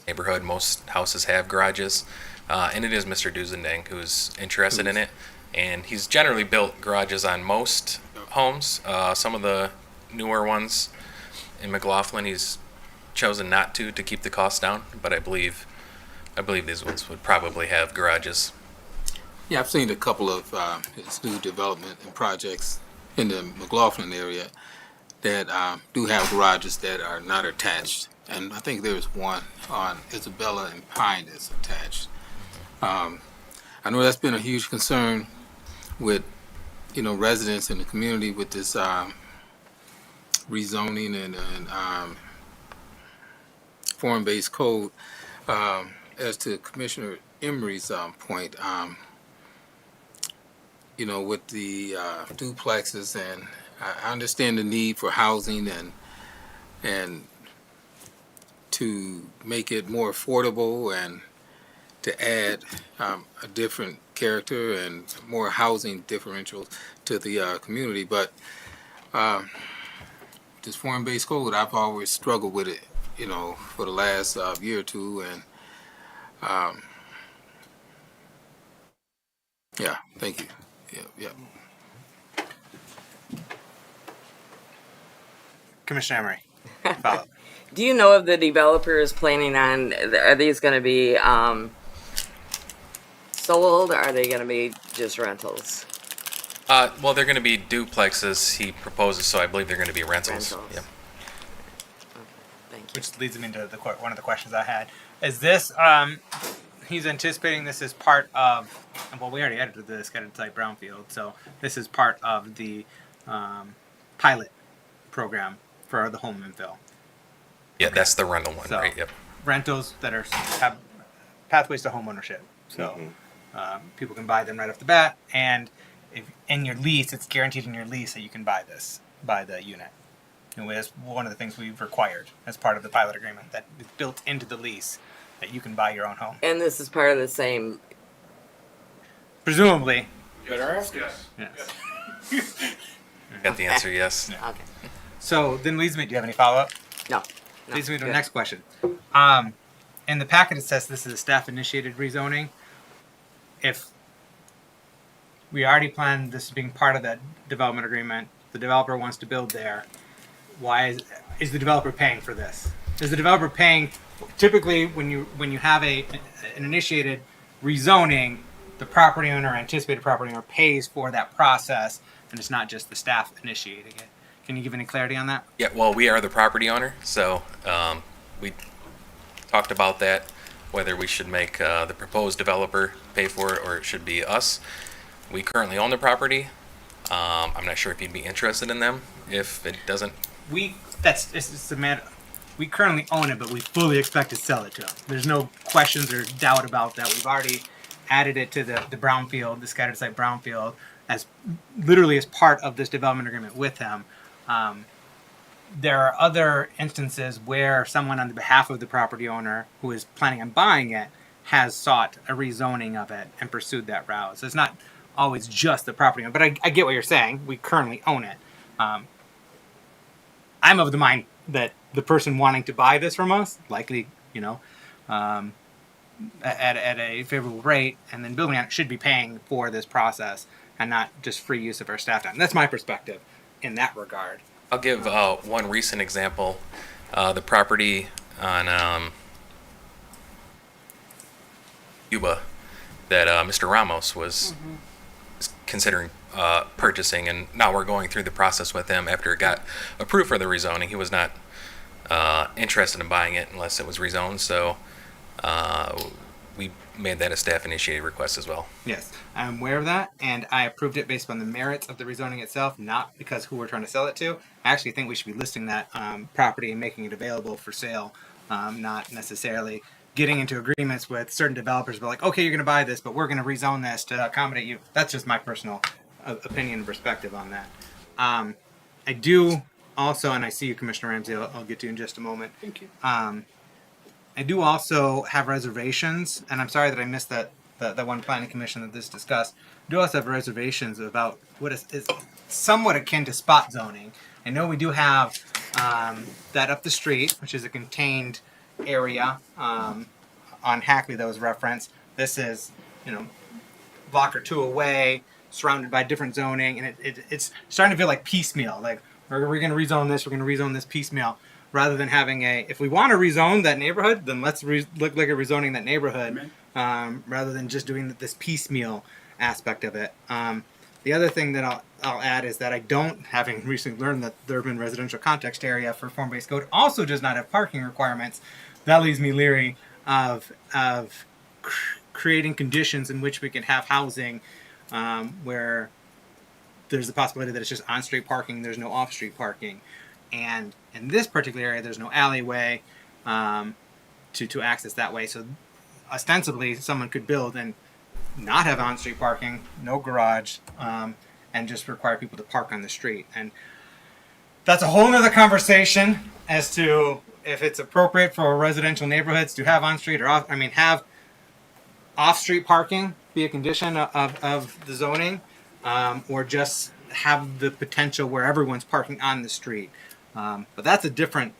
Neighborhood, most houses have garages, and it is Mr. Duzendang who's interested in it. And he's generally built garages on most homes. Some of the newer ones in McLaughlin, he's chosen not to keep the cost down. But I believe these ones would probably have garages. Yeah, I've seen a couple of his new development and projects in the McLaughlin area that do have garages that are not attached. And I think there's one on Isabella and Pine that's attached. I know that's been a huge concern with, residents in the community with this rezoning and form-based code. As to Commissioner Emery's point, with the duplexes, and I understand the need for housing and to make it more affordable and to add a different character and more housing differentials to the community. But this form-based code, I've always struggled with it, for the last year or two. And yeah, thank you. Yeah. Commissioner Emery, follow. Do you know if the developer is planning on, are these going to be sold, or are they going to be just rentals? Well, they're going to be duplexes, he proposes, so I believe they're going to be rentals. Yep. Thank you. Which leads me into one of the questions I had. Is this, he's anticipating this is part of, well, we already edited the scattered site brownfield, so this is part of the pilot program for the home infill. Yeah, that's the rental one, So, right? Yep. Rentals that have pathways to home ownership. So people can buy them right off the bat, and if in your lease, it's guaranteed in your lease that you can buy the unit. And that's one of the things we've required as part of the pilot agreement, that it's built into the lease that you can buy your own home. And this is part of the same. Presumably. Better ask. Yes. Got the answer, yes. Okay. So then leads me, do you have any follow-up? No. Leads me to the good. next question. In the packet it says this is a staff-initiated rezoning. If we already planned this being part of that development agreement, the developer wants to build there, why is the developer paying for this? Is the developer paying, typically when you have an initiated rezoning, the property owner, anticipated property owner, pays for that process, and it's not just the staff initiating it. Can you give any clarity on that? Yeah, well, we are the property owner, so we talked about that, whether we should make the proposed developer pay for it or it should be us. We currently own the property. I'm not sure if you'd be interested in them if it doesn't. It's a matter. We currently own it, but we fully expect to sell it to them. There's no questions or doubt about that. We've already added it to the brownfield, the scattered site brownfield, as literally as part of this development agreement with them. There are other instances where someone on the behalf of the property owner who is planning on buying it has sought a rezoning of it and pursued that route. So it's not always just the property owner, but I get what you're saying. We currently own it. I'm of the mind that the person wanting to buy this from us, likely, at a favorable rate, and then building on it, should be paying for this process and not just free use of our staff time. That's my perspective in that regard. I'll give one recent example. The property on Yuba that Mr. Ramos was considering purchasing, and now we're going through the process with him after it got approved for the rezoning. He was not interested in buying it unless it was rezoned, so we made that a staff-initiated request as well. Yes, I'm aware of that, and I approved it based on the merits of the rezoning itself, not because who we're trying to sell it to. I actually think we should be listing that property and making it available for sale, not necessarily getting into agreements with certain developers, but like, okay, you're going to buy this, but we're going to rezone this to accommodate you. That's just my personal opinion and perspective on that. I do also, and I see you, Commissioner Ramsey, I'll get to you in just a moment. Thank you. I do also have reservations, and I'm sorry that I missed that the one planning commission that this discussed, do also have reservations about what is somewhat akin to spot zoning. I know we do have that up the street, which is a contained area on Hackley that was referenced. This is, block or two away, surrounded by different zoning, and it's starting to feel like piecemeal. Like we're going to rezone this, we're going to rezone this piecemeal, rather than having if we want to rezone that neighborhood, then let's look like a rezoning that neighborhood, rather than just doing this piecemeal aspect of it. The other thing that I'll add is that I don't, having recently learned that the urban residential context area for form-based code also does not have parking requirements. That leaves me leery of creating conditions in which we can have housing where there's the possibility that it's just on-street parking, there's no off-street parking. And in this particular area, there's no alleyway to access that way. So ostensibly, someone could build and not have on-street parking, no garage, and just require people to park on the street. And that's a whole nother conversation as to if it's appropriate for residential neighborhoods to have on-street or have off-street parking be a condition of the zoning, or just have the potential where everyone's parking on the street. But that's a different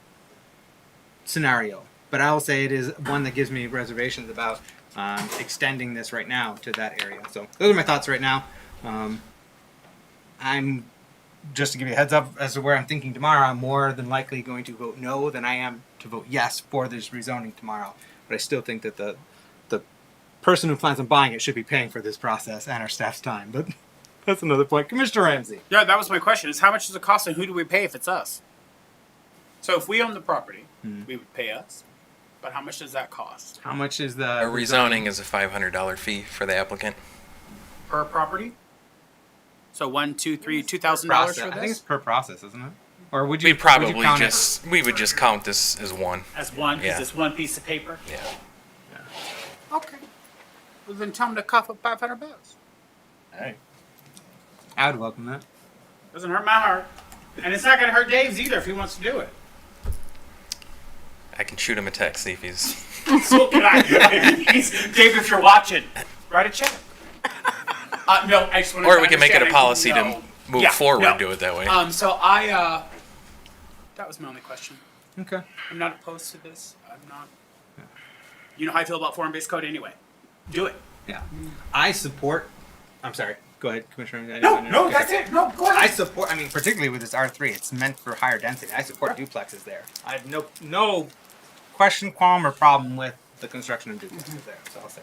scenario. But I will say it is one that gives me reservations about extending this right now to that area. So those are my thoughts right now. I'm, just to give you a heads up as to where I'm thinking tomorrow, I'm more than likely going to vote no than I am to vote yes for this rezoning tomorrow. But I still think that the person who plans on buying it should be paying for this process and our staff's time. But that's another point. Commissioner Ramsey. Yeah, that was my question, is how much does it cost and who do we pay if it's us? So if we own the property, we would pay us. But how much does that cost? How much is the A rezoning is a $500 fee for the applicant. Per property? So $1, $2, $3, $2,000 process? for this? I think it's per process, isn't it? Or would you? We probably count it? we would just count this as one. As one? Yeah. Is this one piece of paper? Yeah. Okay. Well, then tell him to cough up $500. Hey. I would welcome that. Doesn't hurt my heart. And it's not going to hurt Dave's either if he wants to do it. I can shoot him a text, see if he's. So can I. Dave, if you're watching, write a check. No, I just want to. Or we can make it a policy to move forward, do it that way. So that was my only question. Okay. I'm not opposed to this. I'm not. You know how I feel about form-based code anyway. Do it. Yeah. I support. I'm sorry. Go ahead, Commissioner. No, that's it. No, go ahead. I support. Particularly with this R3, it's meant for higher density. I support duplexes there. I have no question, qualm, or problem with the construction of duplexes there. So I'll say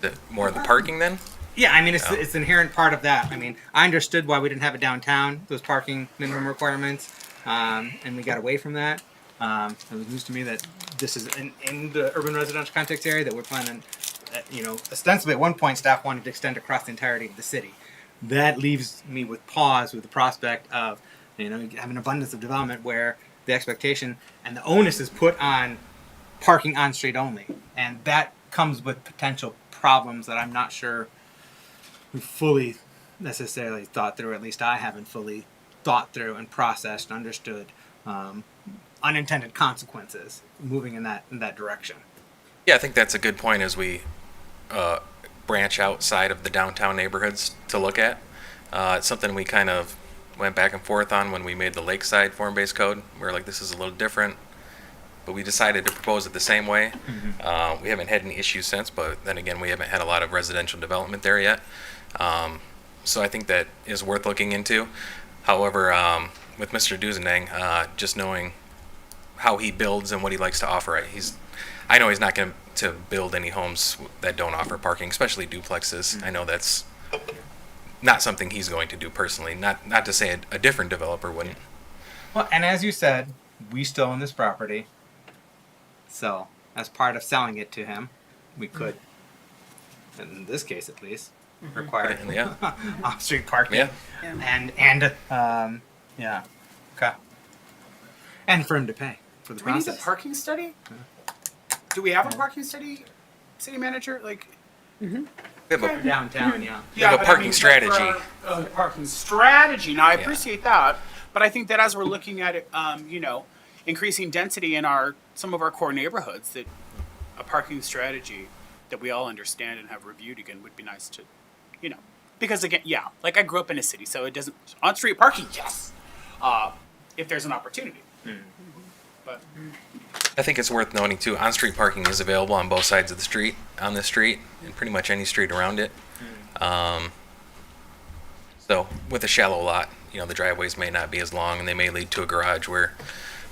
that. More of the parking then? Yeah, it's an inherent part of that. I understood why we didn't have it downtown, those parking minimum requirements, and we got away from that. It was news to me that this is in the urban residential context area that we're planning, ostensibly at one point staff wanted to extend across the entirety of the city. That leaves me with pause with the prospect of, having an abundance of development where the expectation and the onus is put on parking on street only. And that comes with potential problems that I'm not sure we fully necessarily thought through. At least I haven't fully thought through and processed and understood unintended consequences moving in that direction. Yeah, I think that's a good point as we branch outside of the downtown neighborhoods to look at. It's something we kind of went back and forth on when we made the Lakeside form-based code. We were like, this is a little different, but we decided to propose it the same way. We haven't had any issues since, but then again, we haven't had a lot of residential development there yet. So I think that is worth looking into. However, with Mr. Duzenang, just knowing how he builds and what he likes to offer, I know he's not going to build any homes that don't offer parking, especially duplexes. I know that's not something he's going to do personally. Not to say a different developer wouldn't. Well, and as you said, we still own this property. So, as part of selling it to him, we could, in this case at least, require off-street parking. Yeah. Yeah. Okay. And for him to pay for the Do we need process. a parking study? Do we have a parking study, city manager? We have a downtown, yeah. We have a but parking strategy. Parking strategy. Now, I appreciate that, but I think that as we're looking at it, increasing density in some of our core neighborhoods, that a parking strategy that we all understand and have reviewed again would be nice to, because again, yeah, like I grew up in a city, so it doesn't, on-street parking, yes, if there's an opportunity. But I think it's worth noting too, on-street parking is available on both sides of the street, on this street, and pretty much any street around it. So with a shallow lot, the driveways may not be as long, and they may lead to a garage where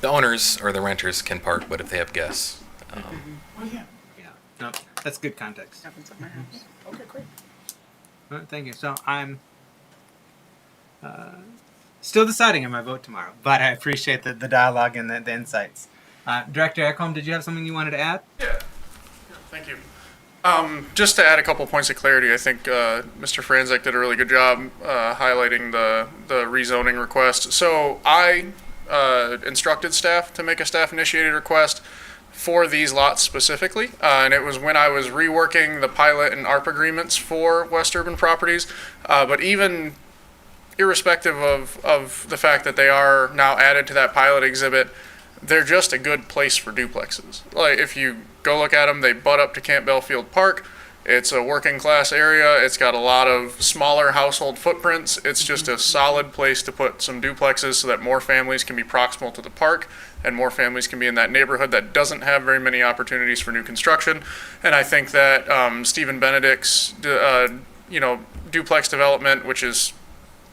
the owners or the renters can park, but if they have guests. Oh yeah. Yeah. No, that's good context. Happens at my house. Okay, great. All right, thank you. So I'm still deciding on my vote tomorrow, but I appreciate the dialogue and the insights. Director Ekholm, did you have something you wanted to add? Thank you. Just to add a couple points of clarity, I think Mr. Franzek did a really good job highlighting the rezoning request. So I instructed staff to make a staff-initiated request for these lots specifically, and it was when I was reworking the pilot and ARP agreements for West Urban Properties. But even irrespective of the fact that they are now added to that pilot exhibit, they're just a good place for duplexes. Like, if you go look at them, they butt up to Camp Belfield Park. It's a working class area. It's got a lot of smaller household footprints. It's just a solid place to put some duplexes so that more families can be proximal to the park and more families can be in that neighborhood that doesn't have very many opportunities for new construction. And I think that Stephen Benedict's duplex development, which is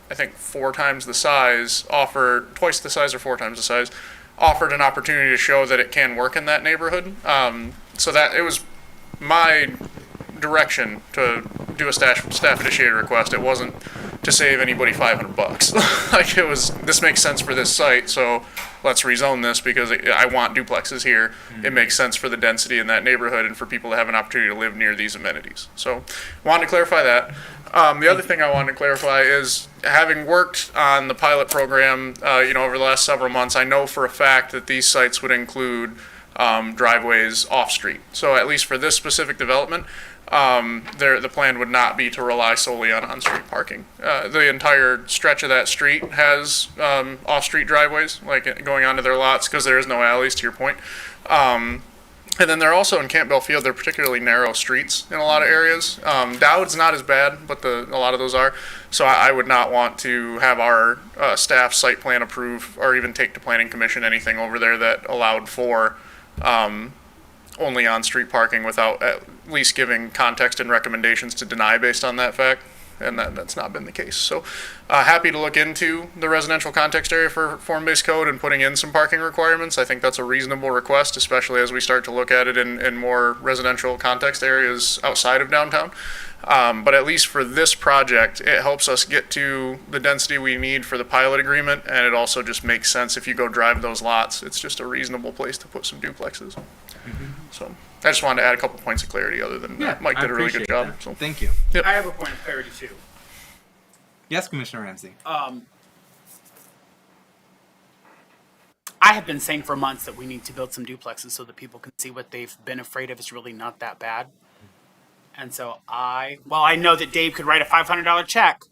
I think 4 times the size, twice the size or 4 times the size, offered an opportunity to show that it can work in that neighborhood. So that it was my direction to do a staff initiated request. It wasn't to save anybody $500. Like, it was, this makes sense for this site, so let's rezone this because I want duplexes here. It makes sense for the density in that neighborhood and for people to have an opportunity to live near these amenities. So wanted to clarify that. The other thing I wanted to clarify is, having worked on the pilot program, over the last several months, I know for a fact that these sites would include driveways off-street. So at least for this specific development, the plan would not be to rely solely on-street parking. The entire stretch of that street has off-street driveways, like going onto their lots, because there is no alleys, to your point. And then they're also in Camp Belfield, they're particularly narrow streets in a lot of areas. Dowd's not as bad, but a lot of those are. So I would not want to have our staff site plan approve or even take to Planning Commission anything over there that allowed for only on-street parking without at least giving context and recommendations to deny based on that fact. And that's not been the case. So happy to look into the residential context area for form-based code and putting in some parking requirements. I think that's a reasonable request, especially as we start to look at it in more residential context areas outside of downtown. But at least for this project, it helps us get to the density we need for the pilot agreement, and it also just makes sense if you go drive those lots. It's just a reasonable place to put some duplexes. So I just wanted to add a couple points of clarity other than that. Mike did a really good job. So thank you. Yep. I have a point of clarity too. Yes, Commissioner Ramsey. I have been saying for months that we need to build some duplexes so that people can see what they've been afraid of is really not that bad. And so I know that Dave could write a $500 check.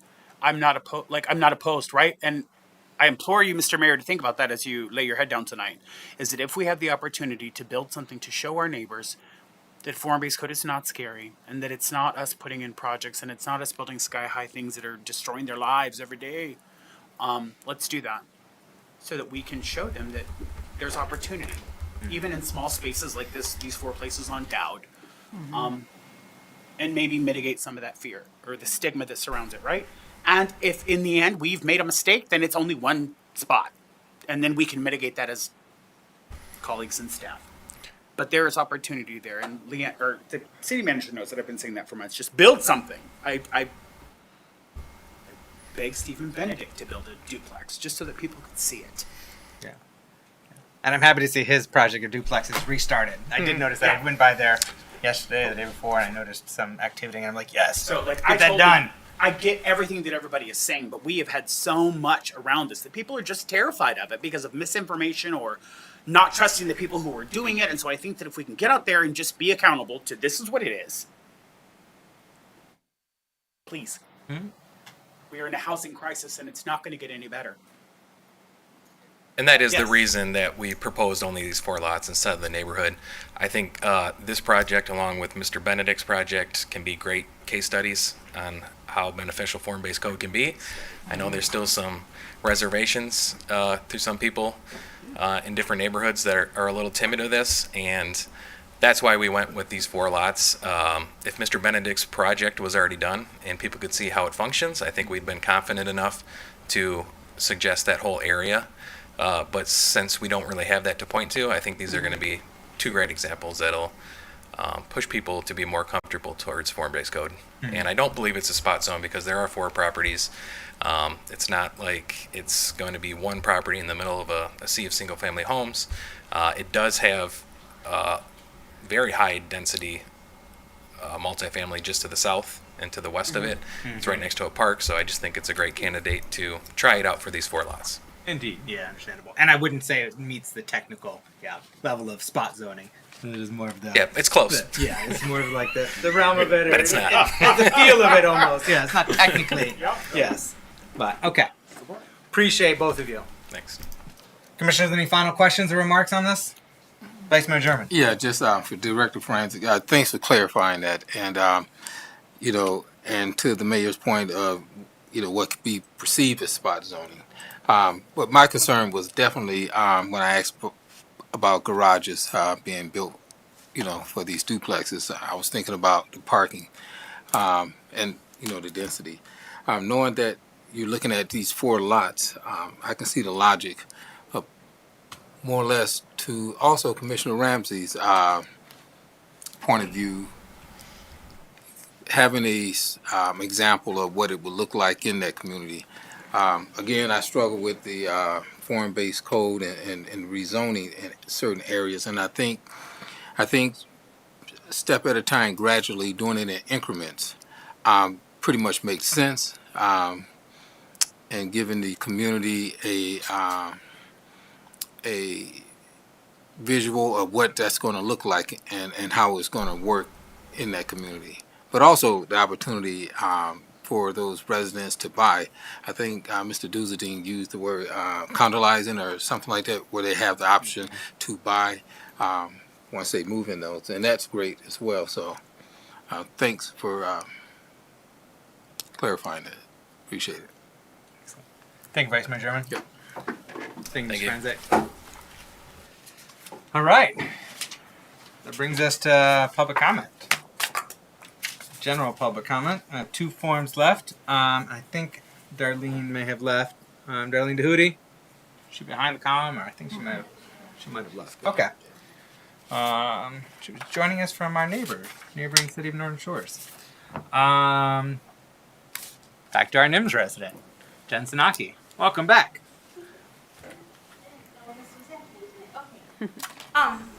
I'm not opposed, right? And I implore you, Mr. Mayor, to think about that as you lay your head down tonight, is that if we have the opportunity to build something to show our neighbors that form-based code is not scary, and that it's not us putting in projects, and it's not us building sky-high things that are destroying their lives every day, let's do that so that we can show them that there's opportunity, even in small spaces like these 4 places on Dowd, and maybe mitigate some of that fear or the stigma that surrounds it, right? And if in the end we've made a mistake, then it's only one spot. And then we can mitigate that as colleagues and staff. But there is opportunity there. And the city manager knows that I've been saying that for months. Just build something. I beg Stephen Benedict to build a duplex just so that people can see it. Yeah. And I'm happy to see his project of duplexes restarted. I did notice that. I went by there yesterday, the day before, and I noticed some activity, and I'm like, yes, So get that done. I get everything that everybody is saying, but we have had so much around us that people are just terrified of it because of misinformation or not trusting the people who are doing it. And so I think that if we can get out there and just be accountable to this is what it is. Please. We are in a housing crisis and it's not going to get any better. And that is the Yes. reason that we proposed only these 4 lots instead of the neighborhood. I think this project, along with Mr. Benedict's project, can be great case studies on how beneficial form-based code can be. I know there's still some reservations through some people in different neighborhoods that are a little timid of this, and that's why we went with these 4 lots. If Mr. Benedict's project was already done and people could see how it functions, I think we'd been confident enough to suggest that whole area. But since we don't really have that to point to, I think these are going to be 2 great examples that'll push people to be more comfortable towards form-based code. And I don't believe it's a spot zone because there are 4 properties. It's not like it's going to be one property in the middle of a sea of single-family homes. It does have very high density multifamily just to the south and to the west of it. It's right next to a park, so I just think it's a great candidate to try it out for these 4 lots. Indeed, yeah, understandable. And I wouldn't say it meets the technical level of spot zoning. It is more of the it's close. It's more of like the realm of it, But it's not. It's the feel of it almost. Yeah, it's not technically. Yes, but okay. Appreciate both of you. Thanks. Commissioners, any final questions or remarks on this? Vice Mayor German. Yeah, just for Director Francis, thanks for clarifying that. And, and to the mayor's point of, what could be perceived as spot zoning. But my concern was definitely when I asked about garages being built, for these duplexes, I was thinking about the parking and, the density. Knowing that you're looking at these 4 lots, I can see the logic of more or less to also Commissioner Ramsey's point of view, having a example of what it would look like in that community. Again, I struggle with the form-based code and rezoning in certain areas, and I think a step at a time, gradually doing it in increments, pretty much makes sense, and giving the community a visual of what that's going to look like and how it's going to work in that community, but also the opportunity for those residents to buy. I think Mr. Duzadine used the word condolizing or something like that, where they have the option to buy once they move in those, and that's great as well. So thanks for clarifying that. Appreciate it. Thank you, Vice Mayor German. Yep. Thank you, Thank Mr. Franzek. All right. That brings us to public comment. General public comment. I have 2 forms left. I think Darlene may have left. Darlene DeHootie. Is she behind the column, or I think she might have left. Okay. She was joining us from our neighboring city of Northern Shores. Back to our NIMS resident, Jen Sanaki. Welcome back.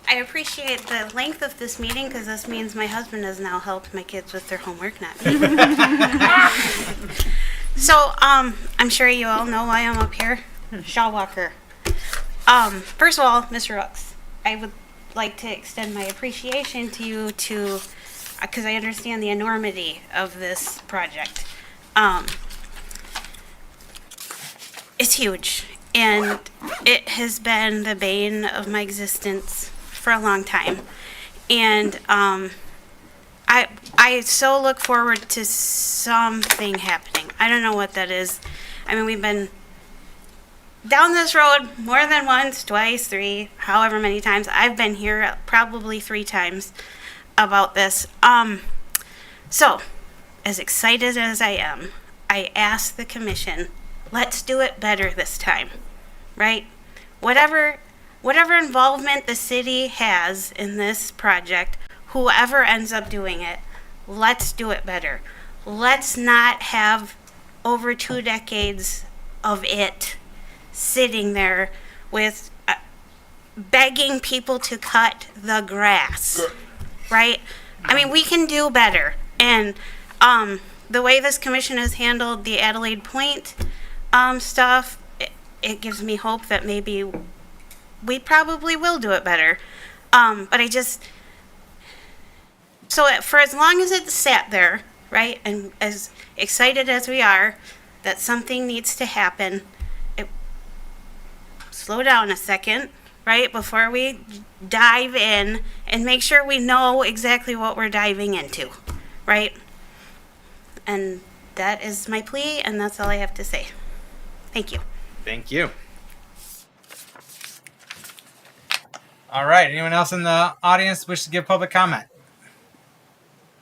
I appreciate the length of this meeting because this means my husband has now helped my kids with their homework, not me. So, I'm sure you all know why I'm up here. Shaw Walker. First of all, Mr. Rooks, I would like to extend my appreciation to you because I understand the enormity of this project. It's huge, and it has been the bane of my existence for a long time. And I so look forward to something happening. I don't know what that is. I mean, we've been down this road more than once, twice, 3, however many times. I've been here probably 3 times about this. So, as excited as I am, I ask the commission, let's do it better this time, right? Whatever involvement the city has in this project, whoever ends up doing it, let's do it better. Let's not have over 2 decades of it sitting there with begging people to cut the grass, right? I mean, we can do better. And the way this commission has handled the Adelaide Point stuff, it gives me hope that maybe we probably will do it better. But for as long as it's sat there, right, and as excited as we are that something needs to happen, slow down a second, right, before we dive in and make sure we know exactly what we're diving into, right? And that is my plea, and that's all I have to say. Thank you. Thank you. All right. Anyone else in the audience wish to give public comment?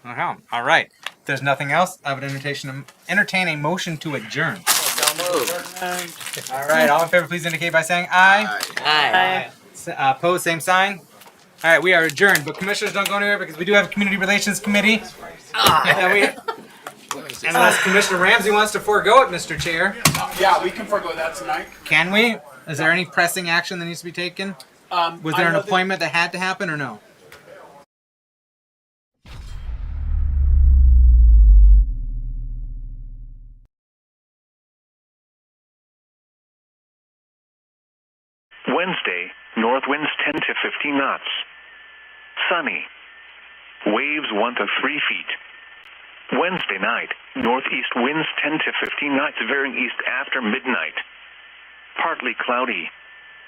All right. If there's nothing else, I would entertain a motion to adjourn. All right. All in favor, please indicate by saying aye. Aye. Opposed, same sign. All right. We are adjourned. But commissioners, don't go anywhere because we do have a community relations committee. Unless Commissioner Ramsey wants to forego it, Mr. Chair. Yeah, we can forego that tonight. Can we? Is there any pressing action that needs to be taken? Was there an appointment that had to happen or no? Wednesday, north winds 10 to 15 knots. Sunny. Waves 1 to 3 feet. Wednesday night, northeast winds 10 to 15 knots, veering east after midnight. Partly cloudy.